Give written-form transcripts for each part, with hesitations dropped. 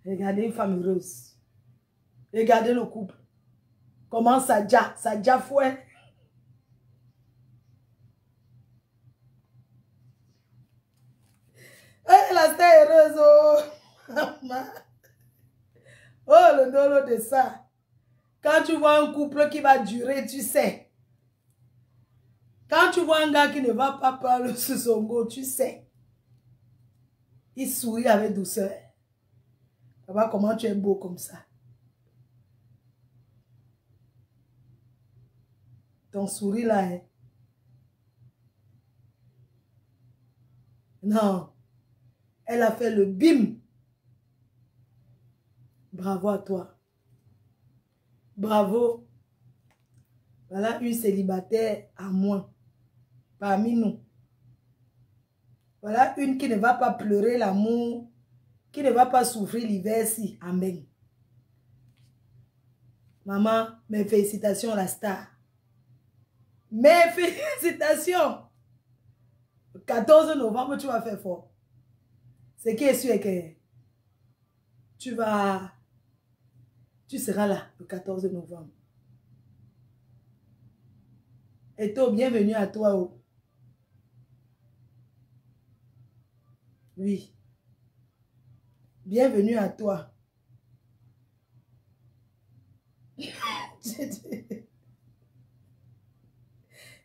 Regardez une femme heureuse. Regardez le couple. Comment ça déjà fouet. La star est heureuse, oh. Oh, le dolo de ça. Quand tu vois un couple qui va durer, tu sais. Quand tu vois un gars qui ne va pas parler sur son go, tu sais. Il sourit avec douceur. Papa, comment tu es beau comme ça. Ton sourire là, hein. Non. Elle a fait le bim. Bravo à toi. Bravo. Voilà une célibataire à moins. Parmi nous. Voilà une qui ne va pas pleurer l'amour. Qui ne va pas souffrir l'hiver si. Amen. Maman, mes félicitations la star. Mes félicitations. Le 14 novembre, tu vas faire fort. Ce qui est sûr est que tu seras là le 14 novembre. Et toi, bienvenue à toi. Oh. Oui. Bienvenue à toi.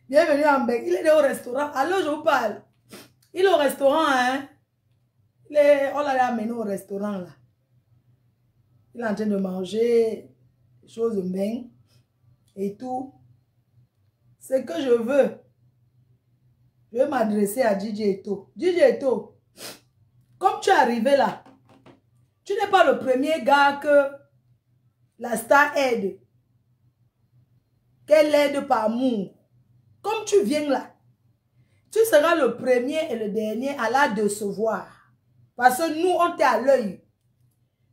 Bienvenue à Mbek. Il est au restaurant. Allô, je vous parle. Il est au restaurant, hein. On l'a amené au restaurant, là. Il est en train de manger des choses de Mbek et tout. Ce que je veux m'adresser à DJ Eto. DJ Eto, comme tu es arrivé là, tu n'es pas le premier gars que la star aide. Qu'elle aide par amour. Comme tu viens là, tu seras le premier et le dernier à la décevoir. Parce que nous, on t'est à l'œil.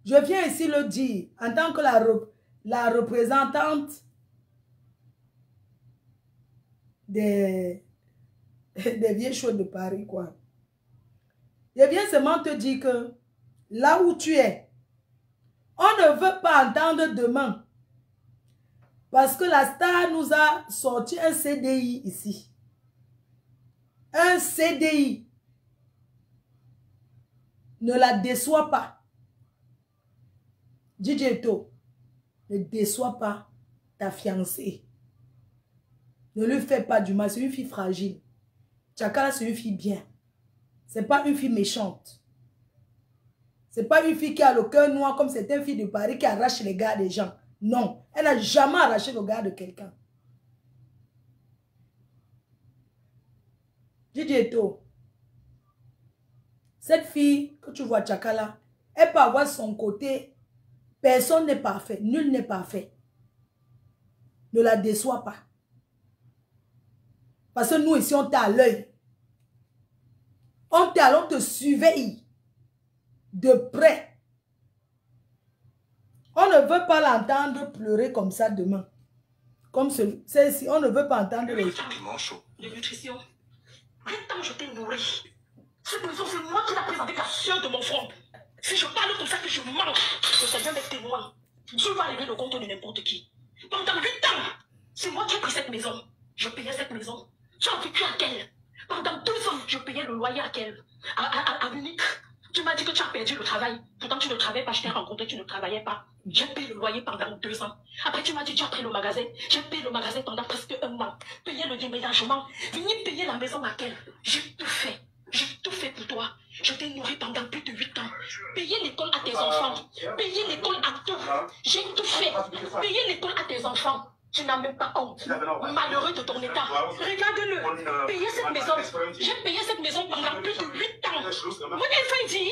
Je viens ici le dire, en tant que la représentante des vieilles choses de Paris, quoi. Je viens seulement te dire que là où tu es, on ne veut pas entendre demain. Parce que la star nous a sorti un CDI ici. Un CDI. Ne la déçois pas. DJ Eto, ne déçois pas ta fiancée. Ne lui fais pas du mal. C'est une fille fragile. Tchakala, c'est une fille bien. C'est pas une fille méchante. C'est pas une fille qui a le cœur noir comme certaines filles de Paris qui arrachent les gars des gens. Non, elle n'a jamais arraché le gars de quelqu'un. DJ Eto, cette fille que tu vois, Tchakala, elle peut avoir son côté. Personne n'est parfait. Nul n'est parfait. Ne la déçois pas. Parce que nous ici, on t'a à l'œil. On te surveille de près. On ne veut pas l'entendre pleurer comme ça demain. Comme celle-ci, on ne veut pas entendre le chaud. De nutrition. Maintenant, je t'ai nourri. Cette maison, c'est moi qui l'ai présenté la sueur de mon front. Si je parle comme ça que je mange, que ça vient d'être témoin, je vais arriver le compte de n'importe qui. Pendant 8 ans, c'est moi qui ai pris cette maison. Je payais cette maison. Tu as vécu à quelle? Pendant 2 ans, je payais le loyer à quelle? À Munich. Tu m'as dit que tu as perdu le travail. Pourtant, tu ne travaillais pas. Je t'ai rencontré, tu ne travaillais pas. J'ai payé le loyer pendant 2 ans. Après, tu m'as dit, tu as pris le magasin. J'ai payé le magasin pendant presque 1 an. Payé le déménagement. Venu payer la maison à quelle? J'ai tout fait. J'ai tout fait pour toi. Je t'ai nourri pendant plus de 8 ans. Payer l'école à tes enfants. Payer l'école à tout. J'ai tout fait. Payer l'école à tes enfants. Tu n'as même pas honte. Malheureux de ton état. Regarde-le. Payer cette maison. J'ai payé cette maison pendant plus de 8 ans. Mon enfant dit,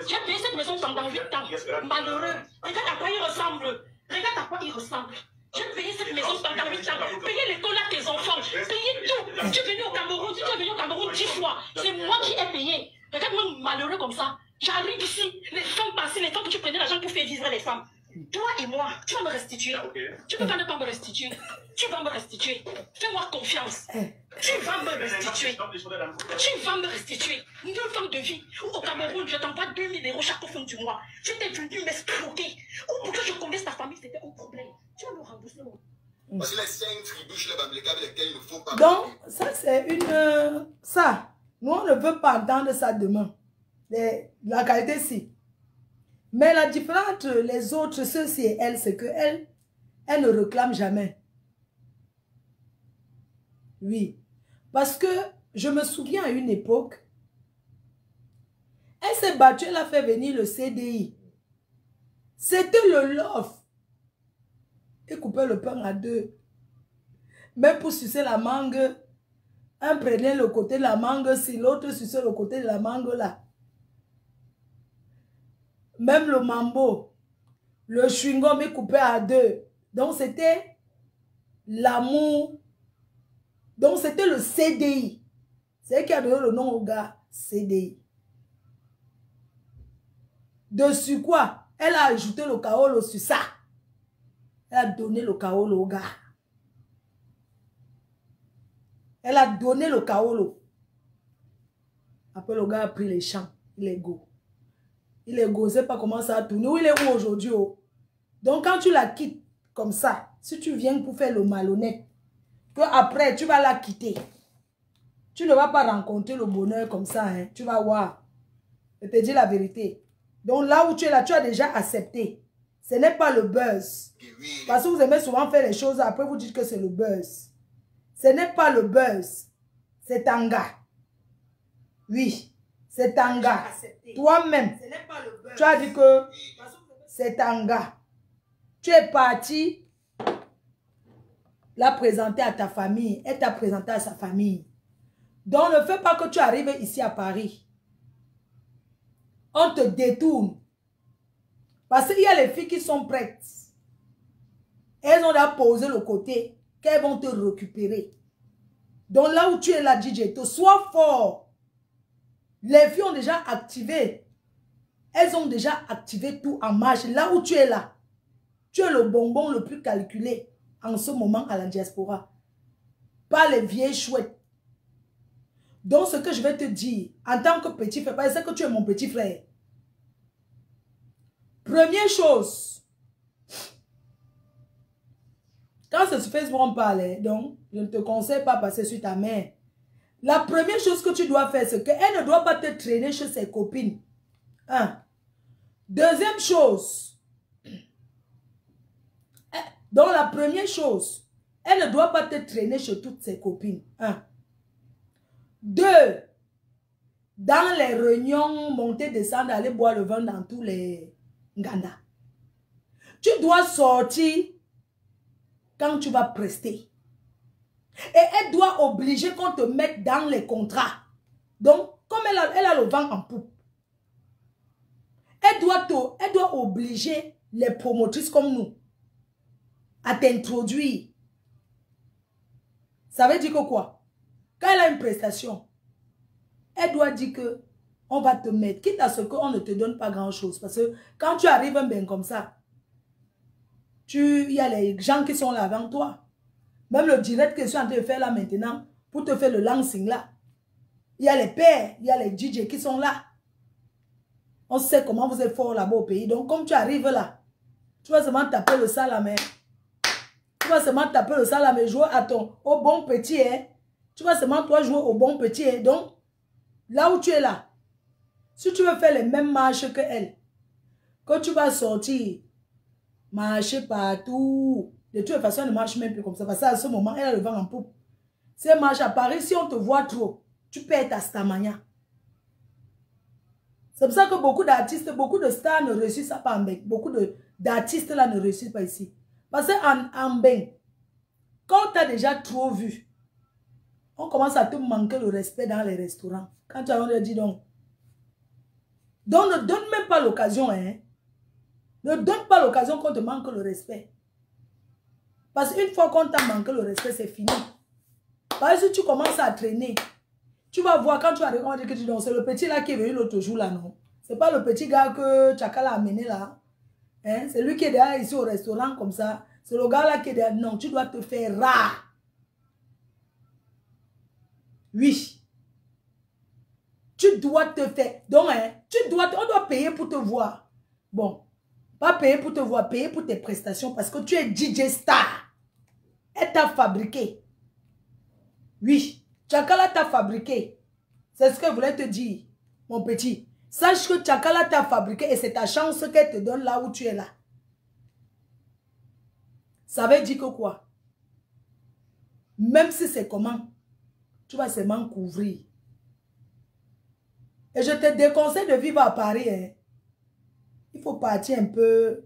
j'ai payé cette maison pendant 8 ans. Malheureux. Regarde à quoi il ressemble. Regarde à quoi il ressemble. J'ai payé cette maison pendant 8 ans. Payer l'école à tes enfants. Payer tout. Tu es venu au Cameroun. Tu es venu au Cameroun 10 fois. C'est moi qui ai payé. Regarde-moi malheureux comme ça. J'arrive ici. Les femmes passées, les femmes que tu prenais l'argent pour faire vivre les femmes. Toi et moi, tu vas me restituer. Tu peux pas ne pas me restituer. Tu vas me restituer. Fais-moi confiance. Tu vas me restituer. Tu vas me restituer. 9 ans de vie. Au Cameroun, je t'envoie 2000 € chaque fin du mois. Tu t'es venu m'escroquer. Ou pour que je connaisse ta famille, c'était un problème. Tu vas me rembourser. Parce que les 5 tribus avec lesquelles il ne faut pas... Donc, ça c'est une... Ça, nous on ne veut pas entendre ça demain. La qualité si. Mais la différence entre les autres, ceux-ci et elle, c'est qu'elle ne réclame jamais. Oui. Parce que je me souviens à une époque, elle s'est battue, elle a fait venir le CDI. C'était le love. Et couper le pain à deux. Même pour sucer la mangue, un prenait le côté de la mangue, si l'autre suçait le côté de la mangue là. Même le mambo, le chewing-gum est coupé à deux. Donc c'était l'amour. Donc c'était le CDI. C'est elle qui a donné le nom au gars, CDI. Dessus quoi? Elle a ajouté le kaolo sur ça. Elle a donné le kaolo au gars. Elle a donné le kaolo. Après le gars a pris les champs. Il est go. Il est go, sait pas comment ça a tourné. Où il est où aujourd'hui? Oh? Donc quand tu la quittes comme ça, si tu viens pour faire le malhonnête, que après tu vas la quitter, tu ne vas pas rencontrer le bonheur comme ça. Hein? Tu vas voir. Je te dis la vérité. Donc là où tu es là, tu as déjà accepté. Ce n'est pas le buzz. Parce que vous aimez souvent faire les choses, après vous dites que c'est le buzz. Ce n'est pas le buzz. C'est un gars. Oui. C'est un gars. Toi-même, tu as dit que c'est un gars. Tu es parti la présenter à ta famille. Elle t'a présenté à sa famille. Donc ne fais pas que tu arrives ici à Paris. On te détourne. Parce qu'il y a les filles qui sont prêtes. Elles ont déjà posé le côté qu'elles vont te récupérer. Donc là où tu es là, DJ, sois fort. Les filles ont déjà activé. Elles ont déjà activé tout en marche. Là où tu es là, tu es le bonbon le plus calculé en ce moment à la diaspora. Pas les vieilles chouettes. Donc ce que je vais te dire, en tant que petit frère, parce que tu es mon petit frère. Première chose, quand c'est sur Facebook on parle, donc je ne te conseille pas de passer sur ta mère. La première chose que tu dois faire, c'est qu'elle ne doit pas te traîner chez ses copines. Un. Deuxième chose, donc la première chose, elle ne doit pas te traîner chez toutes ses copines. Un. Deux, dans les réunions, monter, descendre, aller boire le vin dans tous les Nganda. Tu dois sortir quand tu vas prester. Et elle doit obliger qu'on te mette dans les contrats. Donc, comme elle a le vent en poupe, elle doit obliger les promotrices comme nous à t'introduire. Ça veut dire que quoi? Quand elle a une prestation, elle doit dire que on va te mettre, quitte à ce qu'on ne te donne pas grand-chose. Parce que quand tu arrives bien comme ça, il y a les gens qui sont là avant toi. Même le direct que je suis en train de faire là maintenant, pour te faire le lancing là. Il y a les pères, il y a les DJ qui sont là. On sait comment vous êtes fort là-bas au pays. Donc comme tu arrives là, tu vas seulement taper le salamé. Tu vas seulement taper le salamé, jouer à au bon petit. Hein? Tu vas seulement toi jouer au bon petit. Hein? Donc, là où tu es là, si tu veux faire les mêmes marches que elle, que tu vas sortir, marcher partout. De toute façon, elle ne marche même plus comme ça. Parce qu'à ce moment, elle a le vent en poupe. Si elle marche à Paris, si on te voit trop, tu perds ta stamina. C'est pour ça que beaucoup d'artistes, beaucoup de stars ne réussissent pas en Bénin. Beaucoup d'artistes là ne réussissent pas ici. Parce qu'en Bénin, quand tu as déjà trop vu, on commence à te manquer le respect dans les restaurants. Quand tu as envie de dire donc. Donc ne donne même pas l'occasion. Hein. Ne donne pas l'occasion qu'on te manque le respect. Parce qu'une fois qu'on t'a manqué le respect, c'est fini. Parce que si tu commences à traîner, tu vas voir quand tu vas regarder que tu dis, c'est le petit là qui est venu l'autre jour là, non? C'est pas le petit gars que Chakala a amené là. Hein? C'est lui qui est derrière ici au restaurant comme ça. C'est le gars là qui est derrière. Non, tu dois te faire rare. Oui. Tu dois te faire. Donc, hein, on doit payer pour te voir. Bon. Pas payer pour te voir, payer pour tes prestations parce que tu es DJ Star. Elle t'a fabriqué. Oui. Tchakala t'a fabriqué. C'est ce que je voulais te dire, mon petit. Sache que Tchakala t'a fabriqué et c'est ta chance qu'elle te donne là où tu es là. Ça veut dire que quoi? Même si c'est comment, tu vas seulement couvrir. Et je te déconseille de vivre à Paris. Hein. Il faut partir un peu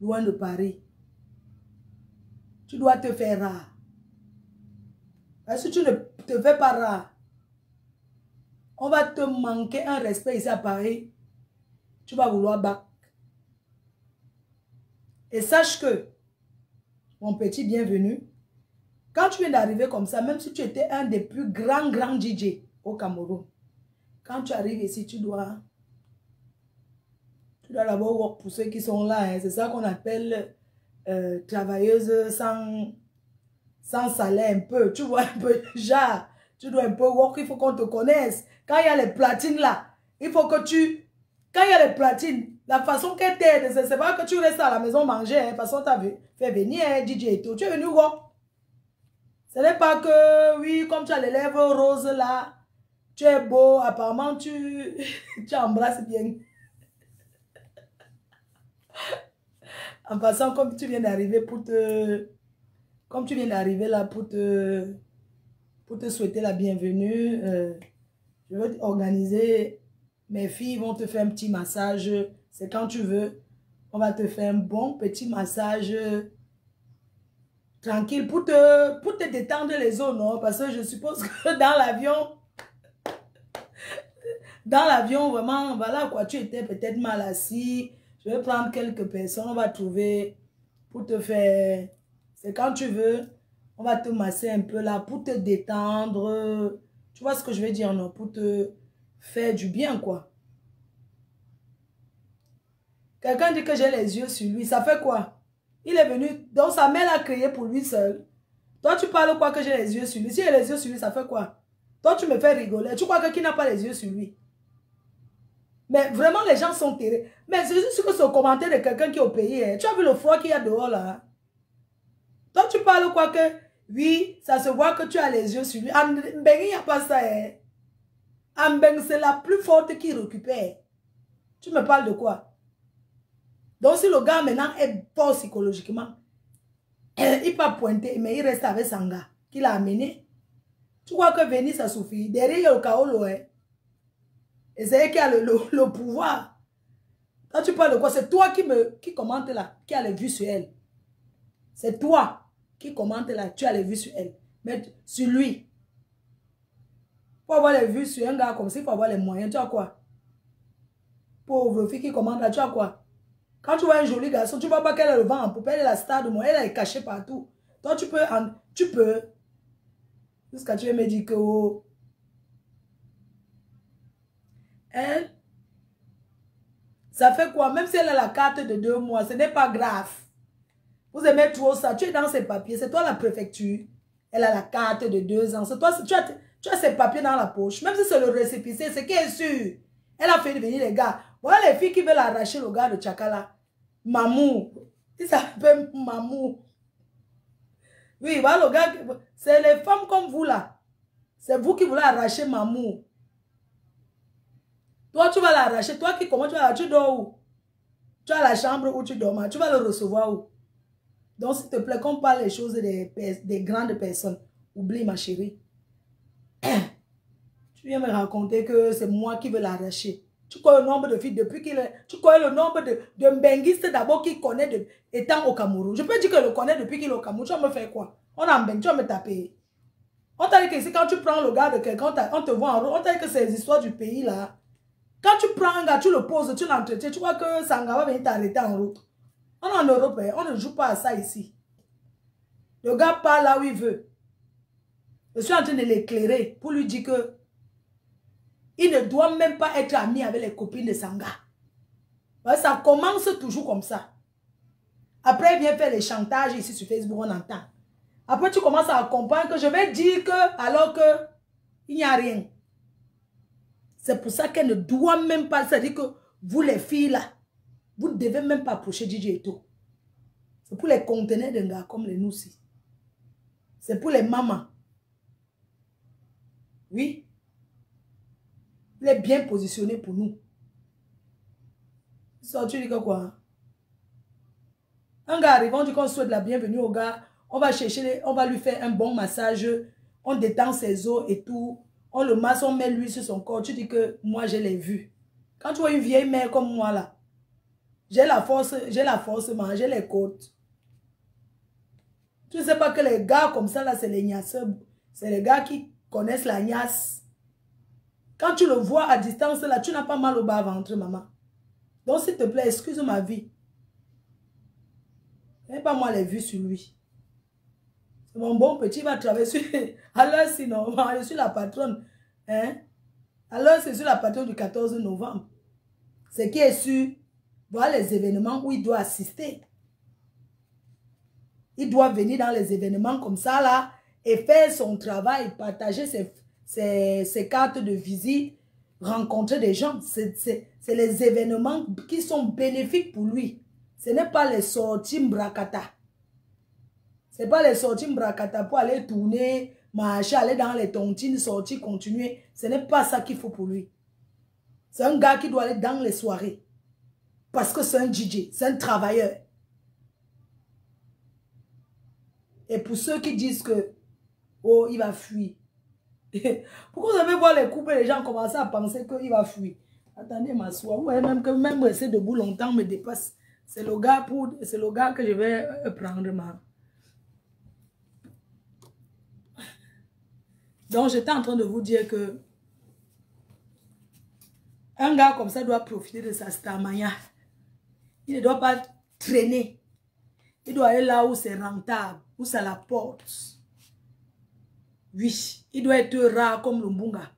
loin de Paris. Tu dois te faire rare. Parce que tu ne te fais pas rare, on va te manquer un respect ici à Paris. Tu vas vouloir battre. Et sache que, mon petit bienvenu, quand tu viens d'arriver comme ça, même si tu étais un des plus grands DJ au Cameroun, quand tu arrives ici, tu dois d'abord work pour ceux qui sont là. Hein. C'est ça qu'on appelle travailleuse sans salaire un peu. Tu vois un peu déjà. Tu dois un peu work, il faut qu'on te connaisse. Quand il y a les platines là, il faut que tu... Quand il y a les platines, la façon qu'elle t'aide, c'est pas que tu restes à la maison manger. Hein. De toute façon, tu as fait venir un DJ et tout. Tu es venu work. Ce n'est pas que, oui, comme tu as les lèvres roses là, tu es beau, apparemment tu embrasses bien. En passant, comme tu viens d'arriver pour te... Comme tu viens d'arriver là pour te souhaiter la bienvenue, je vais organiser, mes filles vont te faire un petit massage, c'est quand tu veux. On va te faire un bon petit massage tranquille pour te détendre les os, non? Parce que je suppose que dans l'avion, vraiment, voilà quoi, tu étais peut-être mal assis. Je vais prendre quelques personnes, on va trouver pour te faire... C'est quand tu veux, on va te masser un peu là pour te détendre. Tu vois ce que je veux dire, non? Pour te faire du bien, quoi. Quelqu'un dit que j'ai les yeux sur lui. Ça fait quoi? Il est venu, donc sa mère l'a créé pour lui seul. Toi, tu parles quoi que j'ai les yeux sur lui? Si j'ai les yeux sur lui, ça fait quoi? Toi, tu me fais rigoler. Tu crois que qui n'a pas les yeux sur lui? Mais vraiment, les gens sont terribles. Mais c'est juste que ce commentaire de quelqu'un qui est au pays. Hein. Tu as vu le froid qu'il y a dehors là? Toi, tu parles quoi que... Oui, ça se voit que tu as les yeux sur lui. En Mbeng, il n'y a pas ça. Hein. En Mbeng, c'est la plus forte qui récupère. Tu me parles de quoi? Donc, si le gars maintenant est fort psychologiquement, il peut pointer, mais il reste avec Sanga, qu'il a amené. Tu crois que venir, ça suffit? Derrière, il y a le Kaolo. Hein. Et c'est elle qui a le pouvoir. Quand tu parles de quoi? C'est toi qui commente là, qui a les vues sur elle. C'est toi qui commente là, tu as les vues sur elle. Mais sur lui, pour avoir les vues sur un gars comme ça, il faut avoir les moyens. Tu as quoi? Pauvre fille qui commente là, tu as quoi? Quand tu vois un joli garçon, tu vois pas qu'elle a le vent en poupée, elle est la star de moi, elle est cachée partout. Toi, tu peux. Jusqu'à tu veux me dire que... Oh, elle, ça fait quoi? Même si elle a la carte de 2 mois, ce n'est pas grave. Vous aimez trop ça. Tu es dans ses papiers. C'est toi la préfecture. Elle a la carte de 2 ans. C'est toi, tu as ses papiers dans la poche. Même si c'est le récépissé, c'est qui est sûr. Elle a fait venir les gars. Voilà les filles qui veulent arracher le gars de Tchakala. Mamou. Il s'appelle Mamou. Oui, voilà le gars. C'est les femmes comme vous là. C'est vous qui voulez arracher Mamou. Toi, tu vas l'arracher. Toi qui comment tu vas l'arracher? Tu dors où? Tu as la chambre où tu dors. Tu vas le recevoir où? Donc, s'il te plaît, qu'on parle les choses des grandes personnes. Oublie, ma chérie. Tu viens me raconter que c'est moi qui veux l'arracher. Tu connais le nombre de filles depuis qu'il est... Tu connais le nombre de mbenguistes d'abord qu'il connaît étant au Cameroun. Je peux dire que je le connais depuis qu'il est au Cameroun. Tu vas me faire quoi? On a un tu vas me taper. On t'a dit que ici, quand tu prends le gars de quelqu'un, on te voit en route. On t'a dit que c'est les histoires du pays là. Quand tu prends un gars, tu le poses, tu l'entretiens, tu vois que Sanga va venir t'arrêter en route. On est en Europe, on ne joue pas à ça ici. Le gars part là où il veut. Je suis en train de l'éclairer pour lui dire que il ne doit même pas être ami avec les copines de Sanga. Ouais, ça commence toujours comme ça. Après, il vient faire les chantages ici sur Facebook, on entend. Après, tu commences à comprendre que je vais dire que, alors que il n'y a rien. C'est pour ça qu'elle ne doit même pas, c'est-à-dire que vous les filles là, vous ne devez même pas approcher DJ Eto. C'est pour les conteneurs d'un gars comme les nous aussi. C'est pour les mamans. Oui. Il est bien positionné pour nous. Ça, tu dis que quoi? Un gars arrive, on dit qu'on souhaite la bienvenue au gars. On va chercher, on va lui faire un bon massage. On détend ses os et tout. On le masse, on met l'huile sur son corps. Tu dis que moi, je l'ai vu. Quand tu vois une vieille mère comme moi là, j'ai la force, j'ai les côtes. Tu ne sais pas que les gars comme ça là, c'est les gnasseurs. C'est les gars qui connaissent la gnasse. Quand tu le vois à distance là, tu n'as pas mal au bas-ventre, maman. Donc, s'il te plaît, excuse ma vie. Et pas moi les vues sur lui. Mon bon petit va travailler sur... Alors, sinon, je suis la patronne. Hein? Alors, c'est sur la patronne du 14 novembre. C'est qui est sûr, voir les événements où il doit assister. Il doit venir dans les événements comme ça, là, et faire son travail, partager ses cartes de visite, rencontrer des gens. C'est les événements qui sont bénéfiques pour lui. Ce n'est pas les sorties mbrakata. Ce n'est pas les sorties mbrakata pour aller tourner, marcher, aller dans les tontines, sortir, continuer. Ce n'est pas ça qu'il faut pour lui. C'est un gars qui doit aller dans les soirées. Parce que c'est un DJ, c'est un travailleur. Et pour ceux qui disent que, oh, il va fuir. Pourquoi vous avez voir les couples et les gens commencent à penser qu'il va fuir? Attendez, m'asseoir. Ouais, même que même rester debout longtemps me dépasse. C'est le gars que je vais prendre ma. Donc, j'étais en train de vous dire que un gars comme ça doit profiter de sa starmania. Il ne doit pas traîner. Il doit aller là où c'est rentable, où ça la porte. Oui, il doit être rare comme le Mbunga.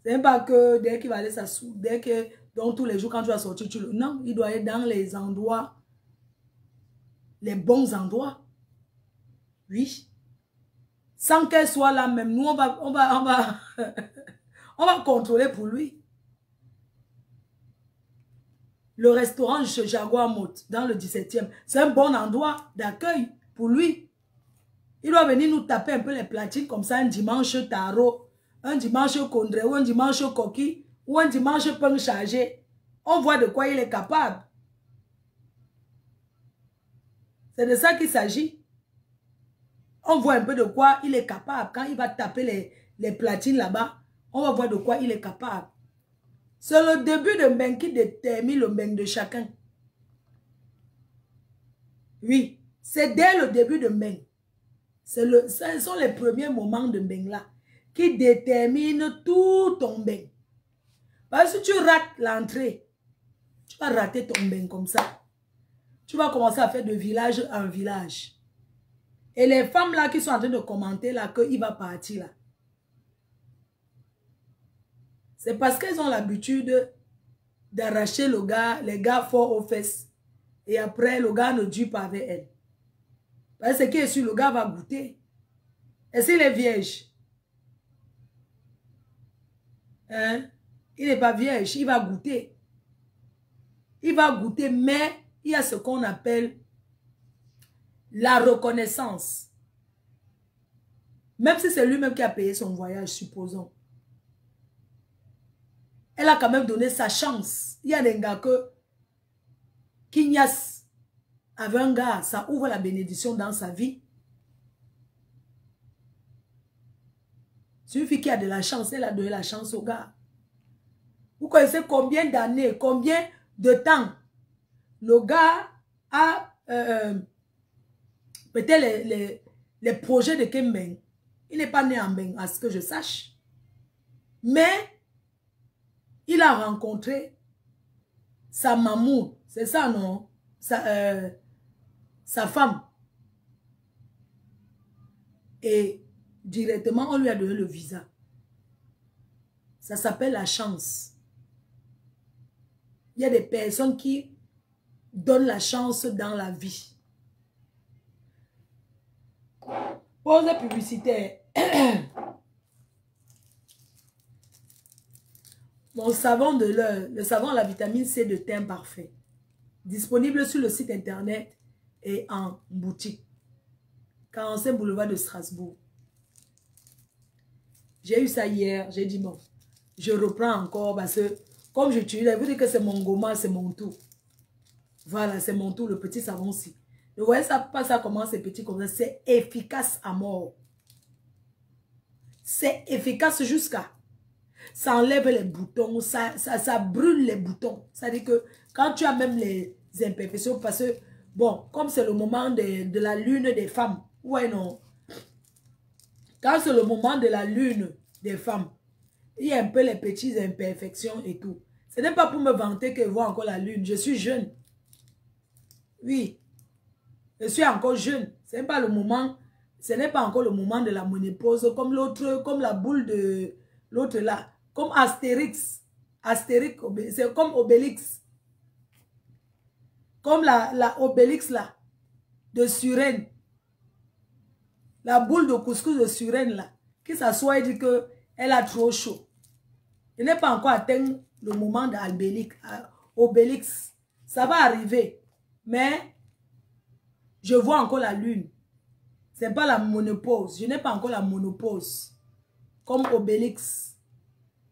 Ce n'est pas que dès qu'il va aller s'asseoir, dès que, donc tous les jours quand tu vas sortir, tu le... Non, il doit être dans les endroits, les bons endroits. Oui. Sans qu'elle soit là même, nous on va on va contrôler pour lui. Le restaurant chez Jaguar Mot, dans le 17e, c'est un bon endroit d'accueil pour lui. Il doit venir nous taper un peu les platines comme ça un dimanche tarot, un dimanche condré, ou un dimanche coquille, ou un dimanche pain chargé. On voit de quoi il est capable. C'est de ça qu'il s'agit. On voit un peu de quoi il est capable. Quand il va taper les platines là-bas, on va voir de quoi il est capable. C'est le début de Mbeng qui détermine le Mbeng de chacun. Oui, c'est dès le début de Mbeng. Ce sont les premiers moments de Mbeng là qui déterminent tout ton Mbeng. Parce que si tu rates l'entrée, tu vas rater ton Mbeng comme ça. Tu vas commencer à faire de village en village. Et les femmes là qui sont en train de commenter là qu'il va partir là. C'est parce qu'elles ont l'habitude d'arracher le gars, les gars forts aux fesses. Et après, le gars ne dure pas avec elle. Parce que est sûr, le gars va goûter. Et s'il est vierge, hein? Il n'est pas vierge, il va goûter. Il va goûter, mais il y a ce qu'on appelle la reconnaissance. Même si c'est lui-même qui a payé son voyage, supposons. Elle a quand même donné sa chance. Il y a des gars qui niassent avec un gars, ça ouvre la bénédiction dans sa vie. C'est une fille qui a de la chance, elle a donné la chance au gars. Vous connaissez combien d'années, combien de temps le gars a peut-être les projets de Kembeng. Il n'est pas né en Mbeng, à ce que je sache. Mais il a rencontré sa maman, c'est ça, non? Sa femme. Et directement, on lui a donné le visa. Ça s'appelle la chance. il y a des personnes qui donnent la chance dans la vie. Pause publicitaire. Mon savon de l'heure, le savon à la vitamine C de teint parfait. Disponible sur le site internet et en boutique. 45 boulevard de Strasbourg. J'ai eu ça hier, j'ai dit bon, je reprends encore parce que comme je t'ai dit, vous dites que c'est mon goma, c'est mon tout. Voilà, c'est mon tout, le petit savon-ci. Vous voyez ça, pas ça comment c'est petit comme ça, c'est efficace à mort. C'est efficace jusqu'à... Ça enlève les boutons, ça brûle les boutons. C'est-à-dire que quand tu as même les imperfections, parce que, bon, comme c'est le moment de la lune des femmes, ouais non, quand c'est le moment de la lune des femmes, il y a un peu les petites imperfections et tout. Ce n'est pas pour me vanter que je vois encore la lune, je suis jeune. Oui, je suis encore jeune. Ce n'est pas le moment, ce n'est pas encore le moment de la ménopause, comme l'autre, comme la boule de l'autre là. Comme Astérix. Astérix, c'est comme Obélix. Comme la Obélix là. De Suresnes. La boule de couscous de Suresnes là. Qui s'assoit et dit que elle a trop chaud. Il n'est pas encore atteint le moment d'Obélix. Ça va arriver. Mais je vois encore la lune. Ce n'est pas la ménopause. Je n'ai pas encore la ménopause. Comme Obélix.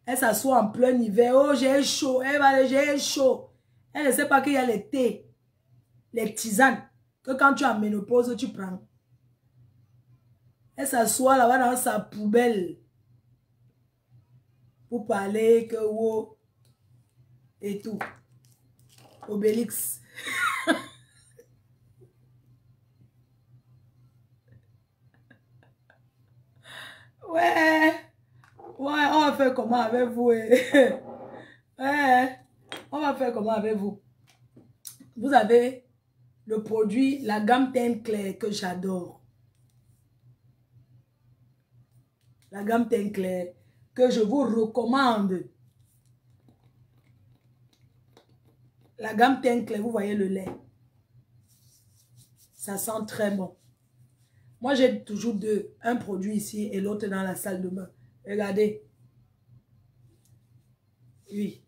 Elle s'assoit en plein hiver. Oh, j'ai chaud. Elle va aller, j'ai chaud. Elle ne sait pas qu'il y a les thés, les tisanes, que quand tu as ménopause, tu prends. Elle s'assoit là-bas dans sa poubelle pour parler que wow et tout. Obélix. Ouais. Ouais, on va faire comment avec vous? Ouais, on va faire comment avec vous? Vous avez le produit, la gamme teint clair que j'adore. La gamme teint clair que je vous recommande. La gamme teint clair, vous voyez le lait. Ça sent très bon. Moi, j'ai toujours deux. Un produit ici et l'autre dans la salle de bain. Regardez. Oui.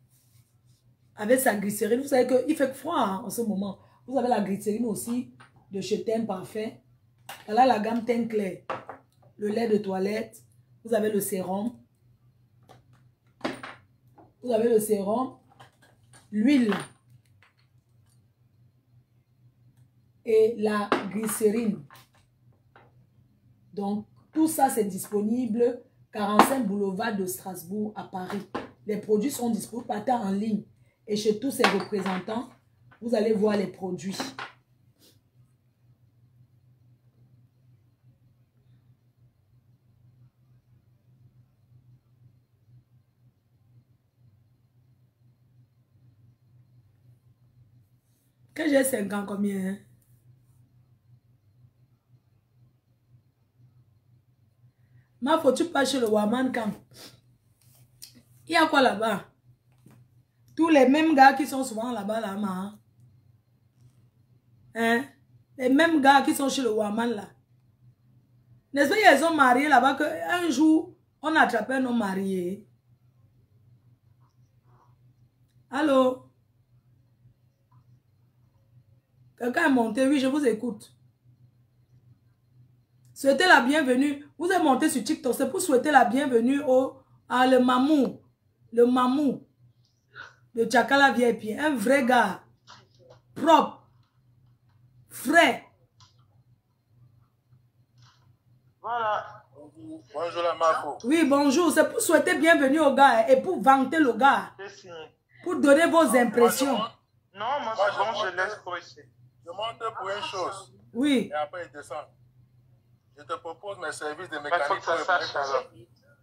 Avec sa glycérine. Vous savez qu'il fait froid hein, en ce moment. Vous avez la glycérine aussi de chez Teint Parfait. Là, la gamme teint clair. Le lait de toilette. Vous avez le sérum. Vous avez le sérum. L'huile. Et la glycérine. Donc, tout ça, c'est disponible 45 boulevard de Strasbourg à Paris. Les produits sont disponibles partez en ligne. Et chez tous ces représentants, vous allez voir les produits. Que j'ai 5 ans combien hein? Ma faut tu pas chez le Waman Camp. Il y a quoi là-bas? Tous les mêmes gars qui sont souvent là-bas, là, hein? Les mêmes gars qui sont chez le Waman, là. N'est-ce pas qu'ils sont mariés là-bas qu'un jour, on attrapait un homme marié? Allô? Quelqu'un est monté? Oui, je vous écoute. Souhaitez la bienvenue. Vous êtes monté sur TikTok, c'est pour souhaiter la bienvenue à le mamou. Le mamou. De Tchakala VIP. Un vrai gars. Propre. Frais. Voilà. Bonjour la Marco. Oui, bonjour. C'est pour souhaiter bienvenue au gars et pour vanter le gars. Pour donner vos impressions. Non, moi c'est bon, je laisse pour ici. Je monte pour une chose. Oui. Et après il descend. Je te propose mes services de mécanique pour réparer ta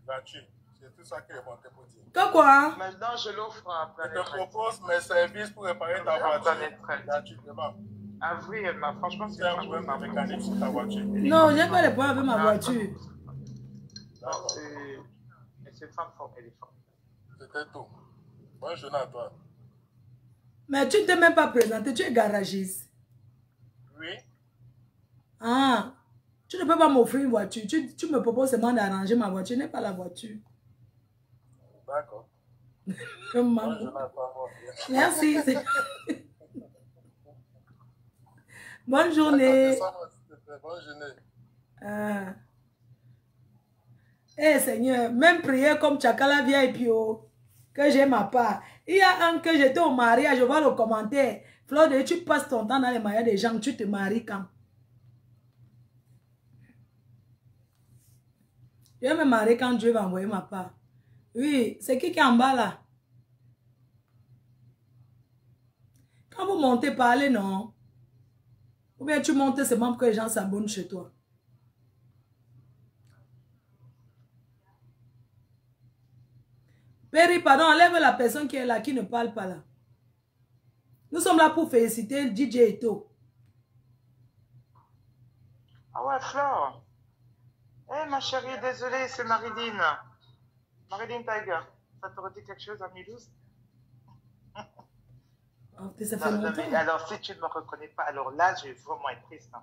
voiture. C'est tout ça qui est monté pour dire. Que quoi? Maintenant, je l'offre après. Je te propose mes services pour réparer ta voiture. Gratuitement. Ah oui, franchement, c'est un problème de mécanique sur ta voiture. Non, j'ai pas de problème avec ma voiture. Non, c'est femme forte, elle est forte. C'était tout. Bonne journée à toi. Mais tu ne t'es même pas présenté, tu es garagiste. Oui. Ah, tu ne peux pas m'offrir une voiture. Tu me proposes seulement d'arranger ma voiture, n'est pas la voiture. D'accord. Merci. Bonne journée. Bonne journée. Ah. Eh Seigneur, même prière comme Tchakala vient et puis que j'ai ma part. Il y a un que j'étais au mariage, je vois le commentaire. Flode, tu passes ton temps dans les mariages des gens, tu te maries quand? Je vais me marier quand Dieu va envoyer ma part. Oui, c'est qui est en bas là? Quand vous montez, parlez, non? Ou bien tu montes seulement pour que les gens s'abonnent chez toi. Perry, pardon, enlève la personne qui est là, qui ne parle pas là. Nous sommes là pour féliciter le DJ Eto. Ah ouais, Flore. Eh, ma chérie, désolée, c'est Maridine. Maridine Tiger. Ça te redit quelque chose à Milouz? Ça fait longtemps. Mais alors, si tu ne me reconnais pas, alors là, je vais vraiment être triste. Hein.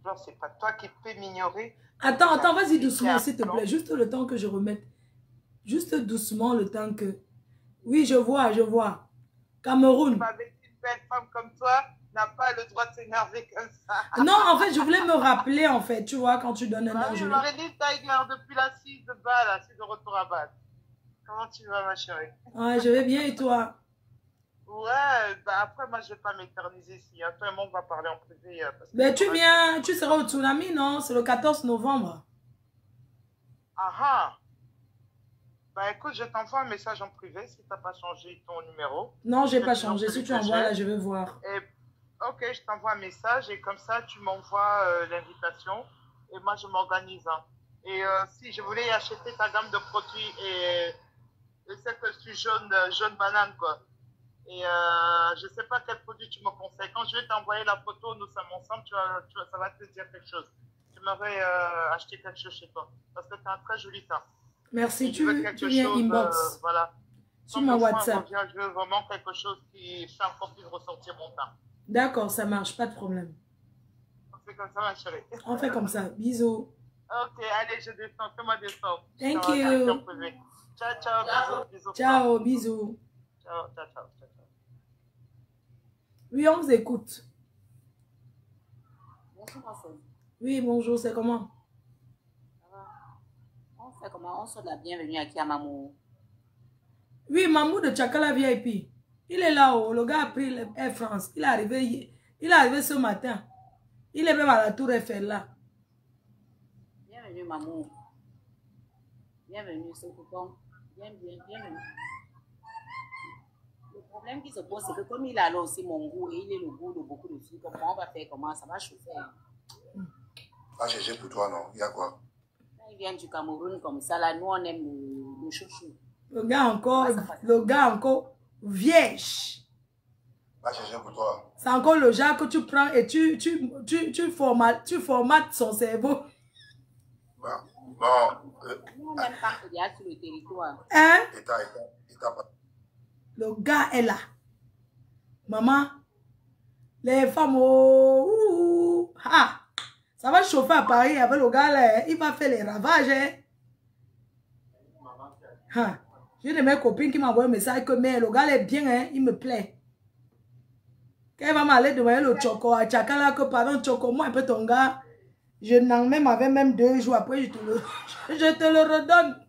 Flore, c'est pas toi qui peux m'ignorer. Attends, vas-y doucement, s'il te plaît. Juste le temps que je remette. Juste doucement, le temps que... Oui, je vois. Cameroun. Avec une belle femme comme toi, n'a pas le droit de s'énerver comme ça. Non, en fait, je voulais me rappeler, en fait, tu vois, quand tu donnes un nom. Oui, Maridine Tiger, depuis la 6 de Bâle, c'est de retour à Bâle. Comment tu vas, ma chérie? Ouais, je vais bien, et toi? Ouais, bah après, moi, je vais pas m'éterniser ici. Hein. Toi et moi, on va parler en privé. Mais tu viens, tu seras au Tsunami, non? C'est le 14 novembre. Ah ah! Bah écoute, je t'envoie un message en privé si tu n'as pas changé ton numéro. Non, j'ai pas changé. Si tu envoies là, je vais voir. Et, ok, je t'envoie un message et comme ça, tu m'envoies l'invitation et moi, je m'organise. Hein. Et si je voulais acheter ta gamme de produits et c'est que je suis jaune banane, quoi. Et je ne sais pas quel produit tu me conseilles. Quand je vais t'envoyer la photo, nous sommes ensemble, ça va te dire quelque chose. J'aimerais acheter quelque chose chez toi parce que tu as un très joli teint. Merci, tu viens inbox. Voilà. Sur mon WhatsApp. Je veux vraiment quelque chose qui fait encore plus ressortir mon teint. D'accord, ça marche, pas de problème. On fait comme ça, ma chérie. On fait comme ça. Bisous. Ok, allez, je descends. Fais-moi descendre. Thank you. Ciao, ciao. Bisous. Ciao, bisous. Ciao. Oui, on vous écoute. Bonjour, oui, bonjour, c'est comment? Comment on souhaite la bienvenue à qui à Mamou? Oui, Mamou de Tchakala VIP. Il est là-haut. Le gars a pris Air France. Il est arrivé ce matin. Il est même à la Tour Eiffel là. Bienvenue, Mamou. Bienvenue, c'est bon. Bienvenue. Le problème qui se pose, c'est que comme il a là aussi mon goût et il est le goût de beaucoup de filles, comment on va faire? Comment ça va chauffer? Pas chercher pour toi, non? Il y a quoi? Il vient du Cameroun comme ça, là, nous on aime le chouchou. Le gars encore vierge. Pas chercher pour toi. C'est encore le genre que tu prends et tu formates son cerveau. Bon. Nous on n'aime pas qu'il y a sur le territoire. Hein? État. Le gars est là. Maman, les femmes, oh, ah. Ça va chauffer à Paris avec le gars là. Il va faire les ravages. Hein. J'ai de mes copines qui m'envoient un message que mais le gars est bien, hein, il me plaît. Quand il va m'aller demander le choco à Tchakala que pardon choco, moi un peu ton gars, je n'en même avec même 2 jours après je te le redonne.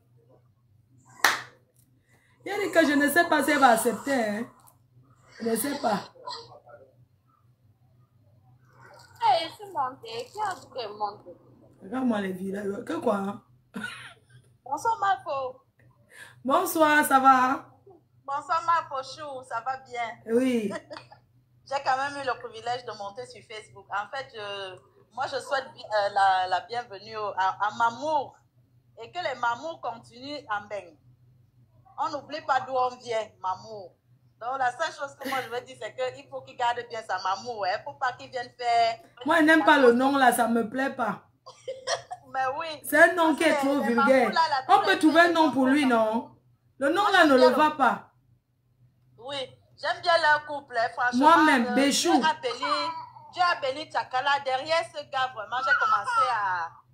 Il a dit que je ne sais pas si elle va accepter. Hein. Je ne sais pas. Hey, c'est monté. Qui a dit que monté? Regarde-moi les villages. Que quoi? Hein? Bonsoir, Marco. Bonsoir, ça va? Bonsoir, Marco Chou, ça va bien? Oui. J'ai quand même eu le privilège de monter sur Facebook. En fait, moi, je souhaite la bienvenue à Mamour et que les Mamours continuent en baigne. On n'oublie pas d'où on vient, Mamour. Donc, la seule chose que moi, je veux dire, c'est qu'il faut qu'il garde bien sa Mamour. Il ne faut pas qu'il vienne faire... Moi, je n'aime pas le nom, là, ça ne me plaît pas. Mais oui. C'est un nom qui est trop vulgaire. On peut trouver un nom pour lui, non? Le nom, là, ne le va pas. Oui. J'aime bien leur couple, hein, franchement. Moi-même, Béchou. Dieu a béni Tchakala. Derrière ce gars, vraiment, j'ai commencé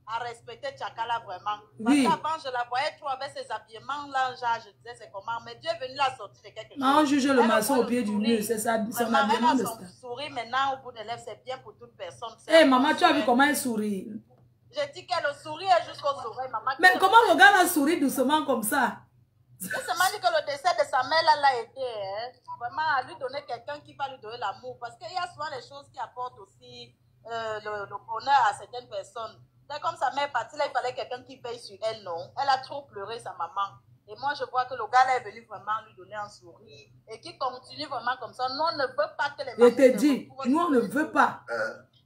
à respecter Tchakala, vraiment. Oui. Parce qu'avant, je la voyais trop avec ses habillements-là, genre, je disais, c'est comment. Mais Dieu est venu la sortir de quelque chose. Non, on juge le Elle maçon voit au pied le du sourire. mur. C'est ça, son Vraiment, habillement de elle a son ça. sourire maintenant au bout des lèvres, c'est bien pour toute personne. Hé, maman, tu as vu comment elle sourit? J'ai dit qu'elle souriait jusqu'aux oreilles, maman. Mais comment le gars a souri doucement comme ça? Je seulement dit que le décès de sa mère l'a aidé, hein. Vraiment à lui donner quelqu'un qui va lui donner l'amour. Parce qu'il y a souvent des choses qui apportent aussi le bonheur à certaines personnes. C'est comme sa mère est partie, là, il fallait quelqu'un qui veille sur elle, non? Elle a trop pleuré, sa maman. Et moi, je vois que le gars là est venu vraiment lui donner un sourire. Et qui continue vraiment comme ça. Nous, on ne veut pas que les mamans... Je te dis, nous, on ne veut pas.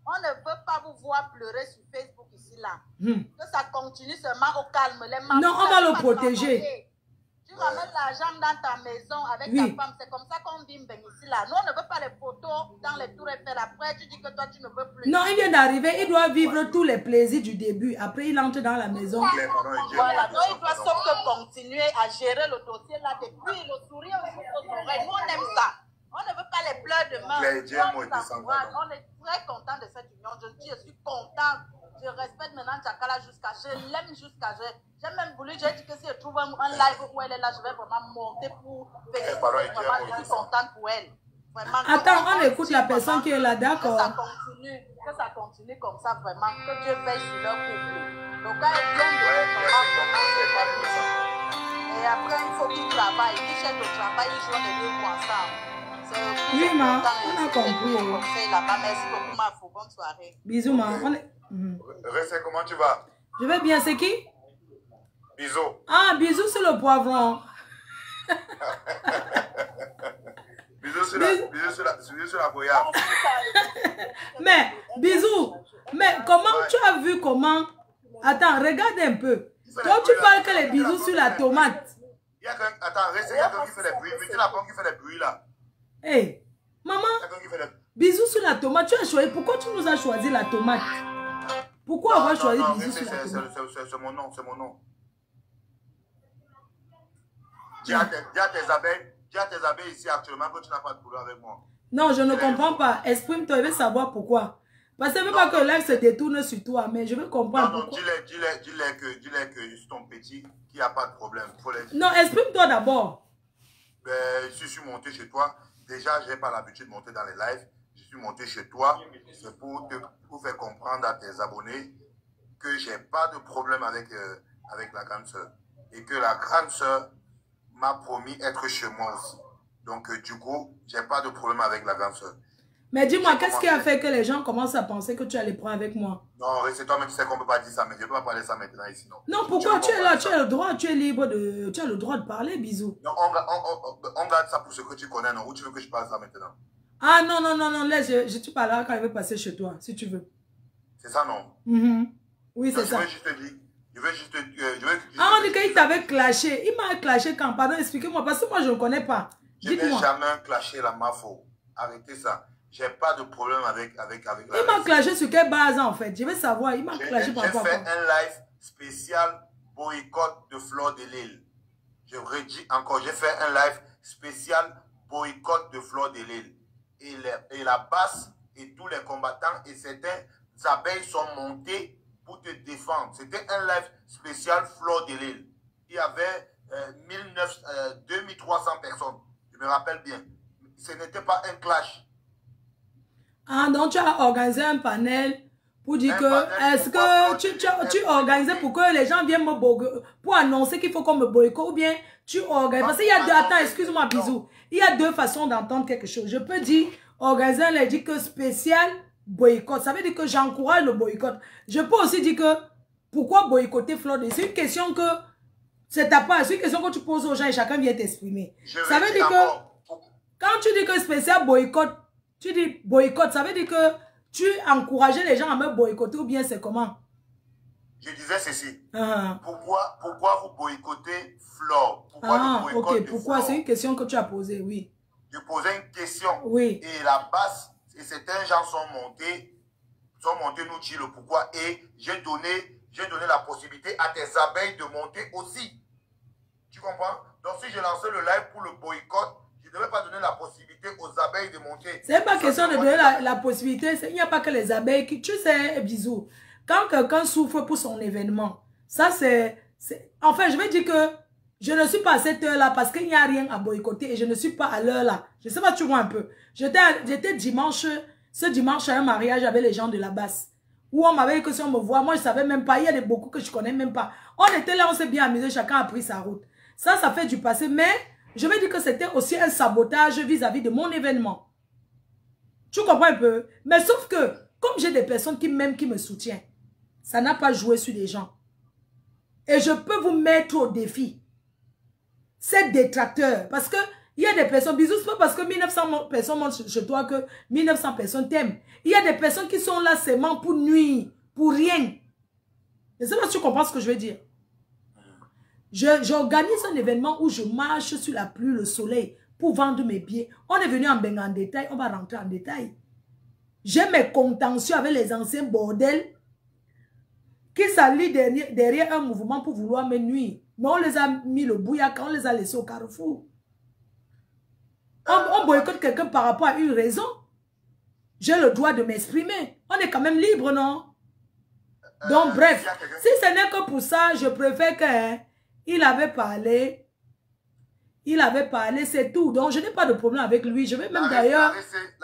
On ne veut pas vous voir pleurer sur Facebook ici, là. Que ça continue seulement au calme. Les mamans, non, on va le protéger. Tu ramènes l'argent dans ta maison avec ta femme. C'est comme ça qu'on vit ici, là. Nous, on ne veut pas les photos dans les tours Eiffel. Après, tu dis que toi, tu ne veux plus. Non, il vient d'arriver. Il doit vivre tous les plaisirs du début. Après, il entre dans la maison. Voilà. Donc, il doit sauf que continuer à gérer le dossier, là. Depuis le sourire aux oreilles. Nous, on aime ça. On ne veut pas les pleurs de main. On est très content de cette union. Je suis content. Je respecte maintenant Tchakala jusqu'à... Je l'aime jusqu'à... J'ai même voulu... J'ai dit que si je trouve un live où elle est là, je vais vraiment monter pour... Vraiment, je suis contente pour elle. Vraiment, attends, on écoute la personne qui est là, d'accord? Que ça continue comme ça, vraiment. Que Dieu veille sur leur couple. Donc, quand elle vient de... Et après, il faut qu'il travaille. Il cherche le travail, il joue les deux pour ensemble. Oui, ma, on a compris. Merci beaucoup, ma fou. Bonne soirée. Bisous, ma. Restez, comment tu vas? Je vais bien, c'est qui? Bisous. Ah, bisous sur le poivron. Bisous sur la goyave. Mais, bisous. Mais comment tu as vu comment... Attends, regarde un peu. Toi, tu parles que les bisous sur la tomate. Attends, restez, il y a quelqu'un qui fait des bruits. Mais tu n'as pas qui fait des bruits là. Hé, maman, bisous sur la tomate. Tu as choisi. Pourquoi tu nous as choisi la tomate? Pourquoi avoir choisi bisous sur la tomate? C'est mon nom, c'est mon nom. Dis à tes abeilles ici actuellement que tu n'as pas de boulot avec moi. Non, je ne comprends pas. Exprime-toi, je veux savoir pourquoi. Parce que je ne veux pas que l'air se détourne sur toi, mais je veux comprendre pourquoi. Dis-les que je suis ton petit, qu'il n'y a pas de problème. Non, exprime-toi d'abord. Ben, je suis monté chez toi. Déjà, je n'ai pas l'habitude de monter dans les lives. Je suis monté chez toi. C'est pour faire comprendre à tes abonnés que je n'ai pas de problème avec la grande soeur. Et que la grande soeur m'a promis être chez moi aussi. Donc, du coup, je n'ai pas de problème avec la grande soeur. Mais dis-moi, qu'est-ce qui a fait que les gens commencent à penser que tu allais prendre avec moi? Non, c'est toi, mais tu sais qu'on ne peut pas dire ça, mais je ne peux pas parler ça maintenant ici, non. Non, pourquoi tu es là? Tu as le droit, tu es libre de... Tu as le droit de parler, bisous. Non, on garde ça pour ce que tu connais, non? Ou tu veux que je parle ça maintenant? Ah non, non, non, non, laisse, je parlerai quand il veut passer chez toi, si tu veux. C'est ça, non? Oui, c'est ça. Je veux juste te dire. Ah, on dit qu'il t'avait clashé. Il m'a clashé quand? Pardon, expliquez-moi, parce que moi, je ne connais pas. Je n'ai jamais clashé la Mafo. Arrêtez ça. J'ai pas de problème avec la... Il m'a clashé sur quelle base, en fait? Je veux savoir. Il m'a clashé par rapport à quoi? J'ai fait un live spécial boycott de Fleur de Lille. Je redis encore, j'ai fait un live spécial boycott de Fleur de Lille. Et la base et tous les combattants et certains abeilles sont montés pour te défendre. C'était un live spécial Fleur de Lille. Il y avait 2300 personnes. Je me rappelle bien. Ce n'était pas un clash. Ah, donc tu as organisé un panel pour dire que... Est-ce que tu organisais pour que les gens viennent me boycotter, pour annoncer qu'il faut qu'on me boycotte, ou bien tu organises... Parce qu'il y a deux... Attends, excuse-moi, bisous. Il y a deux façons d'entendre quelque chose. Je peux dire, organiser un lundi que spécial boycott. Ça veut dire que j'encourage le boycott. Je peux aussi dire que, pourquoi boycotter Fleur de... C'est une question que... C'est ta part. C'est une question que tu poses aux gens et chacun vient t'exprimer. Ça veut dire que... Quand tu dis que spécial boycott, tu dis boycott, ça veut dire que tu encourageais les gens à me boycotter ou bien c'est comment? Je disais ceci. Pourquoi vous boycottez Flore? Pourquoi? C'est une question que tu as posée, oui. Je posais une question. Oui. Et la base, et certains gens sont montés nous dire le pourquoi. Et j'ai donné la possibilité à tes abeilles de monter aussi. Tu comprends? Donc si je lançais le live pour le boycott, je ne devais pas donner la possibilité abeilles de monter. C'est pas question de donner la possibilité. Il n'y a pas que les abeilles qui... Tu sais, bisous. Quand quelqu'un souffre pour son événement, ça c'est... Enfin, je vais dire que je ne suis pas à cette heure-là parce qu'il n'y a rien à boycotter et je ne suis pas à l'heure là. Je sais pas, tu vois un peu. J'étais dimanche, ce dimanche à un mariage avec les gens de la basse. Où on m'avait dit que si on me voit, moi je savais même pas. Il y a beaucoup que je connais même pas. On était là, on s'est bien amusé, chacun a pris sa route. Ça fait du passé. Mais je vais dire que c'était aussi un sabotage vis-à-vis de mon événement. Tu comprends un peu? Mais sauf que, comme j'ai des personnes qui m'aiment, qui me soutiennent, ça n'a pas joué sur les gens. Et je peux vous mettre au défi. C'est détracteur. Parce que il y a des personnes, bisous, c'est pas parce que 1900 personnes montent chez toi que 1900 personnes t'aiment. Il y a des personnes qui sont là seulement pour nuire, pour rien. Je ne sais pas si tu comprends ce que je veux dire. J'organise un événement où je marche sur la pluie, le soleil, pour vendre mes billets. On est venu en Benga en détail, on va rentrer en détail. J'ai mes contentieux avec les anciens bordels qui s'allient derrière un mouvement pour vouloir me nuire. Mais on les a mis le bouillac, on les a laissés au carrefour. On boycotte quelqu'un par rapport à une raison. J'ai le droit de m'exprimer. On est quand même libre, non? Donc, bref, si ce n'est que pour ça, je préfère qu'il avait parlé. Il avait parlé, c'est tout. Donc, je n'ai pas de problème avec lui. Je vais même d'ailleurs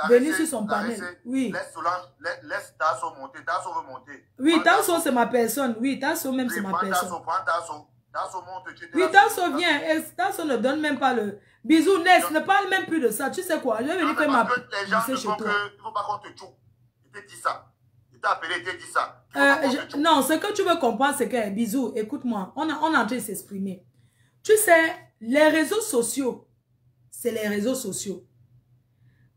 venir sur son panel. Oui. Laisse Tasso monter. Tasso veut monter. Oui, Tasso, c'est ma personne. Oui, Tasso même, c'est ma personne. Tasso monte. Oui, Tasso vient. Tasso ne donne même pas le... Bisous, Ness, ne parle même plus de ça. Tu sais quoi? Je vais venir faire ma... Les gens ne font que... Il ne faut pas qu'on te tchoue. Il t'a dit ça. Il t'a appelé, il t'a dit ça. Non, ce que tu veux comprendre, c'est que... Bisous, écoute-moi. On est en train de s'exprimer. Tu sais, les réseaux sociaux, c'est les réseaux sociaux.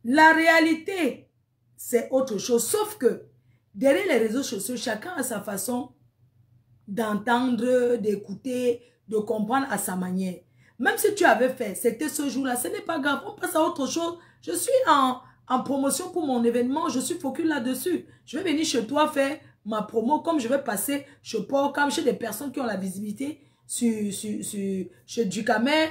La réalité, c'est autre chose. Sauf que, derrière les réseaux sociaux, chacun a sa façon d'entendre, d'écouter, de comprendre à sa manière. Même si tu avais fait, c'était ce jour-là, ce n'est pas grave, on passe à autre chose. Je suis en promotion pour mon événement, je suis focus là-dessus. Je vais venir chez toi faire ma promo comme je vais passer chez Porcam, chez des personnes qui ont la visibilité chez Ducamé,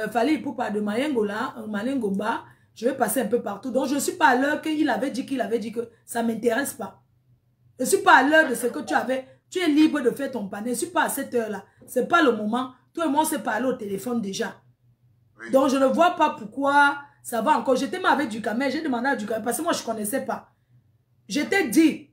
Fali Poupa de Mayengola, Malengomba. Je vais passer un peu partout. Donc, je ne suis pas à l'heure qu'il avait dit que ça ne m'intéresse pas. Je ne suis pas à l'heure de ce que tu avais. Tu es libre de faire ton panel. Je ne suis pas à cette heure-là. Ce n'est pas le moment. Toi et moi, on s'est parlé au téléphone déjà. Oui. Donc, je ne vois pas pourquoi ça va encore. J'étais même avec Ducamé. J'ai demandé à Ducamé parce que moi, je ne connaissais pas. Je t'ai dit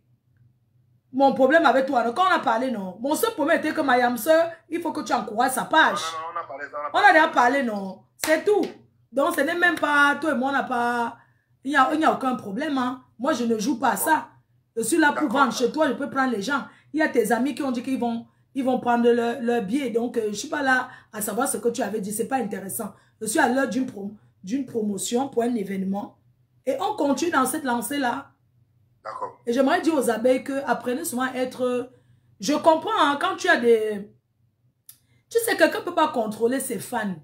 mon problème avec toi. Donc, quand on a parlé, non. Mon seul problème était que ma yamseur, il faut que tu encourages sa page. Non, on a parlé ça. On a déjà parlé, non. C'est tout. Donc, ce n'est même pas... Toi et moi, on n'a pas... Il n'y a aucun problème. Hein. Moi, je ne joue pas à ça. Je suis là pour vendre. Chez toi, je peux prendre les gens. Il y a tes amis qui ont dit qu'ils vont prendre leur billet. Donc, je ne suis pas là à savoir ce que tu avais dit. Ce n'est pas intéressant. Je suis à l'heure d'une promotion pour un événement. Et on continue dans cette lancée-là. D'accord. Et j'aimerais dire aux abeilles que apprenez souvent à être... Je comprends, hein, quand tu as des... Tu sais, quelqu'un ne peut pas contrôler ses fans.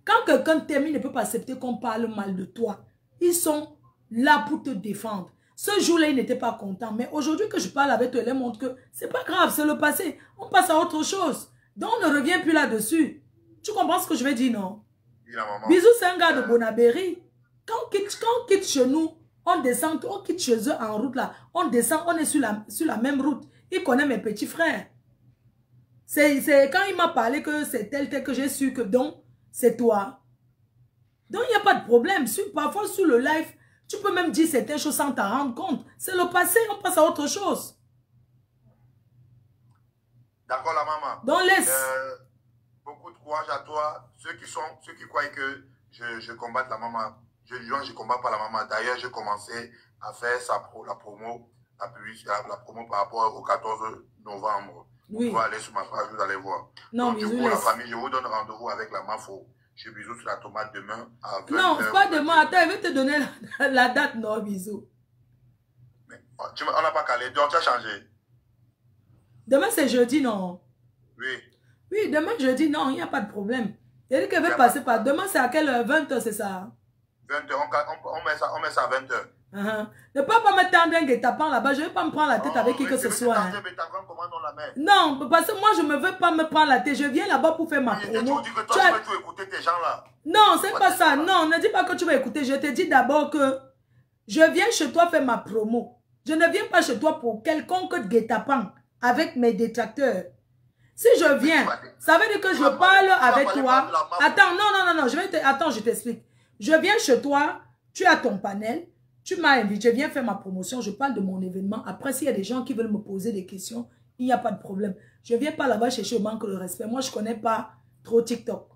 Quand quelqu'un t'aime, il ne peut pas accepter qu'on parle mal de toi. Ils sont là pour te défendre. Ce jour-là, il n'était pas content. Mais aujourd'hui que je parle avec toi, il montre que c'est pas grave, c'est le passé. On passe à autre chose. Donc, on ne revient plus là-dessus. Tu comprends ce que je vais dire, non? Bisous, c'est un gars de Bonabéry. Quand on quitte chez nous, on descend, on quitte chez eux en route là. On descend, on est sur la même route. Il connaît mes petits frères. C'est quand il m'a parlé que c'est tel que j'ai su que donc, c'est toi. Donc, il n'y a pas de problème. Parfois, sur le live, tu peux même dire certaines choses sans t'en rendre compte. C'est le passé, on passe à autre chose. D'accord, la maman. Donc, laisse. Beaucoup de courage à toi. Ceux qui croient que je combatte la maman. Je ne combats pas la maman. D'ailleurs, j'ai commencé à faire la promo par rapport au 14 novembre. Oui. Vous pouvez aller sur ma page, vous allez voir. Non, donc, du coup, la famille, je vous donne rendez-vous avec la Mafo. Chez Bisous sur la tomate demain à 20h. Non, pas demain. Attends, je vais te donner la date, non, Bisous. Mais, on n'a pas calé, donc tu as changé. Demain, c'est jeudi, non? Oui. Oui, demain, jeudi, non, il n'y a pas de problème. Il dit qu'elle veut passer par... Demain, c'est à quelle heure? 20h, c'est ça? 20h, on met ça à 20h. Ne peux pas me tendre un guet-apens là-bas. Je ne vais pas me prendre la tête avec qui que ce soit. Hein. Non, parce que moi, je ne veux pas me prendre la tête. Je viens là-bas pour faire ma promo. Tu dis que toi, tu vas tout écouter tes gens là. Non, c'est pas ça. Non, ne dis pas que tu vas écouter. Je te dis d'abord que je viens chez toi faire ma promo. Je ne viens pas chez toi pour quelconque guet-apens avec mes détracteurs. Si je viens, ça veut dire que je parle avec toi. Attends, non, attends, je t'explique. Je viens chez toi, tu as ton panel, tu m'as invité, je viens faire ma promotion, je parle de mon événement. Après, s'il y a des gens qui veulent me poser des questions, il n'y a pas de problème. Je ne viens pas là-bas chercher au manque de respect. Moi, je ne connais pas trop TikTok.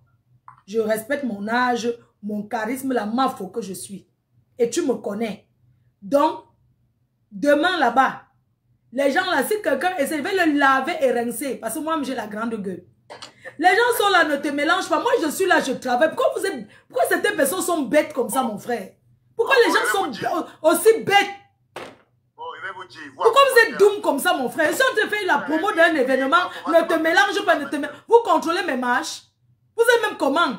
Je respecte mon âge, mon charisme, la mafo que je suis. Et tu me connais. Donc, demain là-bas, les gens là, si quelqu'un essaie, je vais le laver et rincer. Parce que moi, j'ai la grande gueule. Les gens sont là, ne te mélange pas. Moi, je suis là, je travaille. Pourquoi certaines personnes sont bêtes comme ça, mon frère? Pourquoi les gens sont aussi bêtes? Pourquoi vous êtes doux comme ça, mon frère? Si on te fait la promo d'un événement, ne te mélange pas, ne te mélange. Vous contrôlez mes marches. Vous êtes même comment?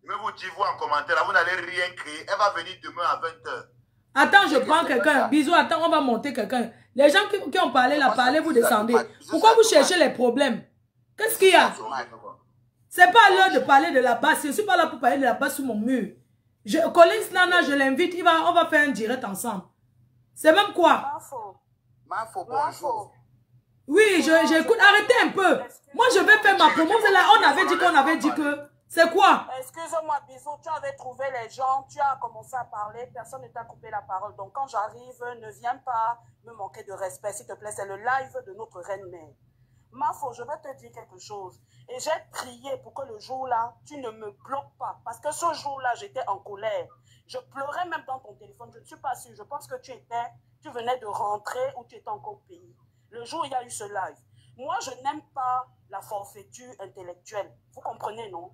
Je vais vous dire, vous en commentaire, là, vous n'allez rien créer. Elle va venir demain à 20h. Attends, je prends quelqu'un. Bisous, attends, on va monter quelqu'un. Les gens qui ont parlé là, parlez, vous descendez. Pourquoi vous cherchez les problèmes? Qu'est-ce qu'il y a? C'est pas l'heure de parler de la basse. Je ne suis pas là pour parler de la basse sur mon mur. Collins Nana, je l'invite. On va faire un direct ensemble. C'est même quoi? Mafo, bonjour. Oui, j'écoute. Arrêtez un peu. Moi, je vais faire ma promo. On avait dit qu'on avait dit que... C'est quoi? Excuse-moi, Bisou, tu avais trouvé les gens, tu as commencé à parler, personne ne t'a coupé la parole. Donc, quand j'arrive, ne viens pas me manquer de respect, s'il te plaît. C'est le live de notre reine-mère. Mafo, je vais te dire quelque chose. Et j'ai prié pour que le jour-là, tu ne me bloques pas. Parce que ce jour-là, j'étais en colère. Je pleurais même dans ton téléphone. Je ne suis pas sûre. Je pense que tu venais de rentrer ou tu étais encore au pays. Le jour où il y a eu ce live. Moi, je n'aime pas la forfaiture intellectuelle. Vous comprenez, non?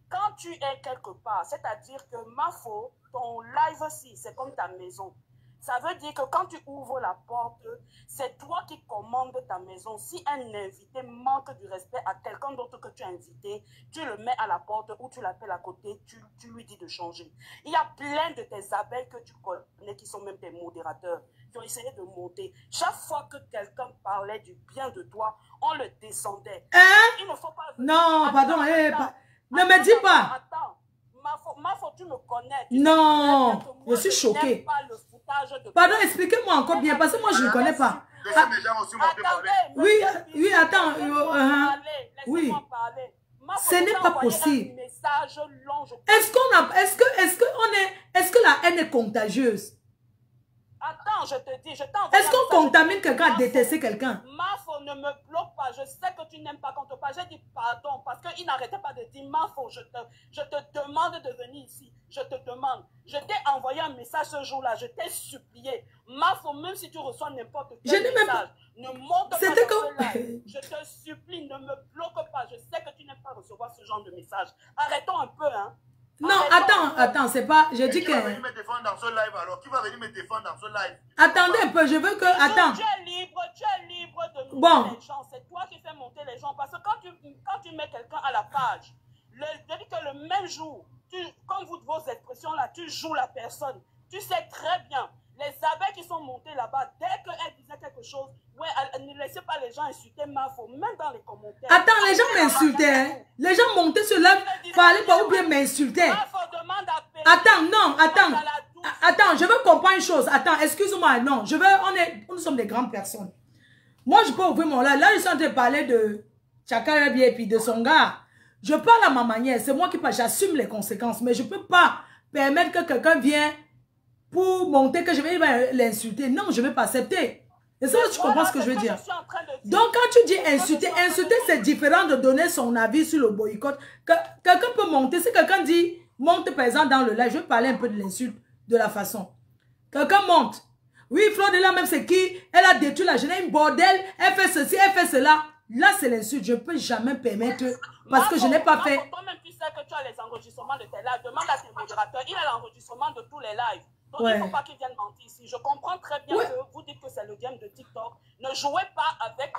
Quand tu es quelque part, c'est-à-dire que Mafo, ton live aussi, c'est comme ta maison. Ça veut dire que quand tu ouvres la porte, c'est toi qui commandes ta maison. Si un invité manque du respect à quelqu'un d'autre que tu as invité, tu le mets à la porte ou tu l'appelles à côté, tu lui dis de changer. Il y a plein de tes abeilles que tu connais qui sont même tes modérateurs, qui ont essayé de monter. Chaque fois que quelqu'un parlait du bien de toi, on le descendait. Hein? Il ne faut pas... Non, pardon, ne me dis pas. Attends, Mafo, tu me connais. Non, je suis choquée. Pardon, expliquez-moi encore bien, parce que moi, je ne connais pas. Oui, attends. Oui. Ce n'est pas possible. Est-ce que la haine est contagieuse? Attends, je te dis, est-ce qu'on contamine quelqu'un à détester quelqu'un? Mafo, ne me bloque pas. Je sais que tu n'aimes pas quand on te parle. J'ai dit pardon parce qu'il n'arrêtait pas de dire Mafo, je te demande de venir ici. Je te demande. Je t'ai envoyé un message ce jour-là. Je t'ai supplié. Mafo, même si tu reçois n'importe quel message, ne monte pas dans ce live. Je te supplie, ne me bloque pas. Je sais que tu n'aimes pas recevoir ce genre de message. Arrêtons un peu, hein. Non, attends, c'est pas... Je dis que... Qui va venir me défendre dans ce live alors? Qui va venir me défendre dans ce live? Attendez un peu, je veux que... Attends. Tu es libre de monter les gens. C'est toi qui fais monter les gens. Parce que quand tu mets quelqu'un à la page, je dis que le même jour, comme vos expressions là, tu joues la personne. Tu sais très bien. Les abeilles qui sont montées là-bas, dès qu'elles disaient quelque chose, ouais, ne laissez pas les gens insulter Mafo, même dans les commentaires. Attends, les gens m'insultaient. Hein? Les gens montaient sur live, parlaient pas ou bien m'insultaient. Attends, non, attends, je veux comprendre une chose. Attends, excuse-moi, non, nous sommes des grandes personnes. Moi, je peux ouvrir mon live. Là, je suis en train de parler de Chakarabi et puis de son gars. Je parle à ma manière, c'est moi qui parle, j'assume les conséquences, mais je ne peux pas permettre que quelqu'un vienne pour monter que je vais l'insulter. Non, je ne vais pas accepter. Et ça, tu comprends ce que je veux dire. Donc, quand tu dis insulter, c'est différent de donner son avis sur le boycott. Quelqu'un peut monter. Si quelqu'un dit, monte par exemple dans le live, je vais parler un peu de l'insulte, de la façon. Quelqu'un monte. Oui, Fleur de là, même c'est qui? Elle a détruit la jeunesse, une bordel, elle fait ceci, elle fait cela. Là, c'est l'insulte. Je ne peux jamais permettre parce que je n'ai pas fait... Toi-même, tu sais que tu as les enregistrements de tes lives. Demande à tes modérateurs. Il a l'enregistrement de tous les lives. Donc, il ne faut pas qu'ils viennent mentir ici. Je comprends très bien que vous dites que c'est le game de TikTok. Ne jouez pas avec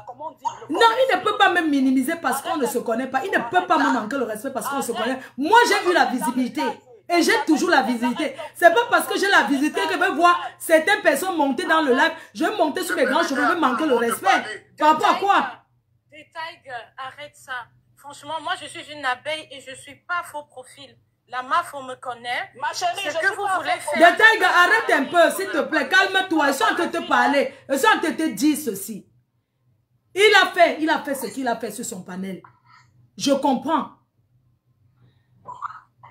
comment on dit... Non, il ne peut pas me minimiser parce qu'on ne se connaît pas. Il ne peut pas me manquer le respect parce qu'on se connaît. Moi, j'ai eu la visibilité. Et j'ai toujours la visibilité. C'est pas parce que j'ai la visibilité que je vais voir certaines personnes monter dans le live. Je vais monter sur mes grands cheveux, je vais manquer le respect. Par rapport à quoi? Tiger, arrête ça. Franchement, moi, je suis une abeille et je suis pas faux profil. La MAFO me connaît. Ma chérie, ce que vous voulez faire. The Tiger, arrête un peu, s'il te plaît. Calme-toi. Je suis en train de te parler. Je suis en train de te dire ceci. Il a fait ce qu'il a fait sur son panel. Je comprends.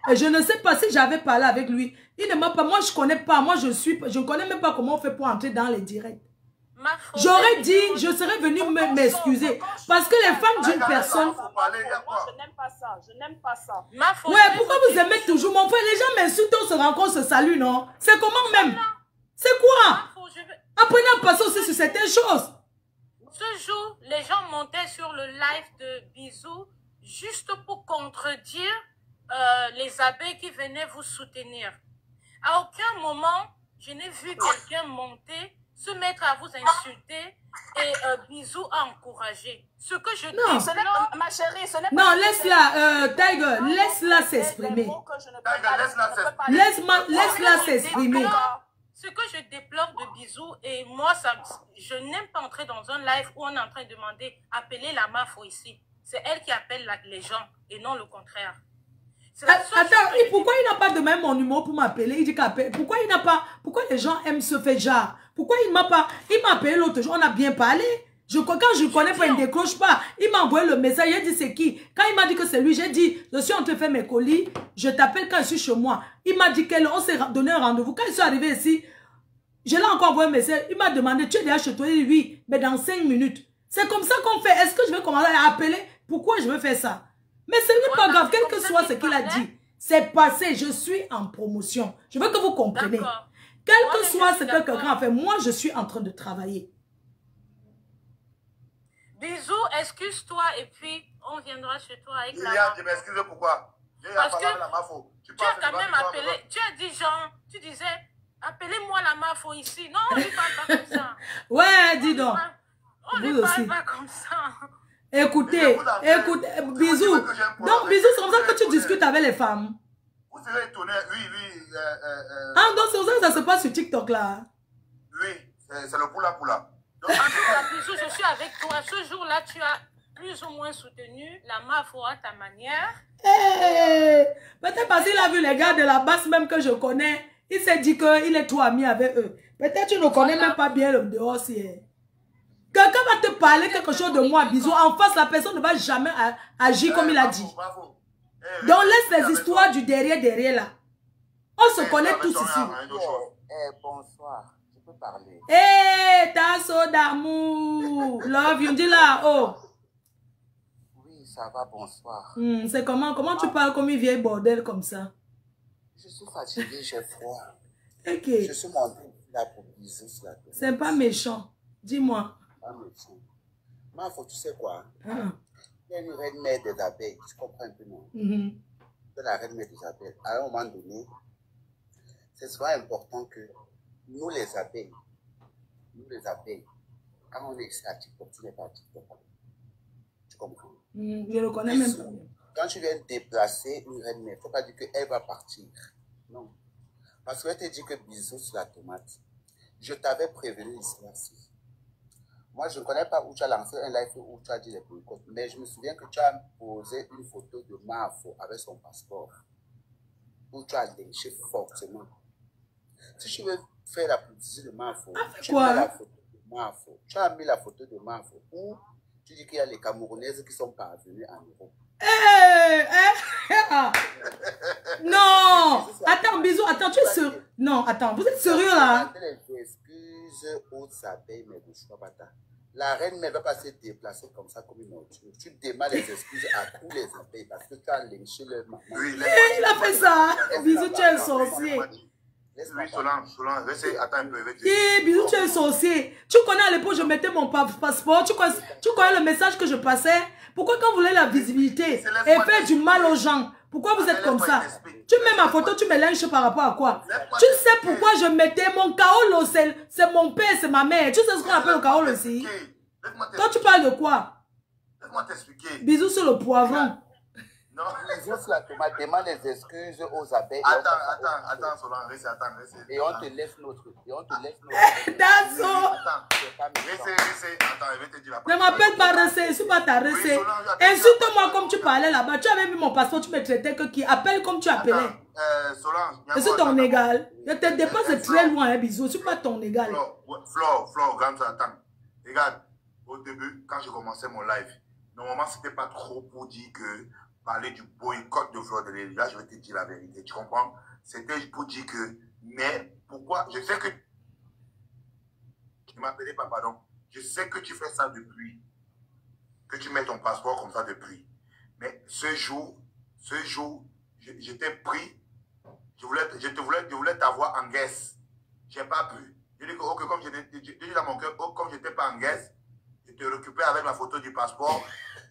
Et je ne sais pas si j'avais parlé avec lui. Il ne m'a pas, moi je connais pas, je ne connais même pas comment on fait pour entrer dans les directs. J'aurais dit, je serais venu m'excuser. Parce que les femmes d'une personne... Moi, je n'aime pas ça. Je n'aime pas ça. Ouais, pourquoi vous aimez toujours mon frère? Les gens m'insultent, on se rencontre, se salue, non? C'est comment même? C'est quoi? Apprenez à passer aussi sur certaines choses. Ce jour, les gens montaient sur le live de Bisou juste pour contredire les abeilles qui venaient vous soutenir. À aucun moment, je n'ai vu quelqu'un monter, se mettre à vous insulter et Bisou à encourager. Ce que je dis, ma chérie, ce n'est pas... Non, laisse-la, Tiger, laisse-la s'exprimer. Laisse-la s'exprimer. Ce que je déplore de Bisou, et moi, je n'aime pas entrer dans un live où on est en train de demander, appelez la MAFO ici. C'est elle qui appelle les gens et non le contraire. Attends, pourquoi il n'a pas de même mon numéro pour m'appeler? Il dit qu'appelle. Pourquoi il n'a pas? Pourquoi les gens aiment se faire genre? Pourquoi il m'a pas? Il m'a appelé l'autre jour, on a bien parlé. Quand je ne connais pas, il ne décroche pas. Il m'a envoyé le message, il a dit c'est qui? Quand il m'a dit que c'est lui, j'ai dit, je suis en train de faire mes colis, je t'appelle quand je suis chez moi. Il m'a dit qu'on s'est donné un rendez-vous. Quand je suis arrivé ici, je l'ai encore envoyé un message. Il m'a demandé, tu es déjà chez toi? Il dit oui, mais dans 5 minutes. C'est comme ça qu'on fait. Est-ce que je vais commencer à appeler? Pourquoi je veux faire ça? Mais ce n'est pas grave, quel que soit ce qu'il a dit. C'est passé, je suis en promotion. Je veux que vous compreniez. Quel que soit ce que quelqu'un a fait, moi je suis en train de travailler. Bisous, excuse-toi et puis on viendra chez toi avec la... Je m'excuse pourquoi? Parce que tu as quand même appelé, tu as dit genre, tu disais, appelez-moi la MAFO ici. Non, on ne parle pas comme ça. Ouais, dis donc. On ne parle pas comme ça. Écoutez, Bisous. Donc, Bisous, c'est comme ça que tu discutes avec les femmes. Vous serez étonné, oui. Ah, donc c'est comme ça que ça se passe sur TikTok, là. Oui, c'est le poula. En tout cas, Bisous, je suis avec toi. Ce jour-là, tu as plus ou moins soutenu la MAFO à ta manière. Peut-être parce qu'il a vu les gars de la base même que je connais. Il s'est dit qu'il est trop ami avec eux. Peut-être tu ne connais même pas bien le dehors. Quelqu'un va te parler quelque chose de moi, Bisous. En face, la personne ne va jamais agir comme il a dit. Donc, laisse les histoires du derrière là. On se connaît tous ici. Bonsoir. Je peux parler. Tasso d'amour. Love you, dis là. Oh. Oui, ça va, bonsoir. C'est comment tu parles comme une vieille bordel comme ça? Je suis fatigué, j'ai froid. Ok. Je suis monté là pour Bisous. C'est pas méchant. Dis-moi. Pas méchant. Mais faut tu sais quoi? Il y a une reine-mère des abeilles. Tu comprends un peu, non? C'est la reine-mère des abeilles. À un moment donné, c'est souvent important que nous les abeilles, quand on est ici à TikTok, tu n'es pas à TikTok. Tu comprends? Je le connais même pas. Quand tu viens déplacer une reine-mère, il ne faut pas dire qu'elle va partir. Non. Parce qu'elle te dit que Bisous sur la tomate. Je t'avais prévenu ici. Moi, je ne connais pas où tu as lancé un live où tu as dit les boycotts, mais je me souviens que tu as posé une photo de MAFO avec son passeport, où tu as lynché fortement. Si tu veux faire la publicité de MAFO, tu mets la photo de MAFO. Tu as mis la photo de MAFO où tu dis qu'il y a les Camerounaises qui sont parvenues en Europe. Non! Attends, Bisous, attends, tu es sérieux? Non, attends, vous êtes sérieux là? Aux abeilles, mais de choix bata. La reine ne va pas se déplacer comme ça comme une autre. Tu demandes les excuses à tous les abeilles parce que tu as lynché leur maman. Il a fait ça. Bisous, tu es un sorcier. Oui, Solange, attends un peu. Bisous, tu es un sorcier. Tu connais à l'époque, je mettais mon passeport. Tu connais le message que je passais. Pourquoi quand vous voulez la visibilité et faire du mal aux gens? Pourquoi vous êtes comme ça? Tu mets ma photo, tu me lynches par rapport à quoi? Tu sais pourquoi je mettais mon kaolo? C'est mon père, c'est ma mère. Tu sais ce qu'on appelle le kaolo aussi? Toi, tu parles de quoi? Laisse-moi t'expliquer. Bisous sur le poivron. Non. Bisous sur la tomate, demande les excuses aux abeilles. Attends, Solange, reste. Et on te laisse notre. Dasso. Attends, je vais te dire la Ne m'appelle pas Ressé, je suis pas ta Ressé. Insulte-moi comme tu parlais là-bas. Tu avais mis mon passeport, tu me traitais que qui? Appelle comme tu appelais. Solange. Je suis ton égal. Je te dépasse de très loin, hein, bisous. Je suis pas ton égal. Flo, regarde, attends. Regarde, au début, quand j'ai commencé mon live, normalement, c'était pas trop pour dire que parler du boycott de Fleur de Lys. Là, je vais te dire la vérité, tu comprends? C'était pour dire que, mais pourquoi? Je sais que, ne m'appelez pas, pardon. Je sais que tu fais ça depuis, que tu mets ton passeport comme ça depuis. Mais ce jour, je t'ai pris, je voulais t'avoir en guest. J'ai pas pu. Je dis que, ok, comme j'ai dit dans mon cœur, comme j'étais pas en guest, je te récupère avec la photo du passeport.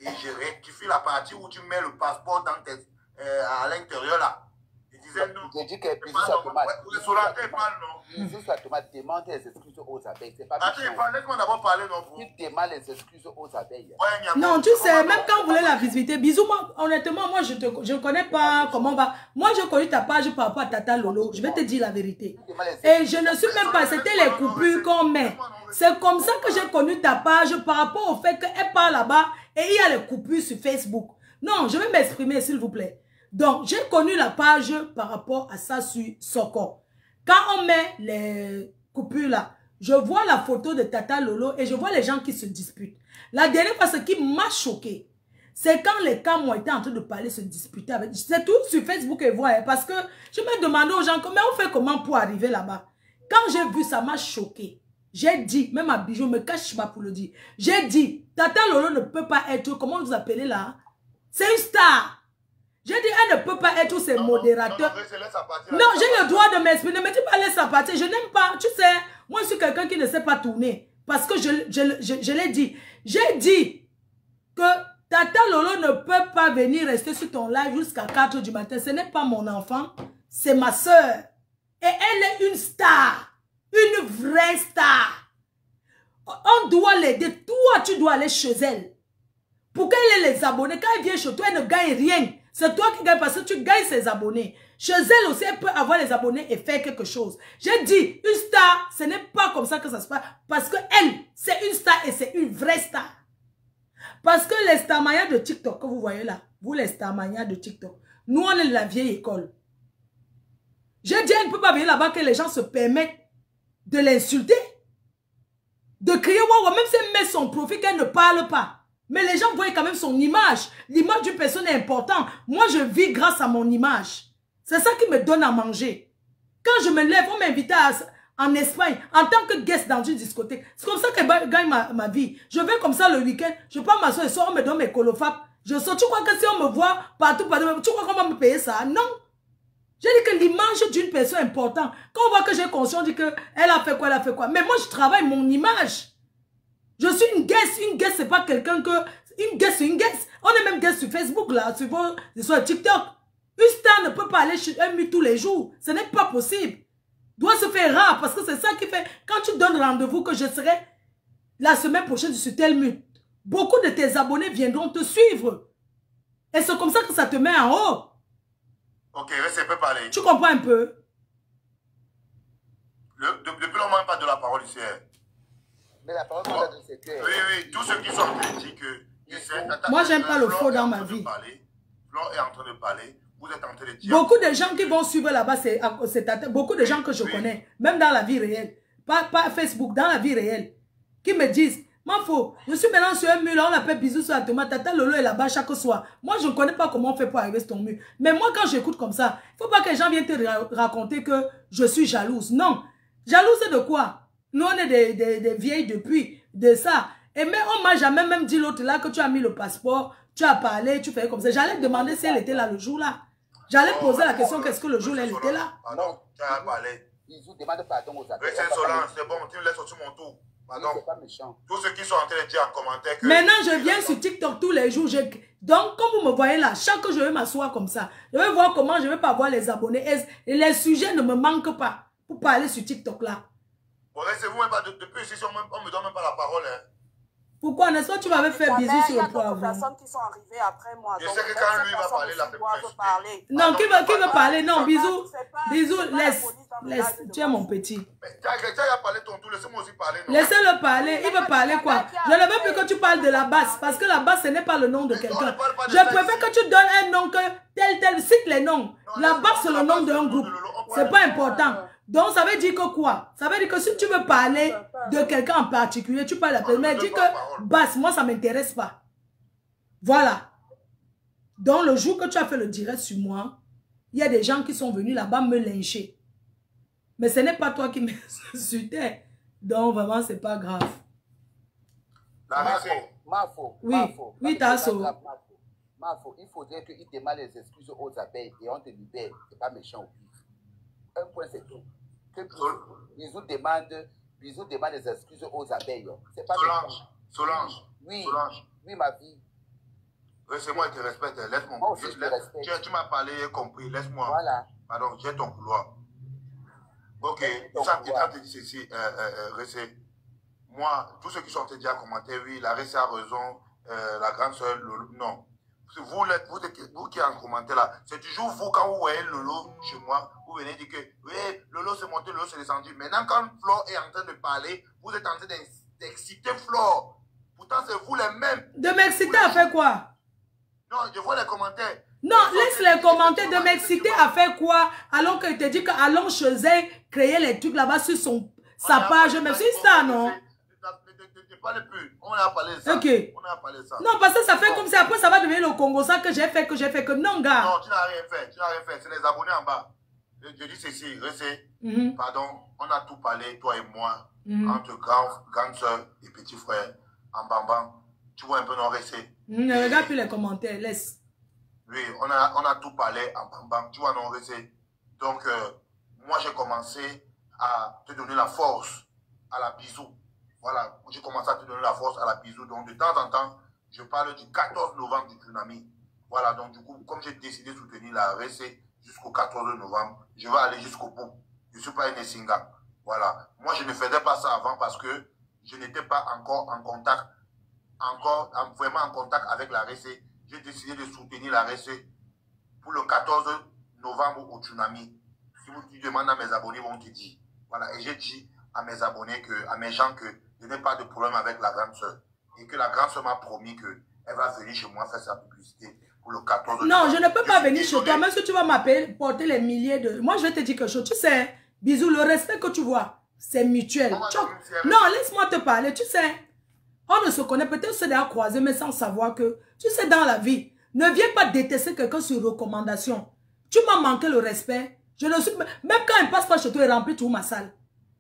Et je rectifie la partie où tu mets le passeport dans à l'intérieur là. Je disais non. J'ai dit que bisous sur la tomate. Solange, parle non. Bisous sur la tomate, demande les excuses aux abeilles. C'est pas attends, laisse-moi d'abord parler non. Tu demandes les excuses aux abeilles. Non, tu sais, même quand vous voulez la visiter, bisous, moi, honnêtement, moi, je ne connais pas comment on va. Moi, je connais ta page par rapport à Tata Lolo. Je vais te dire la vérité. Et je ne suis même pas, c'était les coupures qu'on met. C'est comme ça que j'ai connu ta page par rapport au fait qu'elle part là-bas et il y a les coupures sur Facebook. Non, je vais m'exprimer, s'il vous plaît. Donc, j'ai connu la page par rapport à ça sur Soko. Quand on met les coupures là, je vois la photo de Tata Lolo et je vois les gens qui se disputent. La dernière fois, ce qui m'a choqué, c'est quand les camps ont été en train de parler, se disputer avec... C'est tout sur Facebook et voir, parce que je me demandais aux gens, comment on fait comment pour arriver là-bas. Quand j'ai vu ça, m'a choqué. J'ai dit, même à Bijou, me cache pas pour le dire. J'ai dit, Tata Lolo ne peut pas être, comment vous appelez là? C'est une star. J'ai dit, elle ne peut pas être ses modérateurs. Non, j'ai le droit de m'exprimer. Ne me dis pas laisse sa partie. Je n'aime pas, tu sais, moi je suis quelqu'un qui ne sait pas tourner. Parce que je l'ai dit. J'ai dit que Tata Lolo ne peut pas venir rester sur ton live jusqu'à 4 du matin. Ce n'est pas mon enfant, c'est ma soeur. Et elle est une star. Une vraie star. On doit l'aider. Toi, tu dois aller chez elle. Pour qu'elle ait les abonnés. Quand elle vient chez toi, elle ne gagne rien. C'est toi qui gagne parce que tu gagnes ses abonnés. Chez elle aussi, elle peut avoir les abonnés et faire quelque chose. J'ai dit, une star, ce n'est pas comme ça que ça se passe. Parce qu'elle, c'est une star et c'est une vraie star. Parce que les starmania de TikTok, que vous voyez là, vous les starmania de TikTok, nous on est de la vieille école. J'ai dit, elle ne peut pas venir là-bas que les gens se permettent de l'insulter, de crier waouh, même si elle met son profil, qu'elle ne parle pas. Mais les gens voient quand même son image. L'image d'une personne est importante. Moi, je vis grâce à mon image. C'est ça qui me donne à manger. Quand je me lève, on m'invite en Espagne, en tant que guest dans une discothèque. C'est comme ça que je gagne ma vie. Je vais comme ça le week-end. Je prends ma soeur et soir, on me donne mes colofapes. Je sors. Tu crois que si on me voit partout, tu crois qu'on va me payer ça? Non. J'ai dit que l'image d'une personne est importante. Quand on voit que j'ai conscience, on dit qu'elle a fait quoi, elle a fait quoi. Mais moi, je travaille mon image. Je suis une guest. Une guest, c'est pas quelqu'un que... Une guest, c'est une guest. On est même guest sur Facebook, là, sur TikTok. Une star ne peut pas aller chez un tous les jours. Ce n'est pas possible. Doit se faire rare, parce que c'est ça qui fait... Quand tu donnes rendez-vous que je serai la semaine prochaine sur tel mute, beaucoup de tes abonnés viendront te suivre. Et c'est comme ça que ça te met en haut. Ok, reste, peut parler. Tu comprends un peu? Depuis longtemps, on parle de la parole ici. Mais la parole qu'on a dit, c'est que... Oui, tous ceux qui sont en train de dire que... Moi, j'aime pas le faux dans ma vie. Flore est en train de parler. Vous êtes en train de dire... Beaucoup de gens qui vont suivre là-bas, c'est beaucoup de gens que je connais, même dans la vie réelle. Pas Facebook, dans la vie réelle. Qui me disent, m'en faut, je suis maintenant sur un mur, là, on appelle bisous sur la tomate, Tata Lolo est là-bas chaque soir. Moi, je ne connais pas comment on fait pour arriver sur ton mur. Mais moi, quand j'écoute comme ça, il ne faut pas que les gens viennent te raconter que je suis jalouse. Non. Jalouse de quoi? Nous, on est des vieilles depuis, de ça. Et mais on m'a jamais même dit l'autre là que tu as mis le passeport, tu as parlé, tu fais comme ça. J'allais demander si elle était là le jour-là. J'allais poser la question, qu'est-ce que le jour elle était là? Pardon, tu as parlé. Bisous, demande pardon aux abeilles. C'est Solange, c'est bon, tu me laisses sur mon tour. Pardon. C'est pas méchant. Tous ceux qui sont en train de dire en commentaire que... Maintenant, je viens sur TikTok tous les jours. Donc, comme vous me voyez là, chaque jour, je vais m'asseoir comme ça. Je vais voir comment je vais pas voir les abonnés. Et les sujets ne me manquent pas pour parler sur TikTok là. Bon, laissez-vous même pas, depuis ici, on me donne même pas la parole. Hein. Pourquoi, n'est-ce pas, tu m'avais fait bisous sur le poivron? Il y a d'autres personnes qui sont arrivées après moi. Je sais que quand lui va parler, la parler. Non, qui veut parler? Non, bisous, laisse, tu es mon petit. Mais tu as parlé ton tour, laissez-moi aussi parler. Laissez-le parler, il veut parler quoi? Je ne veux plus que tu parles de la basse, parce que la basse, ce n'est pas le nom de quelqu'un. Je préfère que tu donnes un nom que tel, cite les noms. La basse, c'est le nom d'un groupe. C'est pas important. Donc, ça veut dire que quoi? Ça veut dire que si tu veux parler de quelqu'un en particulier, tu parles de mais dis que basse, moi, ça ne m'intéresse pas. Voilà. Donc, le jour que tu as fait le direct sur moi, il y a des gens qui sont venus là-bas me lyncher. Mais ce n'est pas toi qui m'insultais. Donc, vraiment, ce n'est pas grave. Oui, Tasso. Mafo, il faudrait qu'il demande les excuses aux abeilles et on te libère. C'est pas méchant au pire. Un point, c'est tout. Que Bisou demande des excuses aux abeilles. C'est pas Solange. Oui. Solange. Oui, ma vie. C'est moi qui te respecte. Laisse-moi. Tu m'as parlé, j'ai compris. Laisse-moi. Voilà. Pardon, j'ai ton couloir. Ok. Ça te dit ceci, Ressé. Moi, tous ceux qui sont déjà commentés, oui, la Ressé a raison. La grande soeur, non. Vous qui en commenté là, c'est toujours vous, quand vous voyez Lolo chez moi, vous venez dire que oui, Lolo s'est monté, Lolo s'est descendu. Maintenant, quand Flore est en train de parler, vous êtes en train d'exciter Flore. Pourtant, c'est vous les mêmes. De m'exciter à faire quoi? Non, je vois les commentaires. Non, laisse les commentaires. De m'exciter à faire quoi? Alors qu'il te dit qu'allons chez elle, créer les trucs là-bas sur sa page. Mais c'est ça, non? Ne parle plus. On a parlé de ça. Ok. On a parlé de ça. Non, parce que ça fait comme ça. Après, ça va devenir le Congo. Ça que j'ai fait, que non, gars. Non, tu n'as rien fait. Tu n'as rien fait. C'est les abonnés en bas. Je dis ceci, Ressé. Pardon, on a tout parlé, toi et moi, entre grande soeur et petit frère, en bambam. Tu vois un peu nos Ressé. Ne regarde plus les commentaires, laisse. Oui, on a tout parlé en bambam. Tu vois nos Ressé. Donc, moi, j'ai commencé à te donner la force à la bisou. Voilà, j'ai commencé à te donner la force à la bisou. Donc, de temps en temps, je parle du 14 novembre du tsunami. Voilà, donc du coup, comme j'ai décidé de soutenir la RC jusqu'au 14 novembre, je vais aller jusqu'au bout. Je ne suis pas un Essinga. Voilà. Moi, je ne faisais pas ça avant parce que je n'étais pas encore en contact, vraiment en contact avec la RC. J'ai décidé de soutenir la RC pour le 14 novembre au tsunami. Si vous demandez à mes abonnés, ils vont te dire. Voilà, et j'ai dit à mes abonnés, à mes gens, que je n'ai pas de problème avec la grande soeur. Et que la grande soeur m'a promis qu'elle va venir chez moi faire sa publicité pour le 14 novembre. Non, je ne peux pas venir chez toi, même si tu vas m'appeler, porter les milliers de... Moi, je vais te dire quelque chose. Tu sais, bisous, le respect que tu vois, c'est mutuel. Non, laisse-moi te parler. Tu sais, on ne se connaît peut-être, c'est déjà croisé, mais sans savoir que, tu sais, dans la vie, ne viens pas détester quelqu'un sur recommandation. Tu m'as manqué le respect. Je ne suis... Même quand il passe pas chez toi, il remplit toute ma salle.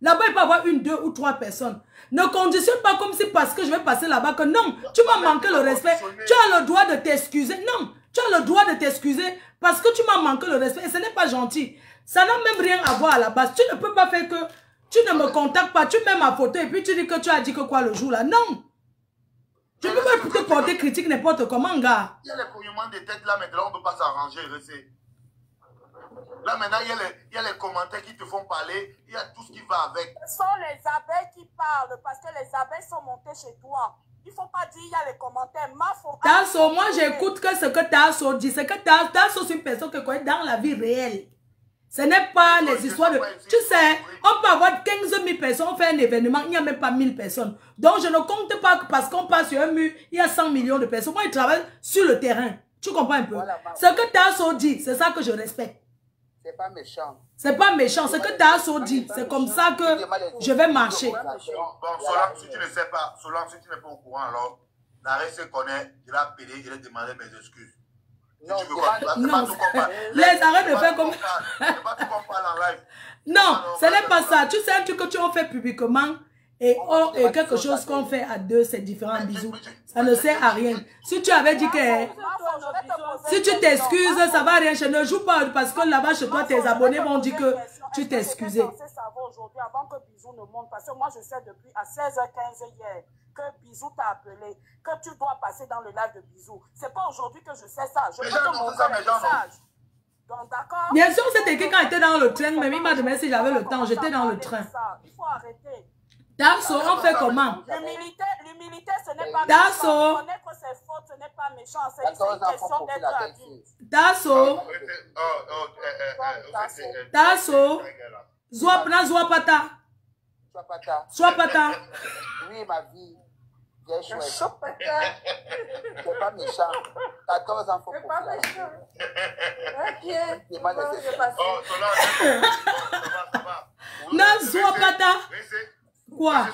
Là-bas, il peut y avoir 1, 2 ou 3 personnes. Ne conditionne pas comme si parce que je vais passer là-bas que non, tu m'as manqué le respect. Tu as le droit de t'excuser. Non, tu as le droit de t'excuser parce que tu m'as manqué le respect et ce n'est pas gentil. Ça n'a même rien à voir à la base. Tu ne peux pas faire que tu ne me contactes pas, tu mets ma photo et puis tu dis que tu as dit que quoi le jour là. Non. Tu ne peux pas te porter critique n'importe comment, gars. Il y a les cognements de tête là, mais là, on ne peut pas s'arranger. Là, maintenant, il y a les commentaires qui te font parler. Il y a tout ce qui va avec. Ce sont les abeilles qui parlent parce que les abeilles sont montées chez toi. Il ne faut pas dire il y a les commentaires. Tasso, moi, j'écoute que ce que Tasso dit. C'est que Tasso, c'est une personne que connaît dans la vie réelle. Ce n'est pas les histoires de... Tu sais, on peut avoir 15 000 personnes, on fait un événement, il n'y a même pas 1000 personnes. Donc, je ne compte pas que parce qu'on passe sur un mur, il y a 100 millions de personnes. Moi, ils travaillent sur le terrain. Tu comprends un peu? Voilà, ce que Tasso dit, c'est ça que je respecte. C'est pas méchant. C'est pas méchant. Ce que Tasso dit, c'est comme ça que je vais marcher. Bon, Solange, si tu ne sais pas, Solange, si tu n'es pas au courant, alors, la RC connaît, je l'ai appelé, je l'ai demandé mes excuses. Non, les arrête de faire comme... Non, ce n'est pas ça. Tu sais un truc que tu en fais publiquement et quelque chose qu'on fait à deux, c'est différent, bisous. Ça ne sert à rien. Si tu avais dit que... Si tu t'excuses, ça va rien. Je ne joue pas parce que là-bas, chez toi, tes abonnés vont dire que tu t'es excusé. Aujourd'hui, avant que Bisou ne monte, parce que moi, je sais depuis à 16h15 hier que Bisou t'a appelé, que tu dois passer dans le live de Bisou. C'est pas aujourd'hui que je sais ça. Je peux te montrer les messages. Donc, d'accord. Bien sûr, c'était quand il était dans le train, mais il m'a demandé si j'avais le temps. J'étais dans le train. Il faut arrêter. Dasso, on fait comment? L'humilité, ce n'est pas Dasso. méchant. Connaître ses fautes, ce n'est pas méchant. C'est une question d'être adulte. Dasso. Dasso. Zoapata. Zoapata. Oui, ma vie. Bien chouette. C'est pas méchant. 14 ans, faut pas méchant. Zoapata. Quoi?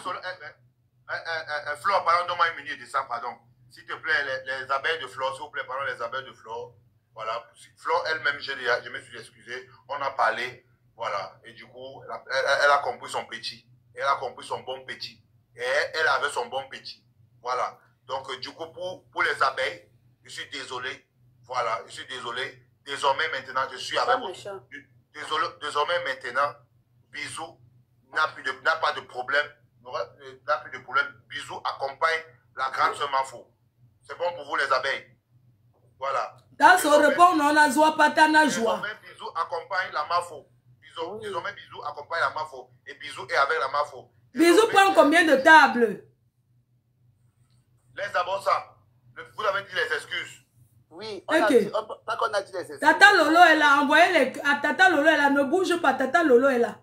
Flore, pardon, donne-moi une minute de ça, pardon. S'il te plaît, les abeilles de Flore, s'il vous plaît, pardon, les abeilles de Flore. Voilà. Flore elle-même, je me suis excusé. On a parlé. Voilà. Et du coup, elle a compris son petit. Elle a compris son bon petit. Et elle avait son bon petit. Voilà. Donc, du coup, pour les abeilles, je suis désolé. Voilà. Je suis désolé. Désormais, maintenant, je suis avec vous. Désormais, maintenant, Bisou n'a pas de problème. N'a plus de problème. Bisou accompagne la grande sœur Mafo. C'est bon pour vous, les abeilles. Voilà. Dans son répond, on a Zoapata, na joie. Désormais, Bisou accompagne la Mafo. Désormais, Bisou accompagne la Mafo. Et Bisou est avec la Mafo. Bisou prend combien de tables? Laisse d'abord ça. Vous avez dit les excuses. Oui, on a dit les excuses. Tata Lolo, elle a envoyé les... À Tata Lolo, elle a... Ne bouge pas, Tata Lolo est là.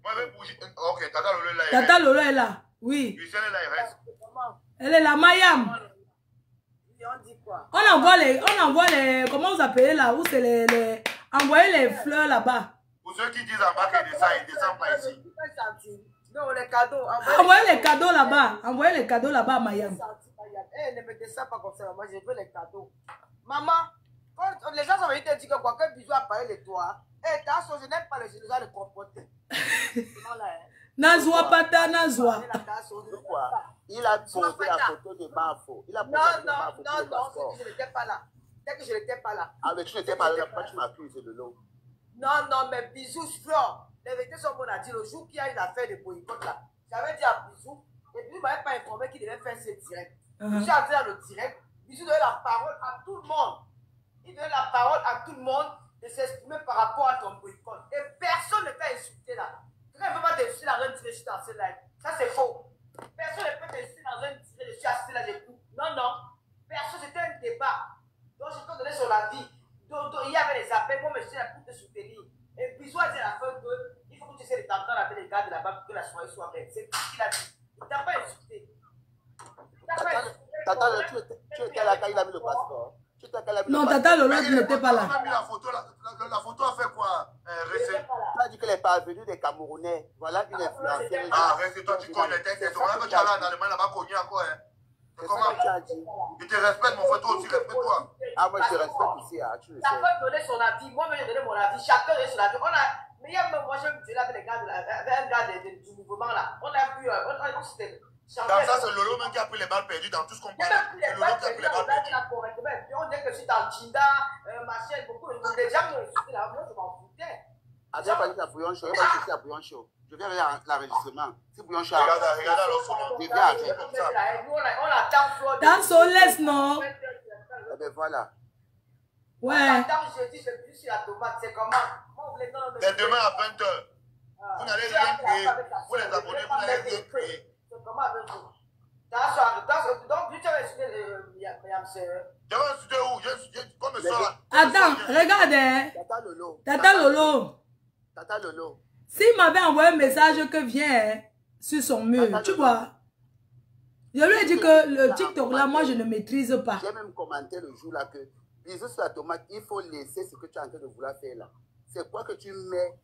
Moi, je vais bouger. Ok, Tata Lolo est là. Tata Lolo est là, oui. Lucien est là, il reste. Elle est là, Mayam. On dit quoi? On envoie les... Comment vous appelez là? Où c'est les... Envoyez les fleurs là-bas. Pour ceux qui disent en bas qu'ils descendent, ils ne descendent pas ici. Non, les cadeaux. Envoyez les cadeaux là-bas. Envoyez les cadeaux là-bas à Mayam. Eh, ne me descends pas comme ça. Moi, je veux les cadeaux. Maman, quand les gens sont venus te dire que quelqu'un bisou a parlé de toi, eh, ta chose, je n'aime pas les gens à le comporter. Nazwa pata, Nazwa. Il a posé la photo de Mafo. Il a posé la photo de Mafo. Non, je n'étais pas là. Dès que je n'étais pas là. Ah, mais tu n'étais pas là, pourquoi tu m'accuses de l'eau? Non, mais bisous, Flore. Les vérités sont bonnes à dire. Le jour qu'il y a une affaire de boycott là, j'avais dit à Bisou, et puis il ne m'avait pas informé qu'il devait faire ce direct. Je suis entré dans le direct. Bisou donnait la parole à tout le monde. Il donnait la parole à tout le monde de s'exprimer par rapport à ton boycott. Et personne ne peut insulter là. Tu ne peux pas t'insulter dans un direct, je suis dans ce live. Ça, c'est faux. Personne ne peut t'insulter dans un direct, je suis assis là, j'écoute. Non. Personne, c'était un débat. Donc, je peux donner son avis. Donc, il y avait des appels, moi, je suis là pour te soutenir. Et Bisou a dit à la fin qu'il faut que tu essaies de t'entendre avec les gars de là-bas pour que la soirée soit belle. C'est tout ce qu'il a dit. Il ne t'a pas insulté. Tata, tu étais là quand il a mis le passeport. Non, Tata Lolo n'était pas là. La photo a fait quoi? Tu as dit qu'elle n'est pas venue des Camerounais. Voilà une influenceuse. Ah, reste toi, tu connais tes textes. Voilà que tu as là en Allemagne, là-bas, connu encore. Comment tu as dit? Je te respecte, mon frère, toi aussi, respecte-toi. Ah, moi, je te respecte ici, tu le sais. Chacun donnait son avis. Moi, j'ai donné mon avis. Chacun donnait son avis. Mais il y a même moi, j'ai vu avec les gars, avec un gars du mouvement là. On a vu, on s'était. Dans ça, c'est Lolo même qui a pris les balles perdues dans tout ce qu'on parle. C'est Lolo qui a pris les balles perdues. On dit que je suis dans Tinda, machin, beaucoup de gens. Les gens m'ont insulté là, moi, je m'en foutais. Ah, tu n'as pas dit à Bouillon Show, je vais pas dire à Bouillon Show. Je viens avec l'enregistrement. Si Bouillon Show. Regarde alors son nom. Je viens avec. On attend Flore. Dans son laisse, non? Eh bien, voilà. Ouais. Attends, je dis, je suis sur la tomate, c'est comment? C'est demain à 20h. Vous n'allez rien créer. Vous les abonnés, vous n'allez rien créer. C'est comment avec vous? Donc, tu avais insulté tu vas insulter où? Comme ça. Attends, regarde. Tata Lolo. S'il m'avait envoyé un message que vient sur son mur, tu vois. Je lui ai dit que le TikTok là, moi je ne maîtrise pas. J'ai même commenté le jour là que bisous sur la tomate, il faut laisser ce que tu es en train de vouloir faire là. C'est quoi que tu mets?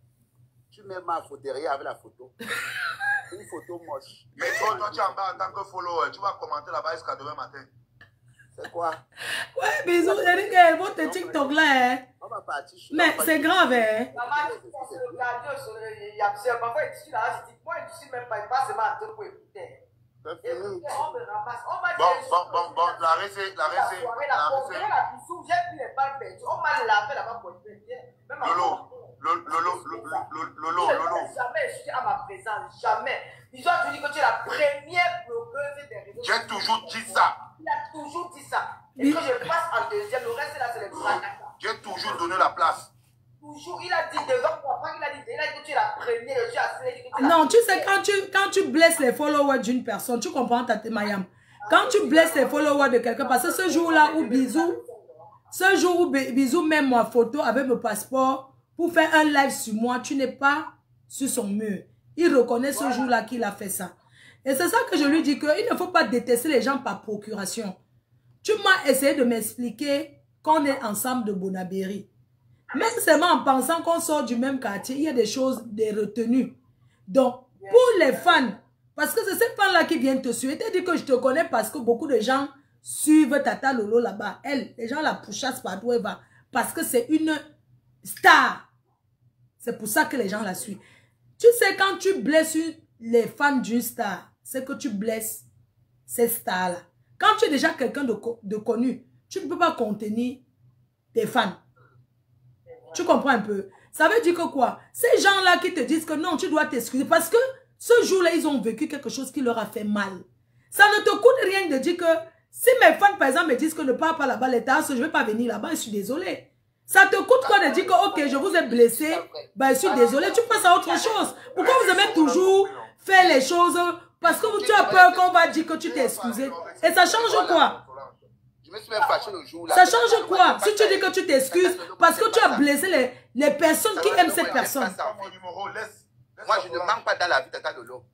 Tu mets ma photo derrière avec la photo. Une photo moche. Mais toi, tu es en bas en tant que follower. Tu vas commenter là-bas jusqu'à demain matin. C'est quoi? Ouais, bisous, j'ai dit que votre TikTok là, hein. On va partir. Mais c'est grave, hein. Maman, parfois, il dit là, je dis, moi, je suis même pas, il passe seulement en deux pour écouter. On me ramasse. Bon, la récé. J'ai pris les balles perdues. On m'a lavé là-bas pour Lolo. Jamais je suis à ma présence, jamais. Ils ont dit que tu es la première blogueuse des réseaux. J'ai toujours dit ça. Il a toujours dit ça. Et quand je passe en deuxième, le reste là, c'est les fracas. J'ai toujours donné la place. Toujours, il a dit devant moi, il a dit que tu es la première Non, tu sais, quand tu blesses les followers d'une personne, tu comprends ta Mayam. Quand tu blesses les followers de quelqu'un, parce que ce jour-là où Bisou met ma photo avec mon passeport pour faire un live sur moi, tu n'es pas sur son mur. Il reconnaît ce jour-là qu'il a fait ça. Et c'est ça que je lui dis, qu'il ne faut pas détester les gens par procuration. Tu m'as essayé de m'expliquer qu'on est ensemble de Bonabéry. Même seulement en pensant qu'on sort du même quartier, il y a des choses, des retenues. Donc, pour les fans, parce que c'est ces fans-là qui viennent te suivre. Je te dis que je te connais parce que beaucoup de gens suivent Tata Lolo là-bas. Elle, les gens la pourchassent partout où elle va. Parce que c'est une star. C'est pour ça que les gens la suivent. Tu sais, quand tu blesses les fans d'une star, c'est que tu blesses ces stars-là. Quand tu es déjà quelqu'un de connu, tu ne peux pas contenir tes fans. Tu comprends un peu? Ça veut dire que quoi? Ces gens-là qui te disent que non, tu dois t'excuser parce que ce jour-là, ils ont vécu quelque chose qui leur a fait mal. Ça ne te coûte rien de dire que si mes fans, par exemple, me disent que ne pars pas là-bas, les tasses, je ne vais pas venir là-bas, je suis désolée. Ça te coûte quoi de dire que, ok, je vous ai blessé, ben, je suis désolée, tu passes à autre chose. Pourquoi vous aimez toujours faire les choses parce que tu as peur qu'on va dire que tu t'es excusé? Et ça change quoi? Je me suis même fâché le jour là. Ça change quoi? Si tu dis que tu t'excuses parce que tu as blessé les personnes qui aiment cette personne. Moi, je ne manque pas dans la vie de Tata Lolo.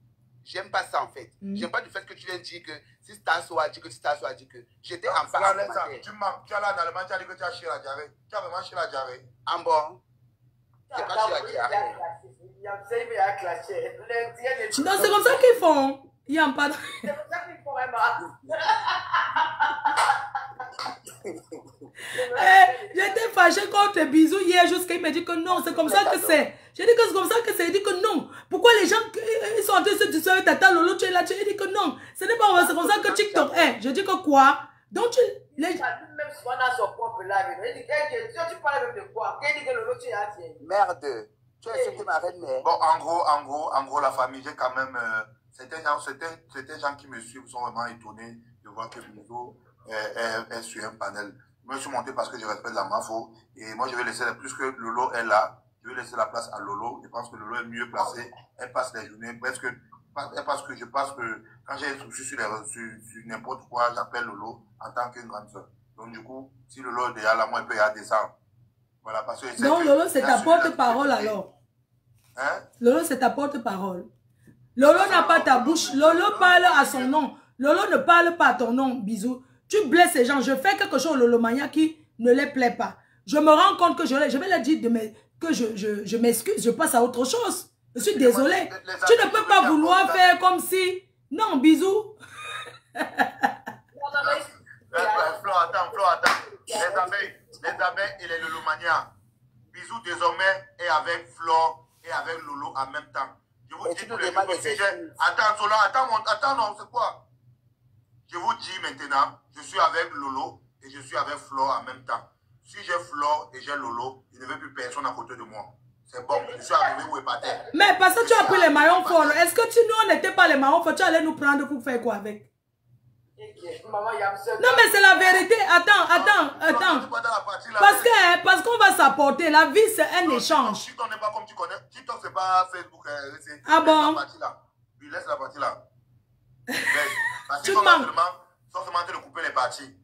J'aime pas ça en fait. J'aime pas du fait que tu viens dire que si Stasso a dit que Stasso a dit que j'étais en bas. Tu manques. Tu as là en Allemagne, tu as dit que tu as chié la diarrhée. Tu as vraiment chié la diarrhée. En bon. J'ai pas chié la diarrhée. Non, c'est comme ça qu'ils font. Il n'y a pas de... C'est comme ça qu'ils font, J'étais fâchée contre Bisou hier jusqu'à il m'a dit que non, c'est comme ça que c'est. J'ai dit que c'est comme ça que c'est. Il dit que non. Pourquoi les gens ils sont en train de se dire avec Tata Lolo, tu es là, tu dit que non. Ce n'est pas vrai, c'est comme ça que TikTok est. Je dis que quoi? Donc tu... Même souvent dans son propre live. Il dit que tu parles même de quoi? Il dit que Lolo, tu es là, merde. Tu as accepté ma reine mère. Bon, en gros, la famille, j'ai quand même... certains gens qui me suivent sont vraiment étonnés de voir que Bisou est sur un panel. Je me suis monté parce que je respecte la Mafo. Et moi, je vais laisser, plus que Lolo est là, je vais laisser la place à Lolo. Je pense que Lolo est mieux placé. Elle passe les journées presque... Parce que je pense que quand j'ai un souci sur n'importe quoi, j'appelle Lolo en tant qu'une grande soeur. Donc du coup, si Lolo est déjà là, moi, il peut y aller descendre. Voilà, parce que... Non, Lolo, c'est ta porte-parole alors. Hein? Lolo, c'est ta porte-parole. Lolo n'a pas ta bouche. Lolo parle à son nom. Lolo ne parle pas à ton nom, Bisou. Tu blesses les gens. Je fais quelque chose au Lolo Mania qui ne les plaît pas. Je me rends compte que je vais leur dire que je m'excuse, je passe à autre chose. Je suis désolée. Tu ne peux pas vouloir faire comme si... Non, Bisou. Flo, attends. Les abeilles et les Lolo Mania. Bisou désormais est avec Flo et avec Lolo en même temps. Je vous dis pour les attends, non, c'est quoi? Je vous dis maintenant, je suis avec Lolo et je suis avec Flo en même temps. Si j'ai Flo et j'ai Lolo, il ne veut plus personne à côté de moi. C'est bon, je suis arrivé où est pas terre. Mais parce que tu as pris les maillons forts, est-ce que nous, on n'était pas les maillons forts, tu allais nous prendre pour faire quoi avec? Non, mais c'est la vérité. Attends. Parce qu'on va s'apporter. La vie, c'est un échange. TikTok n'est pas comme tu connais. TikTok, c'est pas Facebook. Ah bon? Lui, laisse la partie là. Parce Tu qu'il manques. sans se mentir de couper les parties.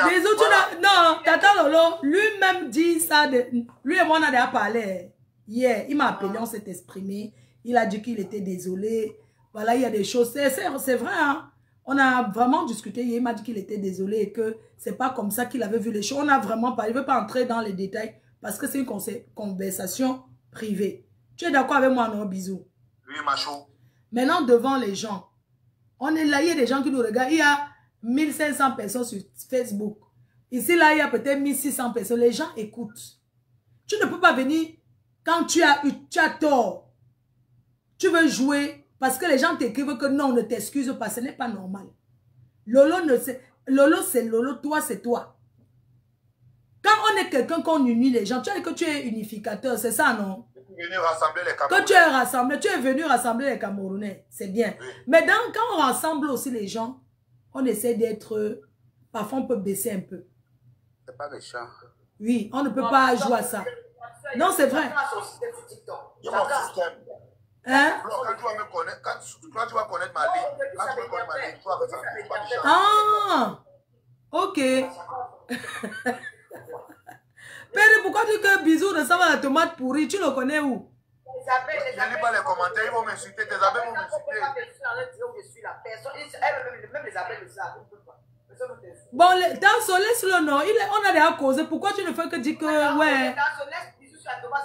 Les autres, non, Tata Lolo, lui-même dit ça. Lui et moi, on a déjà parlé. Hier, il m'a appelé, on s'est exprimé. Il a dit qu'il était désolé. Voilà, il y a des choses. C'est vrai, hein. On a vraiment discuté. Il m'a dit qu'il était désolé et que c'est pas comme ça qu'il avait vu les choses. On a vraiment pas. Il ne veut pas entrer dans les détails parce que c'est une conversation privée. Tu es d'accord avec moi, non, Bisou? Oui, macho. Maintenant, devant les gens, on est là, il y a des gens qui nous regardent. Il y a 1500 personnes sur Facebook. Ici, là, il y a peut-être 1600 personnes. Les gens écoutent. Tu ne peux pas venir quand tu as tort. Tu veux jouer parce que les gens t'écrivent que non, ne t'excuse pas. Ce n'est pas normal. Lolo, c'est Lolo. Toi, c'est toi. Quand on est quelqu'un qu'on unit les gens, tu as dit que tu es unificateur. C'est ça, non? Que tu es rassemblé. Tu es venu rassembler les Camerounais. C'est bien. Oui. Mais quand on rassemble aussi les gens, on essaie d'être... Parfois, on peut baisser un peu. C'est pas méchant. Oui, on ne peut pas jouer à ça. Non, c'est vrai. Il y a mon système. Hein? Quand tu vas me connaître, quand tu vas connaître ma ligne, quand tu vas connaître ma ligne, tu vas faire pas de chance. Ah! Ok. Père, pourquoi tu dis que Bisou ressemble à la tomate pourrie? Tu le connais où? Je ne lis pas les commentaires, ils vont m'insulter. Tes abeilles vont m'insulter. Bon, Danso, laisse-le non. On a déjà causé. Pourquoi tu ne fais que dire que, ouais.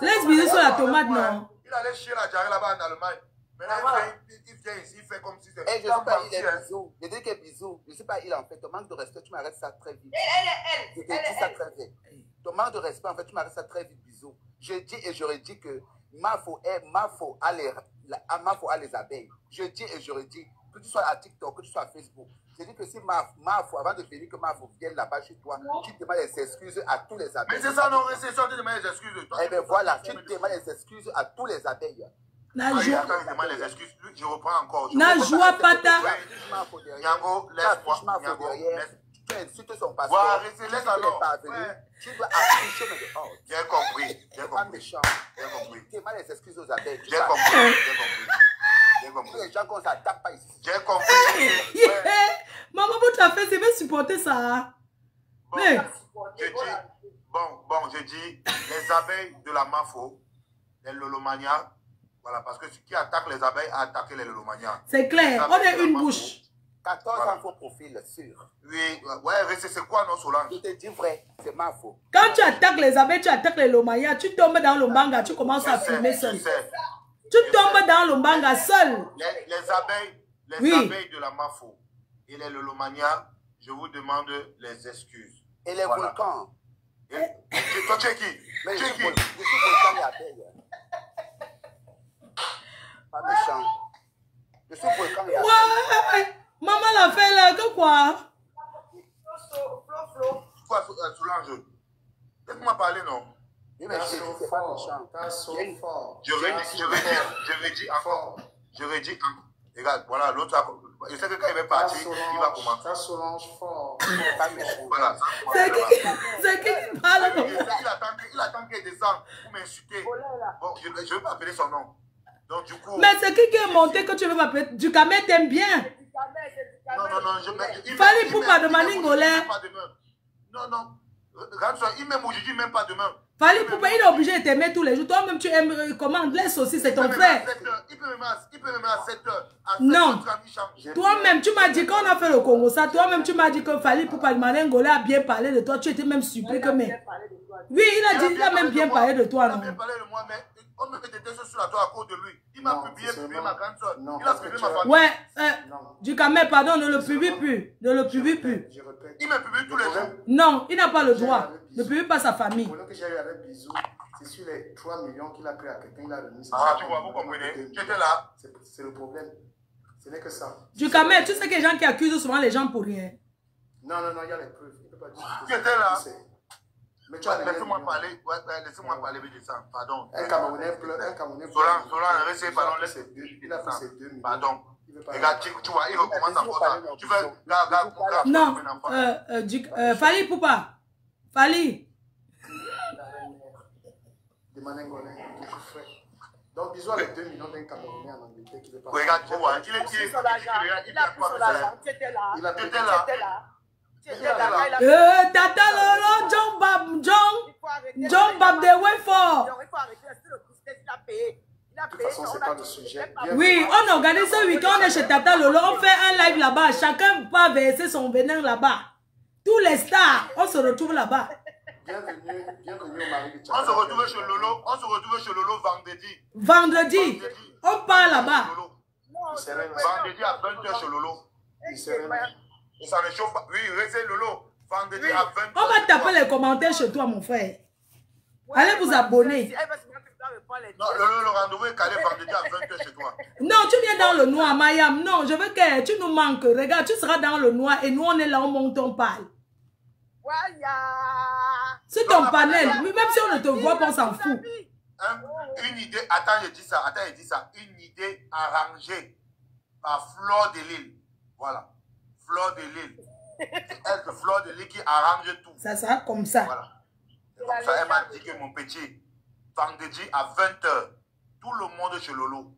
Laisse Bisou sur la tomate, non. Il allait chier la diarrhée là-bas en Allemagne. Maintenant, il vient ici, il fait comme si c'était... Eh, je ne sais pas, il est Bisou. Je dis que Bisou, je ne sais pas, il en fait. Ton manque de respect, tu m'arrêtes ça très vite. Je te dis ça très vite. Ton manque de respect, en fait, tu m'arrêtes ça très vite, Bisou. Je dis et j'aurais dit que Mafo a les abeilles. Je dis et j'aurais dit, que tu sois à TikTok, que tu sois à Facebook. Je dis que si Mafo, avant de venir, que Mafo vienne là-bas chez toi, tu demandes des excuses à tous les abeilles. Mais c'est ça, non, c'est ça, tu demandes des excuses. Eh bien voilà, tu demandes des excuses à tous les abeilles. Attends, il demande des excuses. Je reprends encore. Najwa Pata. Yango, laisse-moi. Yango, laisse. Tu insultes son passeport. Voilà, laisse alors. Tu dois afficher mes dehors. J'ai compris. J'ai Pas compris. méchant. J'ai compris. Tu demandes des excuses aux abeilles. J'ai compris. J'ai compris. J'ai compris. Les gens qu'on s'attaque pas ici. J'ai compris. Maman, vous t'as fait, c'est bien supporter ça. Bon, Mais, je dis, les abeilles de la Mafo, les Lolomania, voilà, parce que ce qui attaque les abeilles a attaqué les Lolomania. c'est clair, on est une bouche. 14 ans faux profil, sûr. Oui, ouais, c'est quoi, non, Solange? Je te dis vrai, c'est ma faute. Quand tu attaques les abeilles, tu attaques les lomayas, tu tombes dans le manga, tu commences à fumer seul. Tu tombes dans le manga seul. Les abeilles de la Mafo et les Lolomania, je vous demande les excuses. Et les volcans. Toi, tu es qui? Mais je suis volcan et abeille. Pas méchant. Je suis volcan et abeille. Ouais, maman l'a fait là, que quoi? Quoi, Solange? Laisse-moi parler, non? Oui, mais c'est pas méchant. Je redis encore. Regarde, voilà, l'autre, je sais que quand il va partir, il va commencer. Ça Solange fort. Pas méchant. Voilà. C'est qui parle comme ça? Il attend qu'il descende pour m'insulter. Bon, je ne veux pas appeler son nom. Donc, du coup... Mais c'est qui est monté que tu veux m'appeler? Du Camé t'aime bien. Non, Fallait pour pas demander Ngolais. Non. Regarde ça, il m'aime aujourd'hui, même pas demain. Fallait pour pas, il est obligé de t'aimer tous les jours. Toi-même, tu aimes, comment, laisse aussi, c'est ton frère. Il peut me mettre à 7 heures. Non. Toi-même, tu m'as dit, quand on a fait le Congo, ça, toi-même, tu m'as dit que fallait pour pas demander Ngolais a bien parlé de toi. Tu étais même surpris que mais. Oui, il a même bien parlé de toi, non? Il a bien parlé de moi, mais on me déteste sur la toile à cause de lui. Il m'a publié ma grande soeur. Il a publié ma famille. Ouais, du Camé, pardon, ne le publie plus. Ne le publie plus. Il me publie tous les jours. Non, il n'a pas le droit. Ne publie pas sa famille. Le problème que j'ai eu avec Bisou, c'est sur les 3 millions qu'il a pris à quelqu'un, il a remis. Ah, tu vois, vous comprenez. Tu étais là. C'est le problème. Ce n'est que ça. Du Camé, tu sais qu'il y a des gens qui accusent souvent les gens pour rien. Non, il y a les preuves. Il ne peut pas dire. Tu étais là. Mais tu as laissez-moi parler. Laissez-moi parler de ça. Pardon. Un Camerounais pleure. Solange, restez, pardon. Il a pris ses 2 millions. Pardon. Regarde, tu vois, il recommence encore ça. Tu veux. Non. Fali Poupa. Fali. Demandez Ngolais. Donc, Bisou a les 2 millions d'un Camerounais en Angleterre qui ne veut pas. Regarde, tu vois, il a pris son argent. Tu étais là. Il a pris Tata Lolo, John Bab de Wayford. Il faut arrêter, il a payé. De toute façon, ce n'est pas le sujet. Oui, on organise ce week-end, on est chez Tata Lolo, on fait un live là-bas. Chacun va verser son venin là-bas. Tous les stars, on se retrouve là-bas. Bienvenue au mari de On se retrouve chez Lolo vendredi. Vendredi, on part là-bas. Vendredi à 20h chez Lolo. Et ça ne chauffe pas. Oui, restez Lolo. Vendredi à 20h. On va taper les commentaires chez toi, mon frère. Allez vous abonner. Non, le rendez-vous est calé vendredi à 20h chez toi. Non, tu viens dans le noir, Mayam. Non, je veux que tu nous manques. Regarde, tu seras dans le noir et nous, on est là, on monte, on parle. C'est ton panel. Même si on ne te voit pas, on s'en fout. Une idée, attends, je dis ça. Une idée arrangée par Fleur de Lille. Voilà. Fleur de Lille. C'est elle, Fleur de Lille, qui arrange tout. Ça sera comme ça. Voilà. Comme ça, elle m'a dit que mon petit, vendredi à 20h, tout le monde chez Lolo.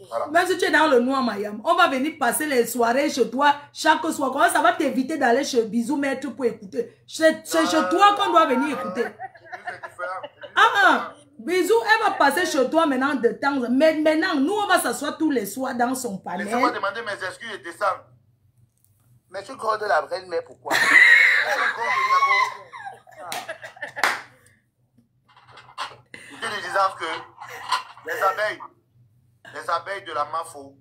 Voilà. Même si tu es dans le noir, Mayam, on va venir passer les soirées chez toi chaque soir. Comment ça va t'éviter d'aller chez Bisou Maître pour écouter? C'est chez toi qu'on doit venir écouter. Bisou, elle va passer chez toi maintenant de temps. Mais maintenant, nous, on va s'asseoir tous les soirs dans son panel. Laissez-moi demander mes excuses et descendre. Mais tu crois de la vraie mère, pourquoi? Je te disant que les abeilles de la Mafo,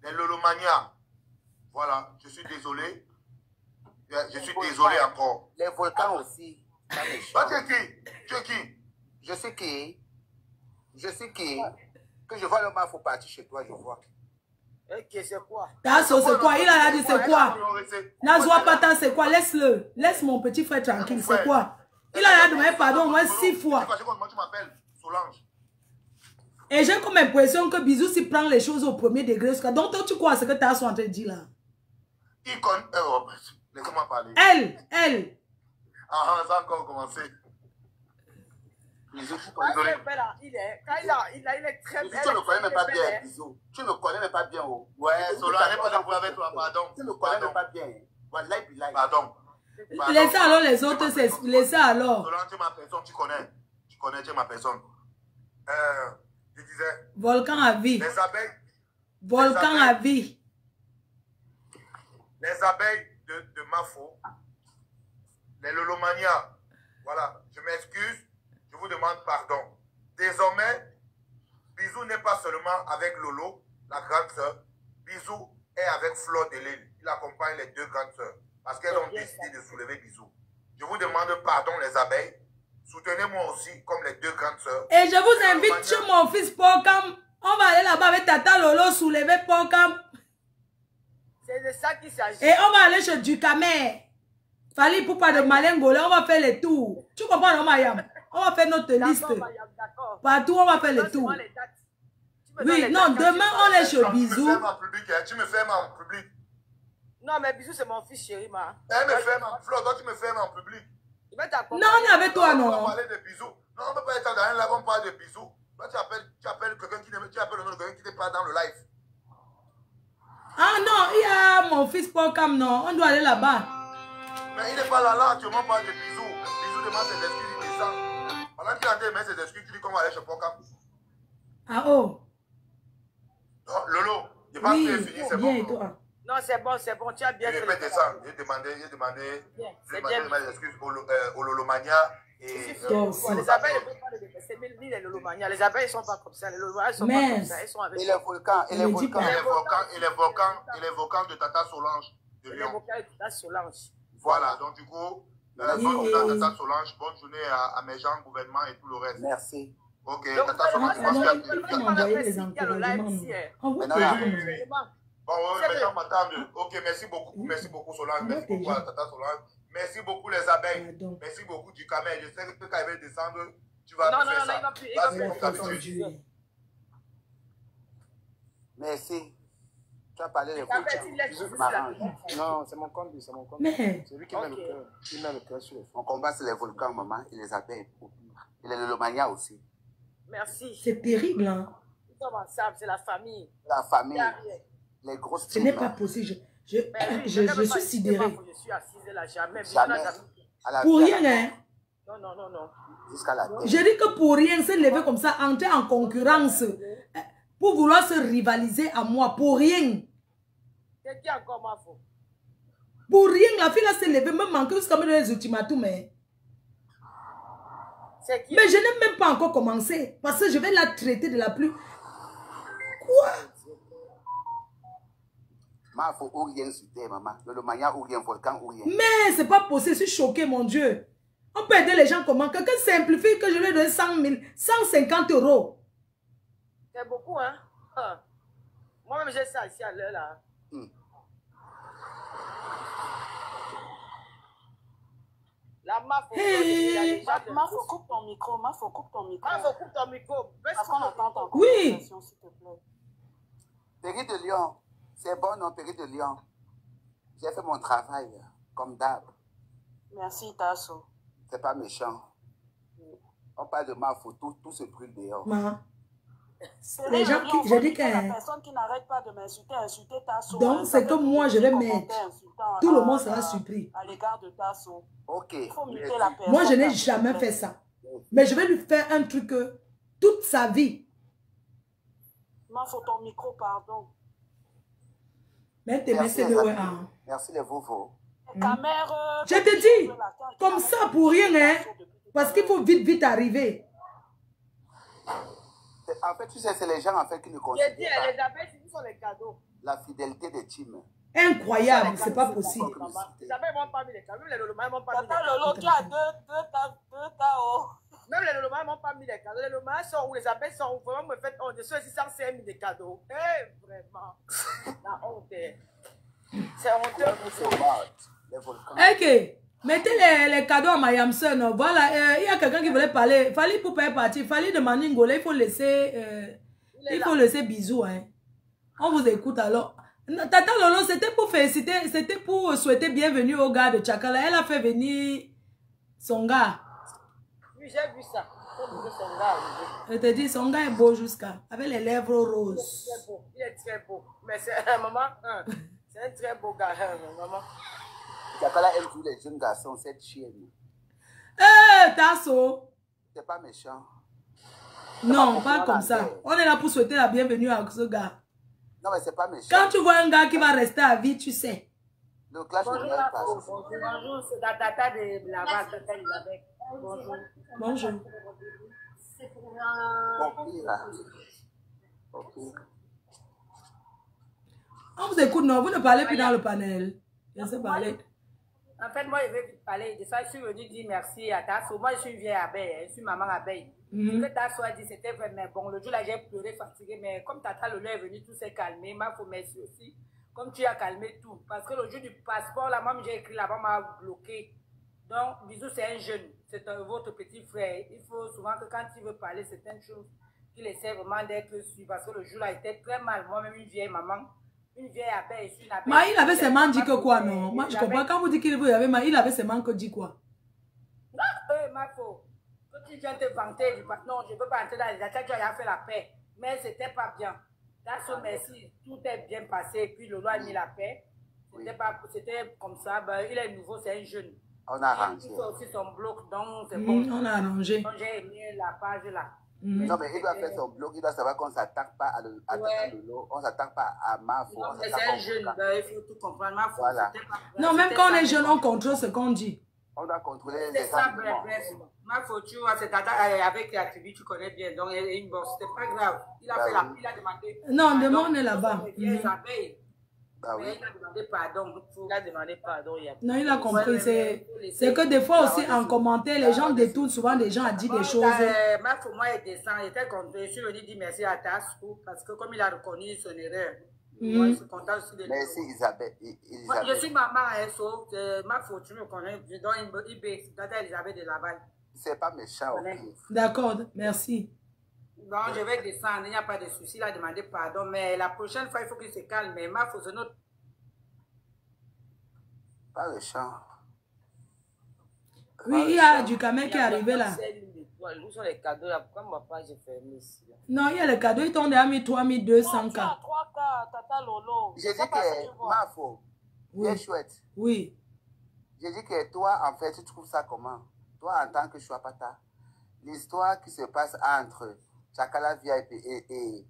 les Lolomania, voilà, je suis désolé. Je suis désolé encore. Les volcans aussi. Toi, tu es qui? Tu es qui? Je sais qui. Je sais qui. Que je vois le Mafo partir chez toi, je vois. Ok, c'est quoi? Tasso, c'est quoi? Il a dit c'est quoi? Nazwa Patan, c'est quoi? Laisse-le. Laisse mon petit frère tranquille, c'est quoi? Il a demandé pardon au moins 6 fois. Comment tu m'appelles? Solange. Et j'ai comme impression que Bisou s'y prend les choses au premier degré. Donc toi, tu crois ce que Tasso est en train de dire là? Laissez-moi parler. Elle. Ah, ça a encore commencé. Bisou, Quand il est belle, il est très belle. Tu ne connais même pas bien, Bisou. Tu ne connais même pas bien. Ouais, Solange, pas de problème avec toi, pardon. Tu ne connais même pas bien. Pardon. Laissez alors les autres s'expliquer. Laissez alors. Solange, tu es ma personne, tu connais. Tu es ma personne. Je disais. Volcan à vie. Les abeilles. Volcan à vie. Les abeilles de Mafo. Les Lolomania. Voilà, je m'excuse. Je vous demande pardon. Désormais, Bisou n'est pas seulement avec Lolo, la grande sœur. Bisou est avec Flore de Lille. Il accompagne les deux grandes sœurs. Parce qu'elles ont décidé de soulever Bisou. Je vous demande pardon, les abeilles. Soutenez-moi aussi, comme les deux grandes sœurs. Et je vous invite chez mon fils Porcam. On va aller là-bas avec Tata Lolo soulever Porcam. C'est de ça qu'il s'agit. Et on va aller chez Ducamer. Fali pour pas de Malengolé, on va faire les tours. Tu comprends, non, Mayam? On va faire notre liste. Partout, on va faire les tours. Oui, non, demain, on est chez Bisou. Tu me fermes en public. Non, mais Bisou, c'est mon fils chéri, ma. Elle me ferme en public. Toi, tu me fermes en public. Non, on est avec toi, non. On va parler de Bisou. Non, on ne peut pas être dans un live, on parle de Bisou. Toi, tu appelles quelqu'un qui n'est pas dans le live. Ah non, il y a mon fils Porcam, non. On doit aller là-bas. Mais il n'est pas là, tu m'en parles de Bisou. Bisou demande ses excuses, il descend. Pendant qu'il a demandé ses excuses, tu dis qu'on va aller chez Porcam. Ah oh. Non, Lolo, je pense que c'est fini, c'est bon. Toi. Non, c'est bon, tu as bien fait. Il peut descendre, il a demandé mes excuses au Lolomania. Et les abeilles ne peuvent pas le détester, mais ni les Lolomania. Les abeilles ne sont pas comme ça. Les Lolomania ne sont pas comme ça. Elles sont avec et les volcans. Et les volcans de Tata Solange de Lyon. Les volcans de Tata Solange. Voilà, donc du coup, bonne journée à Tata Solange, bonne journée à mes gens, gouvernement et tout le reste. Merci. Ok, Tata Solange, je pense qu'il y a envoyer les encouragements. Bon, les gens m'attendent. Ok, merci beaucoup Solange, merci beaucoup à Tata Solange. Merci beaucoup les abeilles. Merci beaucoup du Ducamer. Je sais que quand il va descendre, tu vas faire ça. Non, il va plus. Merci. Tu as parlé des volcans. Non, c'est mon compte, c'est mon compte. Mais... C'est lui qui met le cœur. Il met le cœur sur les On combat sur les volcans, maman, et les abeilles. Et les Lolomania aussi. Merci. C'est terrible, hein. Nous sommes ensemble, c'est la famille. La famille. Les grosses Ce n'est pas possible. Je suis sidérée. Je suis assise là, jamais. Pour rien, hein. Non. Jusqu'à la terre. Je dis que pour rien, se lever comme ça, entrer en concurrence, pour vouloir se rivaliser à moi, pour rien. C'est qui encore ma faute? Pour rien, la fille là s'est levée, me manque jusqu'à me donner les ultimatums. Mais je n'ai même pas encore commencé, parce que je vais la traiter de la plus... Quoi? Il faut ou rien sur terre, maman. Le mania ou rien, volcan ou rien. Mais c'est pas possible, je suis choquée, mon Dieu. On peut aider les gens comment? Quelqu'un simplifie que je vais donner 100 000, 150 €. C'est beaucoup, hein? Moi-même, j'ai ça ici à l'heure, là. La Mafo. Mafo, coupe ton micro. Mafo, coupe ton micro. Mafo, coupe ton micro. Parce qu'on entend ton conversation, s'il te plaît. Péri de Lyon. C'est bon, non, Péri de Lyon. J'ai fait mon travail, comme d'hab. Merci, Tasso. C'est pas méchant. On parle de ma photo, tout se brûle dehors. Les gens qui... Je dis que... La personne qui n'arrête pas de m'insulter, insulter Tasso. Donc, c'est que moi, je vais mettre. Tout le monde sera surpris. À l'égard de Tasso. Ok. Il faut muter la personne. Moi, je n'ai jamais fait ça. Mais je vais lui faire un truc toute sa vie. Faut ton micro, pardon. Merci les vovos. Je te dis, comme ça pour rien, hein, parce qu'il faut vite arriver. En fait, tu sais, c'est les gens en fait qui ne considèrent J'ai dit, les appels, ce sont les cadeaux. La fidélité des teams. Incroyable, c'est pas possible. Les appels, ils m'ont pas mis les cadeaux. Même les Loloma, ils m'ont pas mis les cadeaux. Lolo, tu as deux taos. Même les Loloma, ils m'ont pas mis les cadeaux. Les Loloma sont où, les appels sont où. Vraiment, me faites honte. Je suis aussi censé mis des cadeaux. Eh, vraiment. La honte. C'est honteux. Ok. Mettez les cadeaux à Mayam Son. Voilà, il y a quelqu'un qui voulait parler. Fallait pour pas partir. Fallait demander une Ngolé. Il faut laisser bisous. Hein. On vous écoute alors. Tata Lolo, c'était pour féliciter, c'était pour souhaiter bienvenue au gars de Tchakala. Elle a fait venir son gars. Oui, j'ai vu ça. Son gars. Je te dis, son gars est beau jusqu'à. Avec les lèvres roses. Il est très beau. Mais c'est maman. C'est un très beau gars, maman. Tchakala aime tous les jeunes garçons, cette chienne. Tasso. C'est pas méchant. Non, pas comme ça. On est là pour souhaiter la bienvenue à ce gars. Non, mais c'est pas méchant. Quand tu vois un gars qui va rester à vie, tu sais. Le clash bonjour, bonjour, c'est la tata de la vague, tata Elisabeth. Bonjour. Bonjour. C'est pour on vous écoute, non, vous ne parlez plus dans le panel. Je sais parler. En fait, moi, je vais parler de ça. Je suis venue dire merci à Tasso. Moi, je suis une vieille abeille. Je suis maman abeille. Ce que Tasso a dit, c'était vraiment bon. Le jour là, j'ai pleuré, fatigué. Mais comme Tata Lolo est venue, tout s'est calmé. Il faut merci aussi. Comme tu as calmé tout. Parce que le jour du passeport, là, moi, j'ai écrit là-bas, m'a bloqué. Donc, Bisou, c'est un jeune. C'est votre petit frère. Il faut souvent que quand il veut parler certaines choses, qu'il essaie vraiment d'être su. Parce que le jour là, il était très mal. Moi-même, une vieille maman. Une vieille abeille, une abeille. Mais il avait seulement dit que quoi, non? Moi, je comprends. Quand vous dites qu'il avait, mais il avait seulement que dit quoi? Non, ma faute. Quand tu viens te vanter, non, je ne veux pas entrer dans les attaques, tu as fait la paix. Mais ce n'était pas bien. Dans merci, tout est bien passé. Et puis, Lolo a mis la paix. C'était comme ça. Ben, il est nouveau, c'est un jeune. On a arrangé. Il fait aussi son bloc, donc c'est bon. On a arrangé. Donc, j'ai aimé la page là. Non, mais il doit faire son blog, il doit savoir qu'on ne s'attaque pas à Lolo, on ne s'attaque pas à Mafo. Non, mais c'est un jeune, il faut tout comprendre. Mafo, voilà. Non, même quand on est jeune, on contrôle ce qu'on dit. On doit contrôler les sentiments. Mafo, tu vois, c'est Tata avec la tribu, tu connais bien, donc il y a une bosse, c'était pas grave. Il a fait il a demandé. Non, demande là-bas. Bah oui. Mais il a demandé pardon. Il a demandé pardon. Non, il a compris. C'est que des fois aussi, en commentaire, les gens détournent souvent des gens à dire des choses. Ma pour moi, il descend. Il était content. Je suis venu dire merci à Tasso parce que comme il a reconnu son erreur, moi, je suis content aussi de lui. Merci Isabelle. Je suis maman à Esso. Ma faute, tu me connais. Je donne une IB. Tata Elisabeth de Laval. C'est pas méchant. D'accord, merci. Bon, je vais descendre, il n'y a pas de souci, il a demandé pardon, mais la prochaine fois, il faut qu'il se calme. Mais ma faute, c'est notre... Pas méchant. Oui, il y a du caméra qui est arrivé là. Où sont les cadeaux là? Pourquoi ma page est fermée ici? Non, il y a les cadeaux, ils t'ont déjà mis 3200 K. 3K, Tata Lolo. J'ai dit que, Mafo, c'est chouette. Oui. J'ai dit que toi, en fait, tu trouves ça comment? Toi, en tant que Chouapata, l'histoire qui se passe entre Tchakala VIP et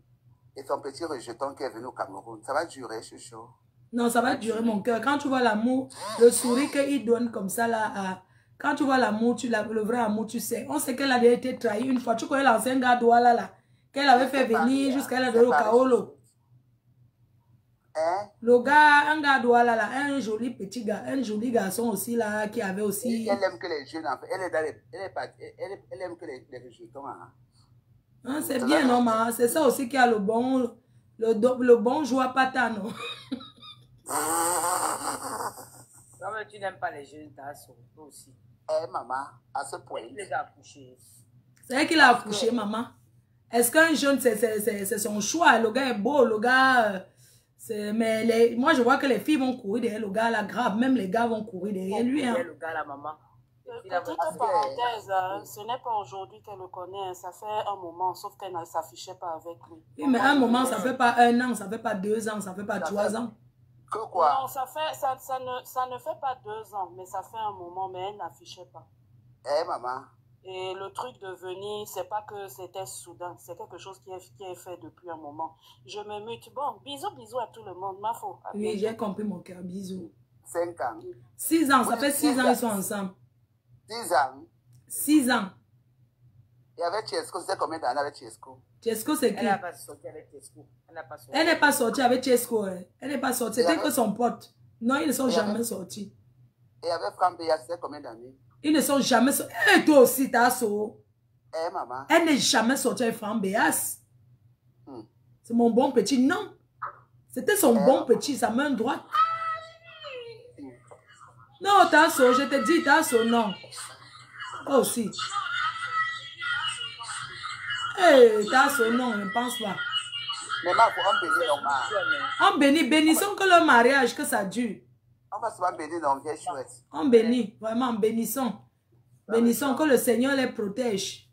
son petit rejeton qui est venu au Cameroun, ça va durer, chouchou? Non, ça va durer, mon cœur. Quand tu vois l'amour, le sourire qu'il donne comme ça, là, quand tu vois l'amour, le vrai amour, tu sais. On sait qu'elle avait été trahie une fois. Tu connais l'ancien gars Douala, là, qu'elle avait fait venir jusqu'à elle a donné au Kaolo. Hein? Le gars, un gars Douala, là, un joli petit gars, un joli garçon aussi, là, qui avait aussi... Elle aime que les jeunes, en fait. Elle aime que les rejetons, hein. Hein, c'est bien, non, mais c'est ça aussi qui a le bon joueur pata, non? Non, mais tu n'aimes pas les jeunes, t'as toi aussi. Eh, maman, à ce point. Il les a accouchés. C'est elle qui l'a accouché, maman. Est-ce qu'un jeune, c'est son choix? Le gars est beau, le gars... mais moi, je vois que les filles vont courir derrière le gars, là, grave. Même les gars vont courir derrière lui. Hein. Le gars, la maman. Petite parenthèse, hein, ce n'est pas aujourd'hui qu'elle le connaît, hein, ça fait un moment, sauf qu'elle ne s'affichait pas avec lui. Oui, mais un moment, ça fait pas 1 an, ça fait pas 2 ans, ça fait pas 3 ans. Que quoi? Non, ça ne fait pas 2 ans, mais ça fait un moment, mais elle n'affichait pas. Eh, maman. Et le truc de venir, c'est pas que c'était soudain, c'est quelque chose qui est fait depuis un moment. Je me mute. Bon, bisous à tout le monde, ma faute. Oui, j'ai compris mon cœur, bisous. 5 ans. 6 ans, ça fait 6 ans ils sont ensemble. 10 ans. 6 ans. Et avec Chesco, c'était combien d'années avec Chesco? Chesco, c'est qui? Elle n'a pas sorti avec Chesco. Elle n'est pas sortie avec Chesco. Elle n'est pas sortie. C'était que son pote. Non, ils ne sont jamais sortis. Et avec Frambéa, c'était combien d'années? Ils ne sont jamais sortis. Et toi aussi, t'as sauté. Eh, maman. Elle n'est jamais sortie avec Frambéas. C'est mon bon petit. Non. C'était son bon petit, sa main droite. Non, t'as sauté. Je te dis, t'as sauté. Non. Toi aussi. Eh, t'as sauté. Non, je ne pense pas. Mais ma faut on bénit normal. On bénit. Bénissons que le mariage, que ça dure. On va souvent bénir dans vieille chouette. On bénit, vraiment, bénissons. Bénissons que le Seigneur les protège.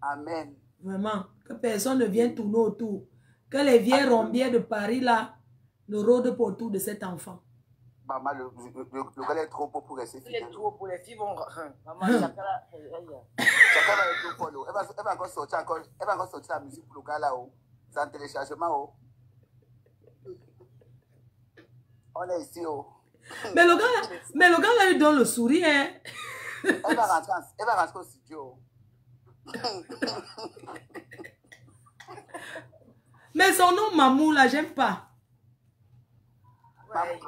Amen. Vraiment, que personne ne vienne tourner autour. Que les vieilles rombières de Paris, là, ne rôdent pas autour de cet enfant. Maman, le gars est trop beau pour rester fidèle. Il est trop beau, les filles vont... Maman, Chacun va être follow. Elle va encore sortir la musique pour le gars là-haut. C'est un téléchargement. On est ici. Mais le gars là, il donne le sourire. Hein? Elle va rentrer au studio. Mais son nom Mamou là, j'aime pas. Ouais.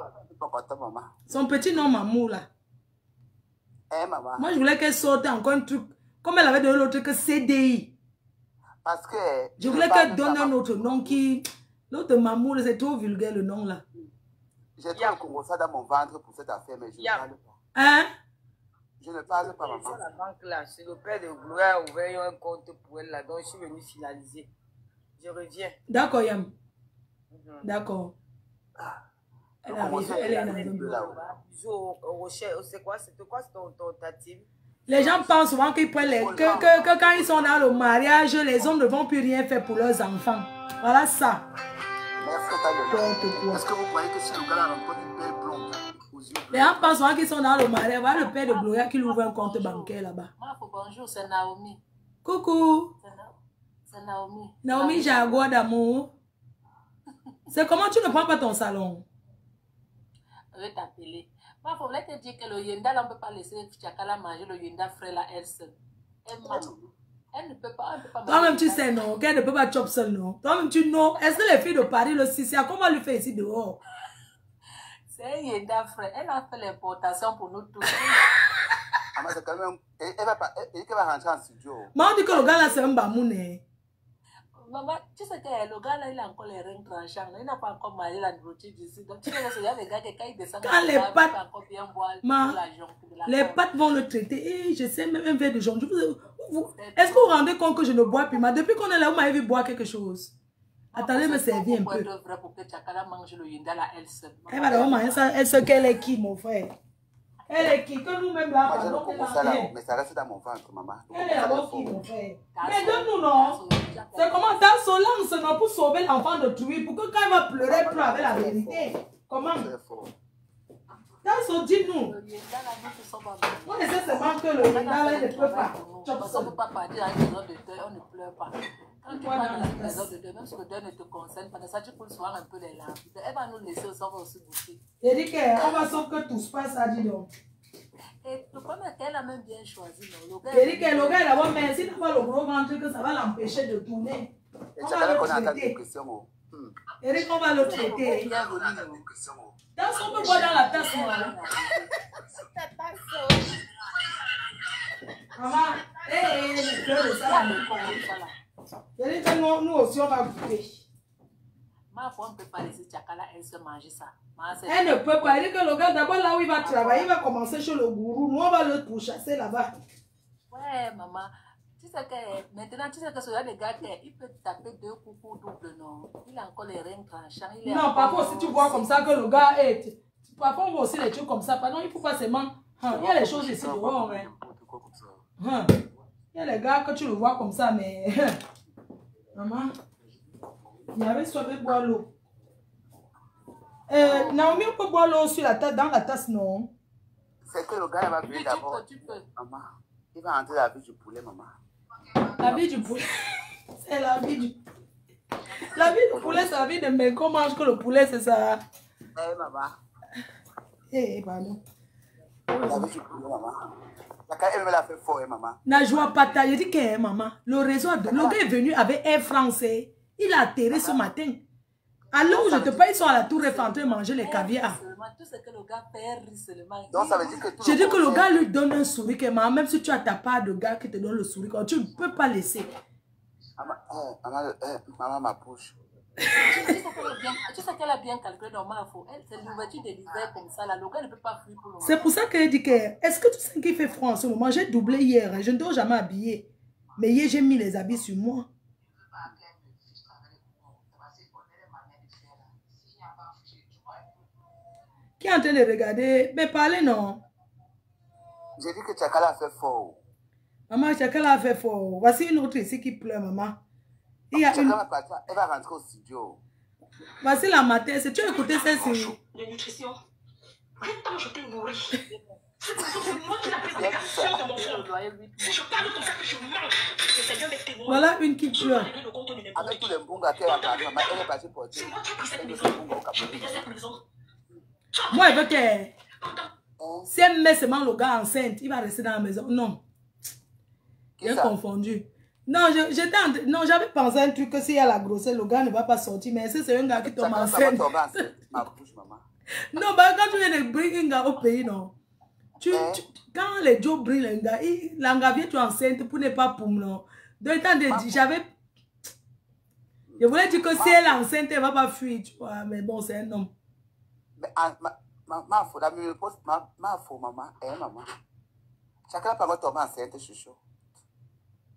Son petit nom Mamou là. Eh, maman. Moi, je voulais qu'elle sorte encore un truc. Comme elle avait donné l'autre que CDI. Parce que... Je voulais qu'elle donne un autre nom qui... L'autre Mamou, c'est trop vulgaire le nom là. J'ai trop le Congo dans mon ventre pour cette affaire, mais je ne parle pas. Hein? Je ne parle pas, maman. C'est la banque là, c'est le père de Gloire a ouvert un compte pour elle là, donc je suis venue finaliser. Je reviens. D'accord, Yam. D'accord. Elle est dans un bureau. C'est quoi ton tentative? Les gens pensent souvent qu'ils prennent que quand ils sont dans le mariage, les hommes ne vont plus rien faire pour leurs enfants. Voilà ça. Est-ce que vous croyez que si le gars a rencontré une belle blonde aux yeux bleus? Les gens pensent souvent qu'ils sont dans le mariage. Voilà le père de Gloria qui lui ouvre un compte bancaire là-bas. Bonjour, c'est Naomi. Coucou. C'est Naomi. Naomi Jaguar d'amour. C'est comment tu ne prends pas ton salon? Je vais t'appeler. Il faudrait te dire que le Yenda, là, on ne peut pas laisser Tchakala manger le Yenda frais là, elle seule. Elle ne peut pas. Toi-même, tu sais, non, qu'elle ne peut pas chop seule, non. Toi-même, tu know. Est-ce que les filles de Paris, le Sissia, comment lui fait ici dehors? C'est un Yenda frais. Elle a fait l'importation pour nous tous. Ah, mais c'est quand même... Elle va rentrer en studio. Mais on dit que le gars là, c'est un bamouné. Maman, tu sais que le gars là, il a encore les reins tranchants. Il n'a pas encore marié la nourriture d'ici. Donc, tu sais que c'est des gars qui, quand ils descendent, les pattes, les pattes pattes vont le traiter. Et je sais, même un verre de jonc. Est-ce que vous vous rendez compte que je ne bois plus? Mais depuis qu'on est là, vous m'avez vu boire quelque chose. Attendez, me servir un peu. Elle va d'abord manger ça. Elle sait qu'elle est qui, mon frère? Elle est qui? Que nous-mêmes là, moi, je ne comprends ça là, mais ça reste dans mon ventre, maman. Elle est d'abord qui, mon frère? Mais donne-nous, non? C'est comment dans son langue seulement pour sauver l'enfant de truie, pour que quand il va pleurer, il pleure avec la vérité. Comment? Dans son, dis-nous. On essaie seulement que le Yenda là, il ne peut pas. Parce qu'on ne peut pas partir à la maison de deuil, on ne pleure pas. Quand tu parles à la maison de deuil, même si le deuil ne te concerne pas, ça tu peux souvent un peu les larmes. Elle va nous laisser aussi, on va aussi goûter. Elle dit qu'on va sauver que tout se passe, ça dit donc. Et le problème est qu'elle a même bien choisi. Elle dit que le gars, il a bon, mais s'il n'a pas le gros ventre, que ça va l'empêcher de tourner. On va le traiter. Elle dit qu'on va le traiter. Dans son peu boire dans la tasse, moi. Maman, le cœur de ça, elle dit que nous aussi, on va goûter. Ma femme ne peut pas laisser Tchakala, elle se manger ça. Elle ne peut pas. Elle dit que le gars, d'abord là où il va travailler, il va commencer chez le gourou. Nous, on va le pourchasser là-bas. Ouais, maman. Tu sais que maintenant, tu sais que ce genre de gars, il peut taper 2 coups double, non? Il a encore les reins tranchants. Non, parfois, si tu vois comme ça que le gars est... Parfois, on voit aussi les trucs comme ça. Pardon, il ne faut pas seulement Il y a les choses ici dehors. Il y a les gars que tu le vois comme ça, mais... Maman, il y avait sauvé boire l'eau. Naomi, on peut boire l'eau sur la tasse, dans la tasse, non? C'est que le gars va venir d'abord. Maman, il va entrer la vie du poulet, maman. La vie du poulet. C'est la vie du... La vie du poulet, c'est la vie de mes... Qu'on mange que le poulet, c'est ça. Maman. Pardon. La vie du poulet, maman. Elle me l'a fait fort, maman. Na joie pas ta, je dis que maman. Le réseau, le gars est venu avec Air France. Il a atterri ce matin. Alors où je te paye, ils sont à la Tour Eiffel en train de manger les caviars. Tout ce que le gars perd seulement. Donc ça veut dire que je dis que le gars lui donne un sourire, que maman, même si tu as ta part de gars qui te donne le sourire, tu ne peux pas laisser. Maman, ma bouche. Tu sais qu'elle a bien calculé normalement. C'est l'ouverture des livres comme ça. Le gars ne peut pas fuir pour le moment. C'est pour ça qu'elle dit que, est-ce que tu sais qu'il fait froid en ce moment? J'ai doublé hier, je ne dois jamais habiller. Mais hier, j'ai mis les habits sur moi. Qui est en train de regarder? Mais parlez, non. J'ai dit que Tchakala a fait fort. Maman, Tchakala a fait fort. Voici une autre ici qui pleure, maman. Il y a une... Elle va rentrer au studio. Voici la matin. Si tu as écouté celle-ci. De nutrition. Maintenant, je t'ai nourri. C'est moi qui la prédication de mon frère. Si je parle comme ça que je mange, que c'est bien d'être témoin. Voilà une qui pleure. Avec tous les bungas qu'elle a parlé, maman, elle est partie pour dire. C'est moi qui ai pris cette maison. Je paye cette maison. Moi, elle veut que... Si elle met seulement le gars enceinte, il va rester dans la maison. Non. J'ai confondu. Non, j'avais pensé un truc que s'il y a la grossesse, le gars ne va pas sortir. Mais c'est un gars qui tombe enceinte. Ma bouche, maman. Non, bah, quand tu viens de briller un gars au pays, non. Quand les Joe brillent, un gars, l'anga vient tu enceinte pour ne pas pour non. Donc, j'avais... Je voulais dire que si elle est enceinte, elle ne va pas fuir, tu vois. Mais bon, c'est un homme. Mais ma faux, la mieux pose, ma faux, maman, maman. Chacun n'a pas tomber enceinte, chouchou.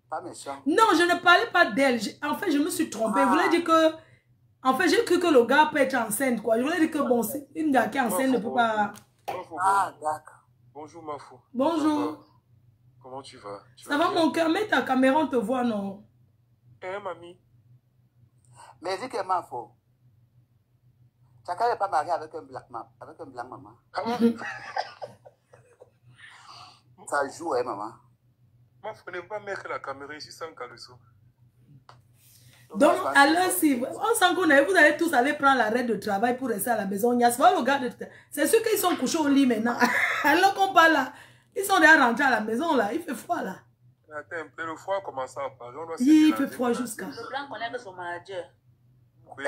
Pas méchant. Non, je ne parlais pas d'elle. En fait, je me suis trompée. Je voulais dire que... En fait, j'ai cru que le gars peut être enceinte, quoi. Je voulais dire que, bon, une gars qui est enceinte ne peut pas... Ah, d'accord. Bonjour, Mafo. Bonjour. Comment tu vas? Ça va, mon cœur? Mets ta caméra, on te voit, non? Mamie. Mais dis que Mafo. Chacun n'est pas marié avec un blanc, maman. Ça joue, maman. Mafo, ne pas mettre la caméra ici sans caleçon. Donc, alors, si on s'en connaît, vous allez tous aller prendre l'arrêt de travail pour rester à la maison. C'est sûr qu'ils sont couchés au lit maintenant. Alors qu'on parle là, ils sont déjà rentrés à la maison là. Il fait froid là. Attends, le froid commence à parler. Il fait froid jusqu'à. Le blanc connaît que son manager. Oui.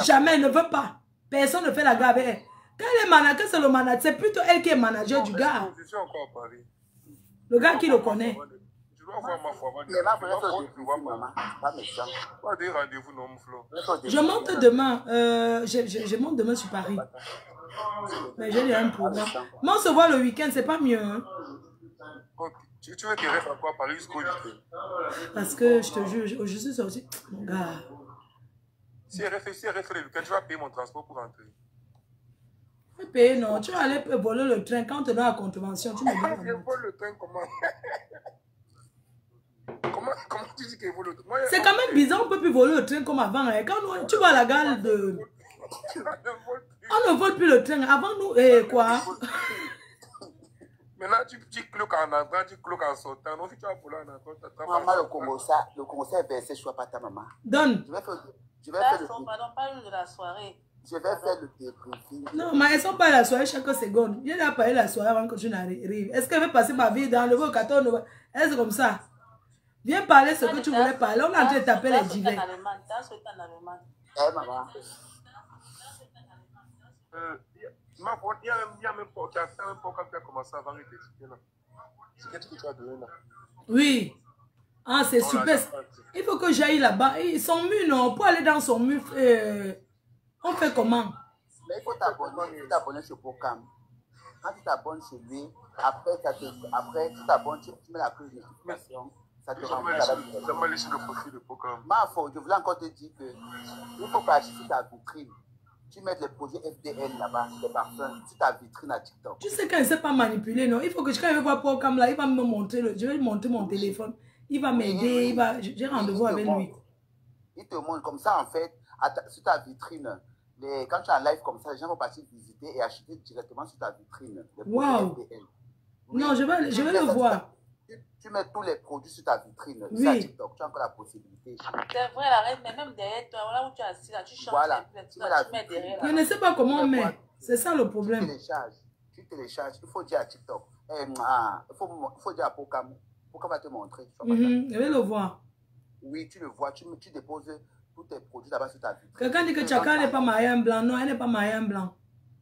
Jamais, elle ne veut pas. Personne ne fait la guerre avec elle. Quand elle est manager, c'est le manager. C'est plutôt elle qui est manager du gars. Je suis encore à Paris. Le gars qui le connaît. Je dois voir ma foi. Pas des rendez-vous, non, Flo. Je monte demain. Je monte demain sur Paris. Mais j'ai un problème. Moi, on se voit le week-end, c'est pas mieux. Hein? Tu veux que reste encore à Paris jusqu'au week-end? Parce que je te jure, je suis sorti. Mon gars. Si elle reste le week-end, tu vas payer mon transport pour rentrer. Payer, non. Tu vas aller voler le train. Quand tu es dans la contravention, tu me dis. Je vole le train, comment? Comment tu dis qu'il vole le train? C'est quand même bizarre, on ne peut plus voler le train comme avant. Hein. Quand tu vas à la gare de... On ne vole plus le train. Avant nous, quoi? Maintenant, tu cloques en entrant, tu cloques en sortant. Non, si tu vas voler en entrant, maman, le Congo, est versé, je ne pas ta maman. Donne. Je vais faire pardon, parle de la soirée. Je vais faire le débriefing. Non, mais elles ne sont pas à la soirée chaque seconde. Je n'ai pas eu la soirée avant que tu n'arrives. Est-ce qu'elle veut passer ma vie dans le 14 novembre? Est-ce comme ça? Viens parler ce que tu voulais parler. On a en train de taper les divers. Maman. Il y a même pas qui a commencé à vendre des tickets là. C'est qu'est-ce que tu as donné là? Oui. Ah, c'est super. Il faut que j'aille là-bas. Son mur, non. Pour aller dans son mur, on fait comment? Mais il faut t'abonner sur Procam. Quand tu t'abonnes chez lui, après tu t'abonnes, tu mets la cloche de notification. Ça te Ça rend m'a laissé le profil de Pocam. Mafo, je voulais encore te dire que il faut pas acheter ta vitrine. Tu mets les produits FDL là-bas, les parfums, sur ta vitrine à TikTok. Tu sais quand il ne sait pas manipuler, non? Il faut que quand je vais voir Paul Cam là, il va me montrer, je vais monter mon téléphone. Il va m'aider, j'ai rendez-vous avec lui. Il te montre comme ça, en fait, sur ta vitrine. Quand tu es en live comme ça, les gens vont partir visiter et acheter directement sur ta vitrine. Wow! Non, je vais le voir. Tu mets tous les produits sur ta vitrine, oui. Sur TikTok, tu as encore la possibilité. C'est vrai, la reine, mais même derrière toi, là où tu es assis, là, tu changes, voilà. tu mets derrière. Je ne sais pas comment on met. C'est ça le problème. Tu télécharges. Il faut dire à TikTok. Il faut dire à Pocam. Pocam va te montrer. Je vais le voir. Oui, tu le vois. Tu déposes tous tes produits là-bas sur ta vitrine. Quelqu'un dit que Chaka n'est pas marié en blanc. Non, elle n'est pas mariée en blanc.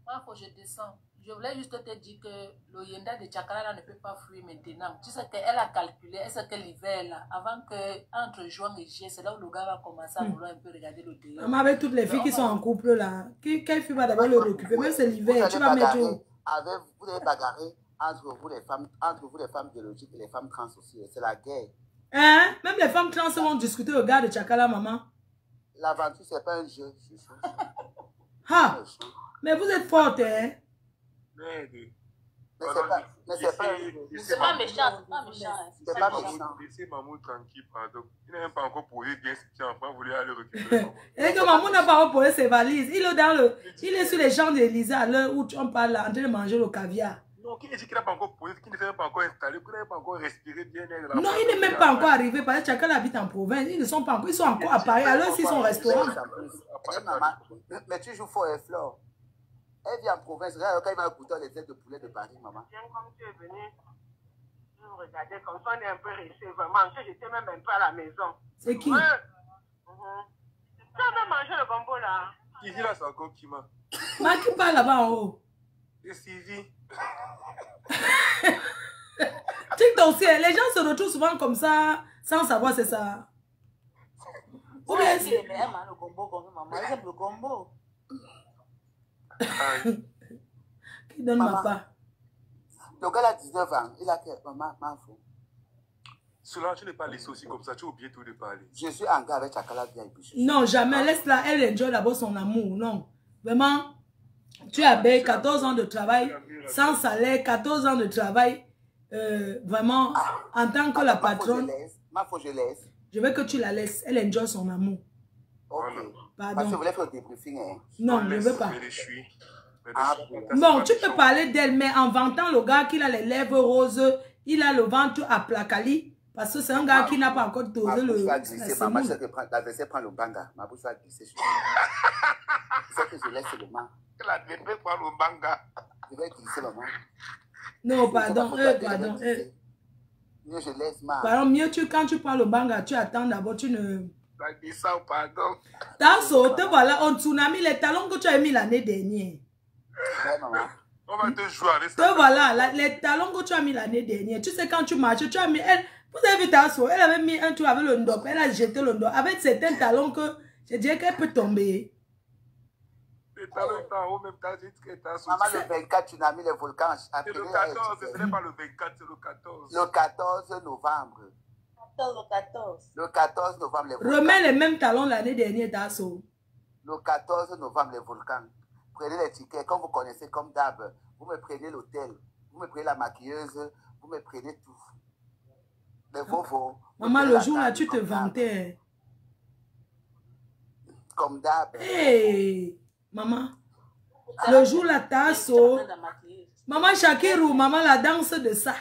Moi, il faut que je descends. Je voulais juste te dire que le Yenda de Chakala ne peut pas fuir maintenant. Tu sais qu'elle a calculé, elle sait que l'hiver là, avant que entre juin et juillet, c'est là où le gars va commencer à vouloir un peu regarder le dehors. Maman, avec toutes les filles qui sont en couple là, quelle fille va d'abord le récupérer? Même c'est l'hiver, tu vas mettre où? Vous allez bagarrer entre vous les femmes biologiques et les femmes trans aussi. C'est la guerre. Hein? Même les femmes trans vont discuter au gars de Chakala, maman. L'aventure, c'est pas un jeu. Ha! Mais vous êtes forte, hein? Mais c'est pas méchant. C'est pas méchant. C'est pas méchant. Laissez Mamou tranquille, pardon. Il n'a même pas encore posé bien ce qu'il a enfin voulu aller récupérer. Et que Mamou n'a pas posé ses valises. Il est sur les champs d'Élysée à l'heure où on parle là, en train de manger le caviar. Non, qui dit qu'il n'a pas encore posé, qu'il ne s'est pas encore installé, qu'il n'a pas encore respiré bien. Non, il n'est même pas encore arrivé parce que chacun habite en province. Ils ne sont pas encore, ils sont encore à Paris. Alors s'ils sont au restaurant. Mais tu joues fort et flore. Elle vit en province, regarde quand il va goûter les têtes de poulet de Paris, maman. Comme tu es venu, je me regardais comme ça, on est un peu resté vraiment. J'étais même un peu à la maison. C'est qui? Tu as même mangé le gombo là. Ici là, c'est encore qui m'a. Ma qui parle là-bas en haut. C'est Sylvie. TikTok, les gens se retrouvent souvent comme ça, sans savoir c'est ça. Ou bien si elle aime le gombo comme maman, elle aime le gombo. Qui donne ma part? Le gars a 19 ans, il a que maman, fou. Cela, tu n'es pas laissé aussi comme ça, tu as oublié tout de parler. Je suis en gars avec Chakala bien. Non, jamais, laisse-la, elle enjoy d'abord son amour, non. Vraiment, tu as 14 ans de travail, sans salaire, 14 ans de travail, vraiment, en tant que la patronne. Je laisse. Je veux que tu la laisses, elle enjoy son amour. Ok. Pardon. Parce que vous voulez faire le débriefing, hein? Non, je ne veux pas. Bon, tu peux parler d'elle, mais en vantant le gars qui a les lèvres roses, il a le ventre à placali, parce que c'est un gars qui n'a pas encore dosé le... Ma bouche va glisser, maman, je sais que l'adversaire prend le banga. Ma bouche va glisser sur c'est que je laisse seulement. L'adversaire prend le banga. Je vais glisser, maman. Non, pardon, pardon. Mieux je laisse, ma. Pardon, mieux quand tu prends le banga, tu attends d'abord, tu ne... Pardon. T'as sauté, voilà, on tsunami, les talons que tu as mis l'année dernière. Ouais, maman. On va te jouer avec ça. Te voilà, les talons que tu as mis l'année dernière. Tu sais, quand tu marches, tu as mis... vous avez vu Tasso, elle avait mis un truc avec le ndop, elle a jeté le ndop. Avec certains talons que je dirais qu'elle peut tomber. Les talons étaient en haut, même temps, j'ai dit que Tasso. Maman, le 24, tu n'as mis les volcans. C'est le 14, ce n'est pas le 24, c'est le 14. Le 14 novembre. Le 14 novembre, les volcans. Remets les mêmes talons l'année dernière, Tasso. Le 14 novembre, les volcans. Prenez les tickets, comme vous connaissez, comme d'hab. Vous me prenez l'hôtel, vous me prenez la maquilleuse, vous me prenez tout. Les vovos. Maman, le jour là, tu te vantais. Comme d'hab. Hey, maman. Le jour là, Tasso. Maman Shakirou, maman, la danse de ça.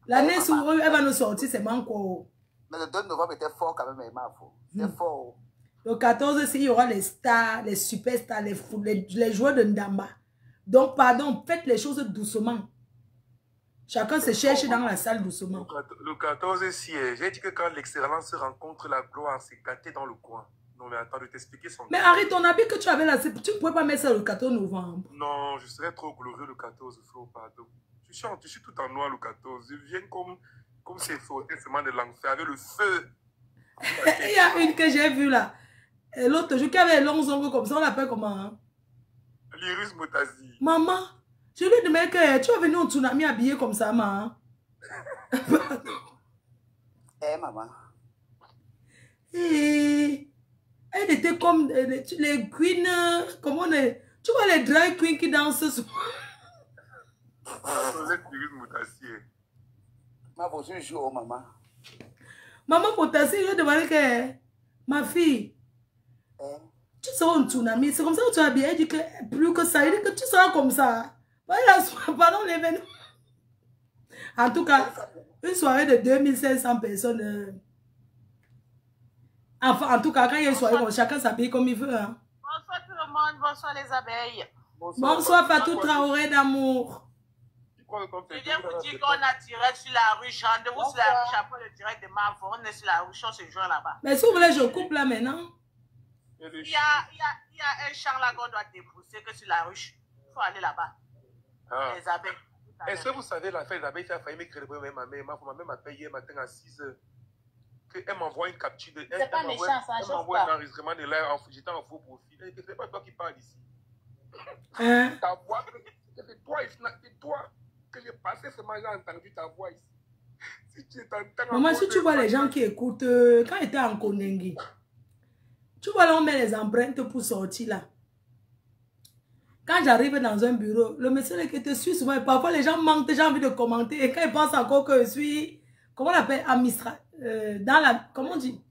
L'année où elle va nous sortir, c'est Manko. Mais le 2 novembre était fort quand même, ma foi. C'est fort. Le 14, il y aura les stars, les superstars, les joueurs de Ndamba. Donc, pardon, faites les choses doucement. Chacun se cherche dans la salle doucement. Le 14, si j'ai dit que quand l'excellence rencontre la gloire, c'est gâté dans le coin. Non, mais attends, de t'expliquer son... Mais Harry, ton habit que tu avais là, tu ne pouvais pas mettre ça le 14 novembre. Non, je serais trop glorieux le 14, Flo, pardon. Je suis tout en noir le 14. Je viens comme c'est fortement de l'enfer avec le feu. Il y a une que j'ai vue là. L'autre jour qui avait les longs ongles comme ça, on l'appelle comment? Hein? L'iris Motazi. Maman, je lui ai demandé que tu es venu au tsunami habillé comme ça, maman. Eh, maman. Et elle était comme les queens, comment on est, tu vois les drag queens qui dansent sur... Maman, je joue, maman. Maman Potassi, je demandais que ma fille, tu seras un tsunami, c'est comme ça que tu as bien dit que plus que ça, il dit que tu seras comme ça. Pardon l'événement. En tout cas, une soirée de 2500 personnes. Enfin, en tout cas, quand il y a une soirée, chacun s'habille comme il veut. Hein. Bonsoir tout le monde, bonsoir les abeilles. Bonsoir Fatou Traoré d'amour. Je viens vous dire qu'on a direct sur la rue, rendez-vous sur la rue, après le direct de Marfo, on est sur la rue, on se joint là-bas. Mais si vous voulez, je coupe là maintenant. Il y a un champ là qu'on doit dépousser que sur la ruche. Il faut aller là-bas. Ah. Les abeilles. Est-ce que vous savez la fête des abeilles, ça a failli m'écrire ma mère m'a payé hier matin à 6 h. Elle m'envoie une capture de. Elle m'envoie un enregistrement de l'air. J'étais en faux profil. C'est pas toi qui parles ici. Hein? Ta voix, c'est toi que j'ai passé ce matin, j'ai entendu ta voix ici. Si tu t'entends. Maman, si tu vois les gens qui écoutent, quand ils étaient en Konengi, tu vois là, on met les empreintes pour sortir là. Quand j'arrive dans un bureau, le monsieur qui te suit souvent, et parfois les gens manquent, j'ai envie de commenter, et quand ils pensent encore que je suis, comment on appelle, administrateur, dans la, comment on dit?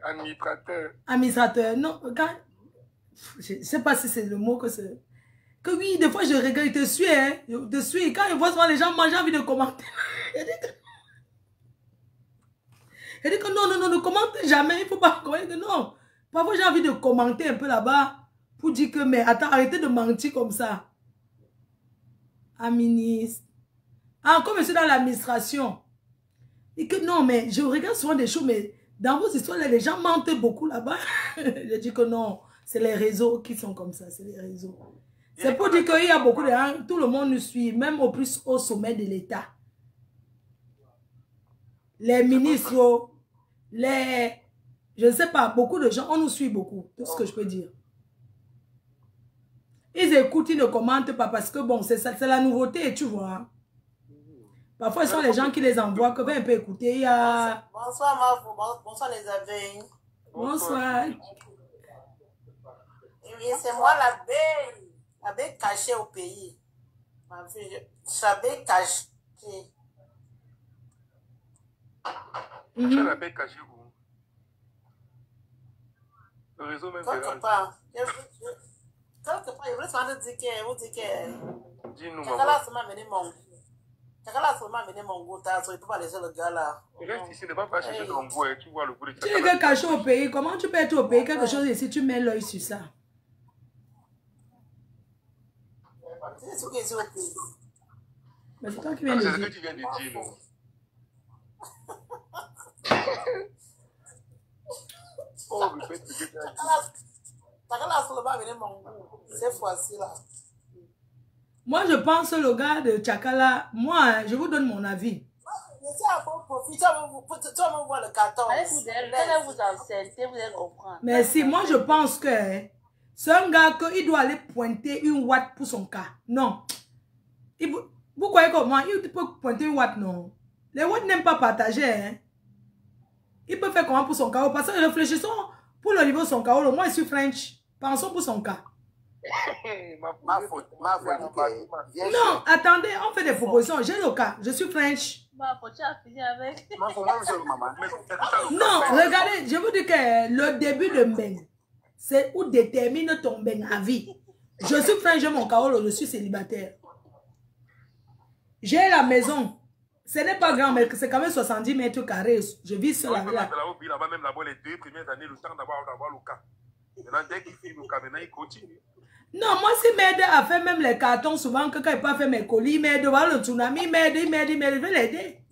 Administrateur. Administrateur, non, quand, je ne sais pas si c'est le mot que c'est, que oui, des fois je regarde, il te suit, hein, il te suit, et quand je vois souvent les gens manger, j'ai envie de commenter. Il dit que non, ne commente jamais, il ne faut pas commenter, non. Parfois j'ai envie de commenter un peu là-bas, pour dire que, mais attends, arrêtez de mentir comme ça. Ministre. Ah, comme je suis dans l'administration. Et que non, mais je regarde souvent des choses, mais dans vos histoires, là, les gens mentent beaucoup là-bas. Je dis que non, c'est les réseaux qui sont comme ça, c'est les réseaux. C'est pour dire qu'il y a beaucoup de gens, tout le monde nous suit, même au plus haut sommet de l'État. Les ministres, les... Je ne sais pas, beaucoup de gens, on nous suit beaucoup, tout ce que je peux dire. Ils écoutent, ils ne commentent pas parce que bon, c'est la nouveauté, tu vois. Parfois, ce sont les gens qui les envoient, que ben, un peu écouter. Il y a... Bonsoir Marfo, bonsoir les abeilles. Bonsoir. Oui, c'est moi l'abeille cachée au pays. Ma fille, l'abeille cachée. Tu as l'abeille cachée où? Le réseau même. Quelque part. Quelque part, je voulais seulement dire que... Dis-nous, maman. Chakala seulement mené mon goût, il ne peut pas laisser le gars là. Reste ici, ne va pas chercher ton goût, tu vois le goût de Chakala. Tu es caché au pays, comment tu peux être au pays, quelque chose ici, tu mets l'œil sur ça. C'est ce que c'est au pays. Mais c'est toi qui viens de dire. C'est ce que tu viens de dire, non? Oh, mais fais ce que tu as dit. Chakala seulement mené mon goût, cette fois-ci là. Moi, je pense le gars de Chakala, moi, je vous donne mon avis. Mais c'est un bon profit, tu vas me voir le 14. Vous allez vous enceinte, vous allez comprendre. Mais si, moi, je pense que c'est un gars qu'il doit aller pointer une ouate pour son cas. Non. Vous croyez comment? Il peut pointer une ouate, non. Les ouates n'aiment pas partager. Hein? Il peut faire comment pour son cas? Parce que réfléchissons pour le niveau de son cas. Moi, je suis French. Pensons pour son cas. Non, attendez, on fait des propositions. J'ai le cas, je suis French. Non, regardez, je vous dis que le début de Mbeng, c'est où détermine ton Mbeng à vie. Je suis French, j'ai mon Kaolo, je suis célibataire. J'ai la maison. Ce n'est pas grand, mais c'est quand même 70 mètres carrés. Je vis sur la là. Même là-bas, les 2 premières années, le temps d'avoir le cas. Maintenant, dès qu'il finit le cas, maintenant, il continue. Non, moi, si m'aide à faire même les cartons, souvent, que quand il pas fait mes colis, il m'aide, voir le tsunami, il m'aide, je vais l'aider.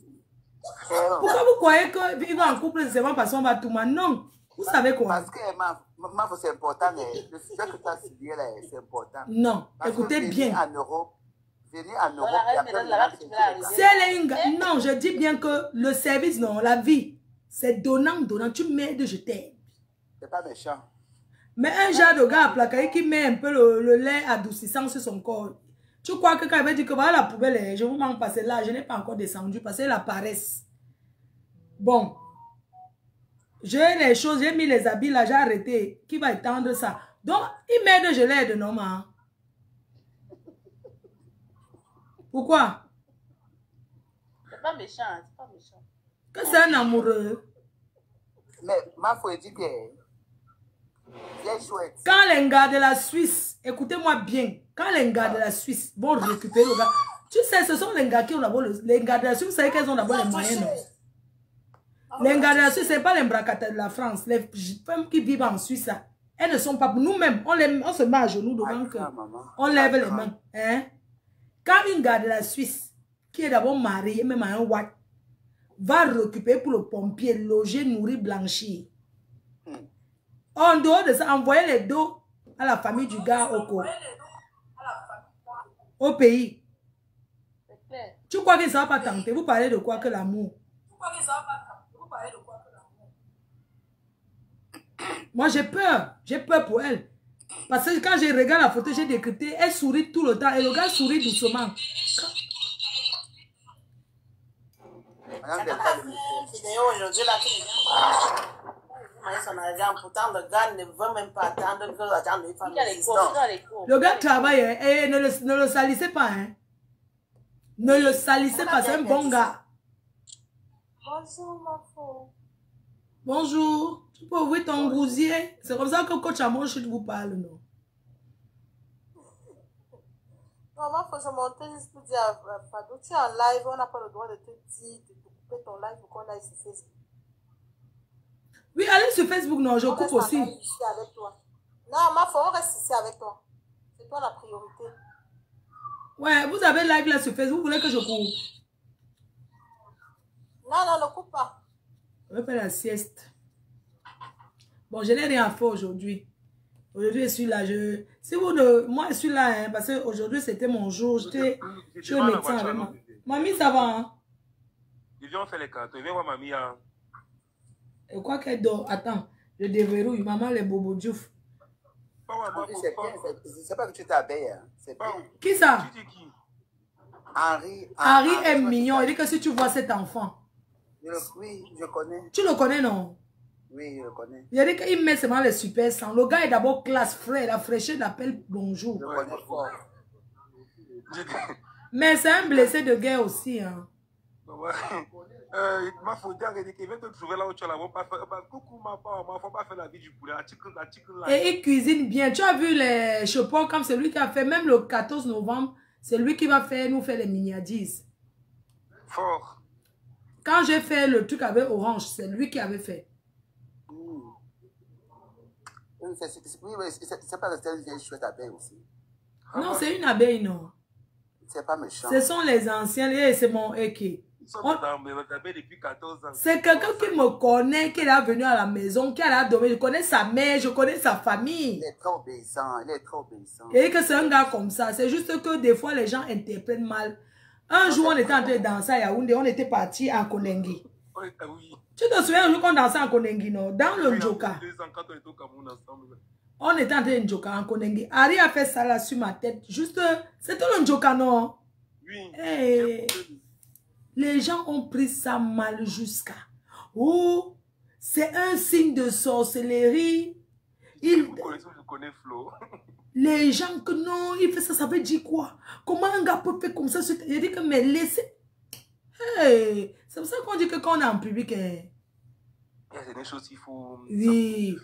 Pourquoi vous croyez que vivre en couple, c'est vraiment parce qu'on va tout mal? Non. Vous savez quoi? Parce que, c'est important, le sujet que tu as suivi, c'est important. Non, écoutez bien. Venir en Europe, non, je dis bien que le service, non, la vie, c'est donnant, donnant. Tu m'aides, je t'aide. C'est pas méchant. Mais un genre de gars à plaquer qui met un peu le lait adoucissant sur son corps. Tu crois que quand il va dire que voilà la poubelle, je vous manque passer là, je n'ai pas encore descendu parce que la paresse. Bon. J'ai les choses, j'ai mis les habits là, j'ai arrêté. Qui va étendre ça? Donc, il m'aide, je l'aide, non, ma. Pourquoi? C'est pas méchant, c'est pas méchant. Que c'est un amoureux. Mais ma foi dit que c'est chouette. Quand les gars de la Suisse, écoutez-moi bien, quand les gars de la Suisse vont récupérer le gars, tu sais, ce sont les gars qui ont d'abord les gars de la Suisse, vous savez qu'ils ont d'abord les moyens, non? Les gars de la Suisse, ce n'est pas les bracataires de la France. Les femmes qui vivent en Suisse, là, elles ne sont pas... Nous-mêmes, on se met à genoux devant que... On lève les mains. Hein? Quand une gars de la Suisse, qui est d'abord mariée, même à un watt, va récupérer pour le pompier, loger, nourrir, blanchir. En dehors de ça, envoyer les dos à la famille du gars au pays. Tu crois que ça ne va pas tenter? Vous parlez de quoi que l'amour? Moi, j'ai peur pour elle. Parce que quand je regarde la photo, j'ai décrypté, elle sourit tout le temps et le gars sourit doucement. Le gars travaille et ne le salissez pas. Hein. Ne le salissez pas, c'est un bon gars. Bonjour, ma fille. Bonjour. Tu peux ouvrir ton gousier. C'est comme ça que coach Amon vous parle, non? Non, ma fille, je montais juste pour dire à Fado, tu es en live, on n'a pas le droit de te dire, de couper ton live pour qu'on aille sur Facebook. Oui, allez sur Facebook, non, je coupe aussi. Ici avec toi. Non, ma fille, on reste ici avec toi. C'est toi la priorité. Ouais, vous avez live là sur Facebook, vous voulez que je coupe? Non, non, ne coupe pas. Je vais faire la sieste. Bon, je n'ai rien fait aujourd'hui. Aujourd'hui, je suis là. Si vous ne... Moi, je suis là, hein, parce qu'aujourd'hui, c'était mon jour. J'étais au médecin avec moi. Mamie, ça va, hein? Je viens faire les cartes. Viens voir mamie, hein? Et quoi qu'elle dort? Attends, je déverrouille. Maman, les bobos djouf. C'est pas que tu t'abeilles, hein? C'est bien. Qui ça? Tu dis qui? Henri est mignon. Il dit que si tu vois cet enfant. Oui, je connais. Tu le connais, non? Oui, je le connais. Il a dit qu'il met seulement les super sang. Le gars est d'abord classe frais. La fraîcheur l'appelle bonjour. Je le connais fort. Mais c'est un blessé de guerre aussi. Hein. Ma faut dire qu'il vient te trouver là où tu as la coucou ma femme, faut pas faire la vie du poulet. Et il cuisine bien. Tu as vu les chopons comme celui qui a fait, même le 14 novembre, c'est lui qui va nous faire les miniadises. Fort. Quand j'ai fait le truc avec Orange, c'est lui qui avait fait. Oui, c'est pas une vieille chouette abeille aussi. Non, c'est une abeille, non. C'est pas méchant. Ce sont les anciens, et c'est mon équipe. C'est quelqu'un qui me connaît, qui est venu à la maison, qui a dormi. Je connais sa mère, je connais sa famille. Il est trop obéissant, il est trop obéissant. Et que c'est un gars comme ça. C'est juste que des fois, les gens interprètent mal. Un jour, on était en train de danser à Yaoundé, on était parti en Konengi. Tu te souviens un jour qu'on dansait en Konengi, non? Dans le Njoka. On était en train de Njoka en Konengi. Harry a fait ça là sur ma tête. Juste, c'était le Njoka, non? Oui. Hey. Les gens ont pris ça mal jusqu'à... Oh, c'est un signe de sorcellerie. Je connais Flo. Les gens que non, il fait ça, ça veut dire quoi? Comment un gars peut faire comme ça? Il dit que mais laissez... Hey, c'est pour ça qu'on dit que quand on est en public... Il y a des choses qu'il faut... Oui.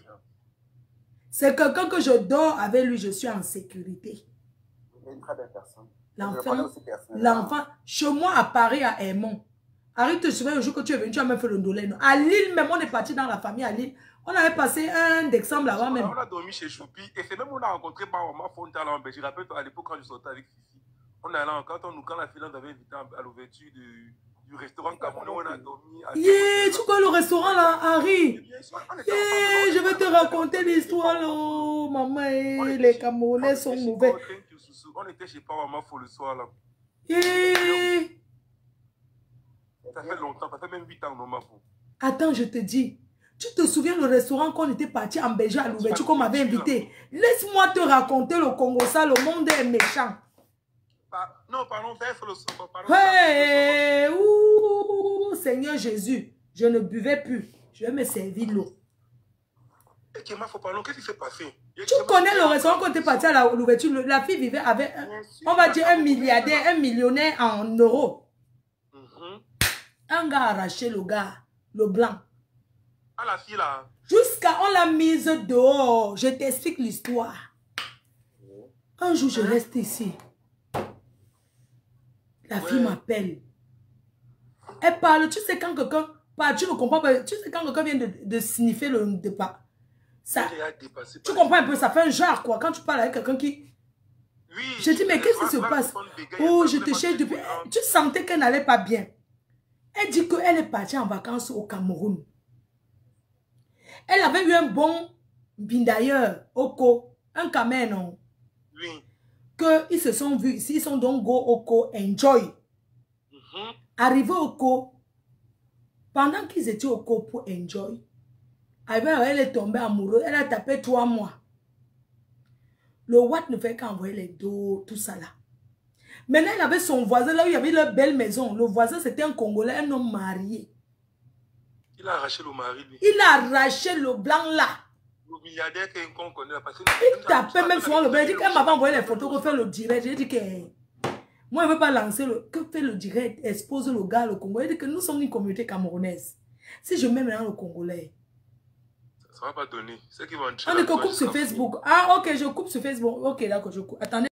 C'est quelqu'un que je dors avec lui, je suis en sécurité. Il est une très belle personne. L'enfant, chez moi à Paris, à Aimont. Harry, te souviens le jour que tu es venu, tu as même fait le dolé. À Lille, même, on est parti dans la famille à Lille. On avait passé un décembre là-bas même. On a dormi chez Choupi et c'est même où on a rencontré Mama Fonta là en Belgique. Je rappelle à l'époque quand je sortais avec Fifi. On est allé quand la Finlande avait invité à l'ouverture du restaurant Cameroun, on a dormi. Yeah, tu vois le restaurant là, Harry? Yeah, je vais te raconter l'histoire là. Oh, maman, les Camerounais sont mauvais. On était chez Mama Fo le soir là. Yeah. Ça fait longtemps, ça fait même 8 ans, Mama Fo. Attends, je te dis. Tu te souviens le restaurant qu'on était parti en Belgique à l'ouverture qu'on m'avait invité? Laisse-moi te raconter le Congo, ça, le monde est méchant. Non, pardon, c'est le soir. Hey, ouh, Seigneur Jésus. Je ne buvais plus. Je vais me servir l'eau. Et Kéma, faut parler. Qu'est-ce qui s'est passé? Tu connais le restaurant quand tu es parti à l'ouverture. La fille vivait avec, on va dire, un milliardaire, un millionnaire en euros. Un gars a arraché le gars, le blanc. Ah, la fille là. Jusqu'à on l'a mise dehors. Je t'explique l'histoire. Un jour, je reste ici. La fille m'appelle. Elle parle. Tu sais quand quelqu'un parle, tu ne comprends pas. Tu sais quand quelqu'un vient de sniffer le départ. Ça, tu comprends un peu, ça fait un genre quoi. Quand tu parles avec quelqu'un qui... Oui, je dis, mais qu'est-ce qui se passe? Oh, je te cherche depuis... Tu sentais qu'elle n'allait pas bien. Elle dit qu'elle est partie en vacances au Cameroun. Elle avait eu un bon bindailleur, Oko, un Cameroun. Oui. Qu'ils se sont vus ici, ils sont donc go Oko, enjoy. Arrivé au Oko, pendant qu'ils étaient au Oko pour enjoy, elle est tombée amoureuse, elle a tapé 3 mois. Le Watt ne fait qu'envoyer les dos, tout ça là. Maintenant, il avait son voisin, là où il y avait leur belle maison. Le voisin, c'était un Congolais, un homme marié. Il a arraché le mari, lui. Il a arraché le blanc là. Le milliardaire qu'on connaît. Il tapait même souvent le blanc. Il dit qu'elle m'avait envoyé les photos pour faire le direct. J'ai dit que... Moi, je ne veux pas lancer le... Que fait le direct? Expose le gars, le Congolais. Il dit que nous sommes une communauté camerounaise. Si je mets maintenant le Congolais... Ça ne va pas donner. C'est qui va entrer. On est que coupe sur Facebook. Ah, ok, je coupe sur Facebook. Ok, d'accord, je coupe. Attendez.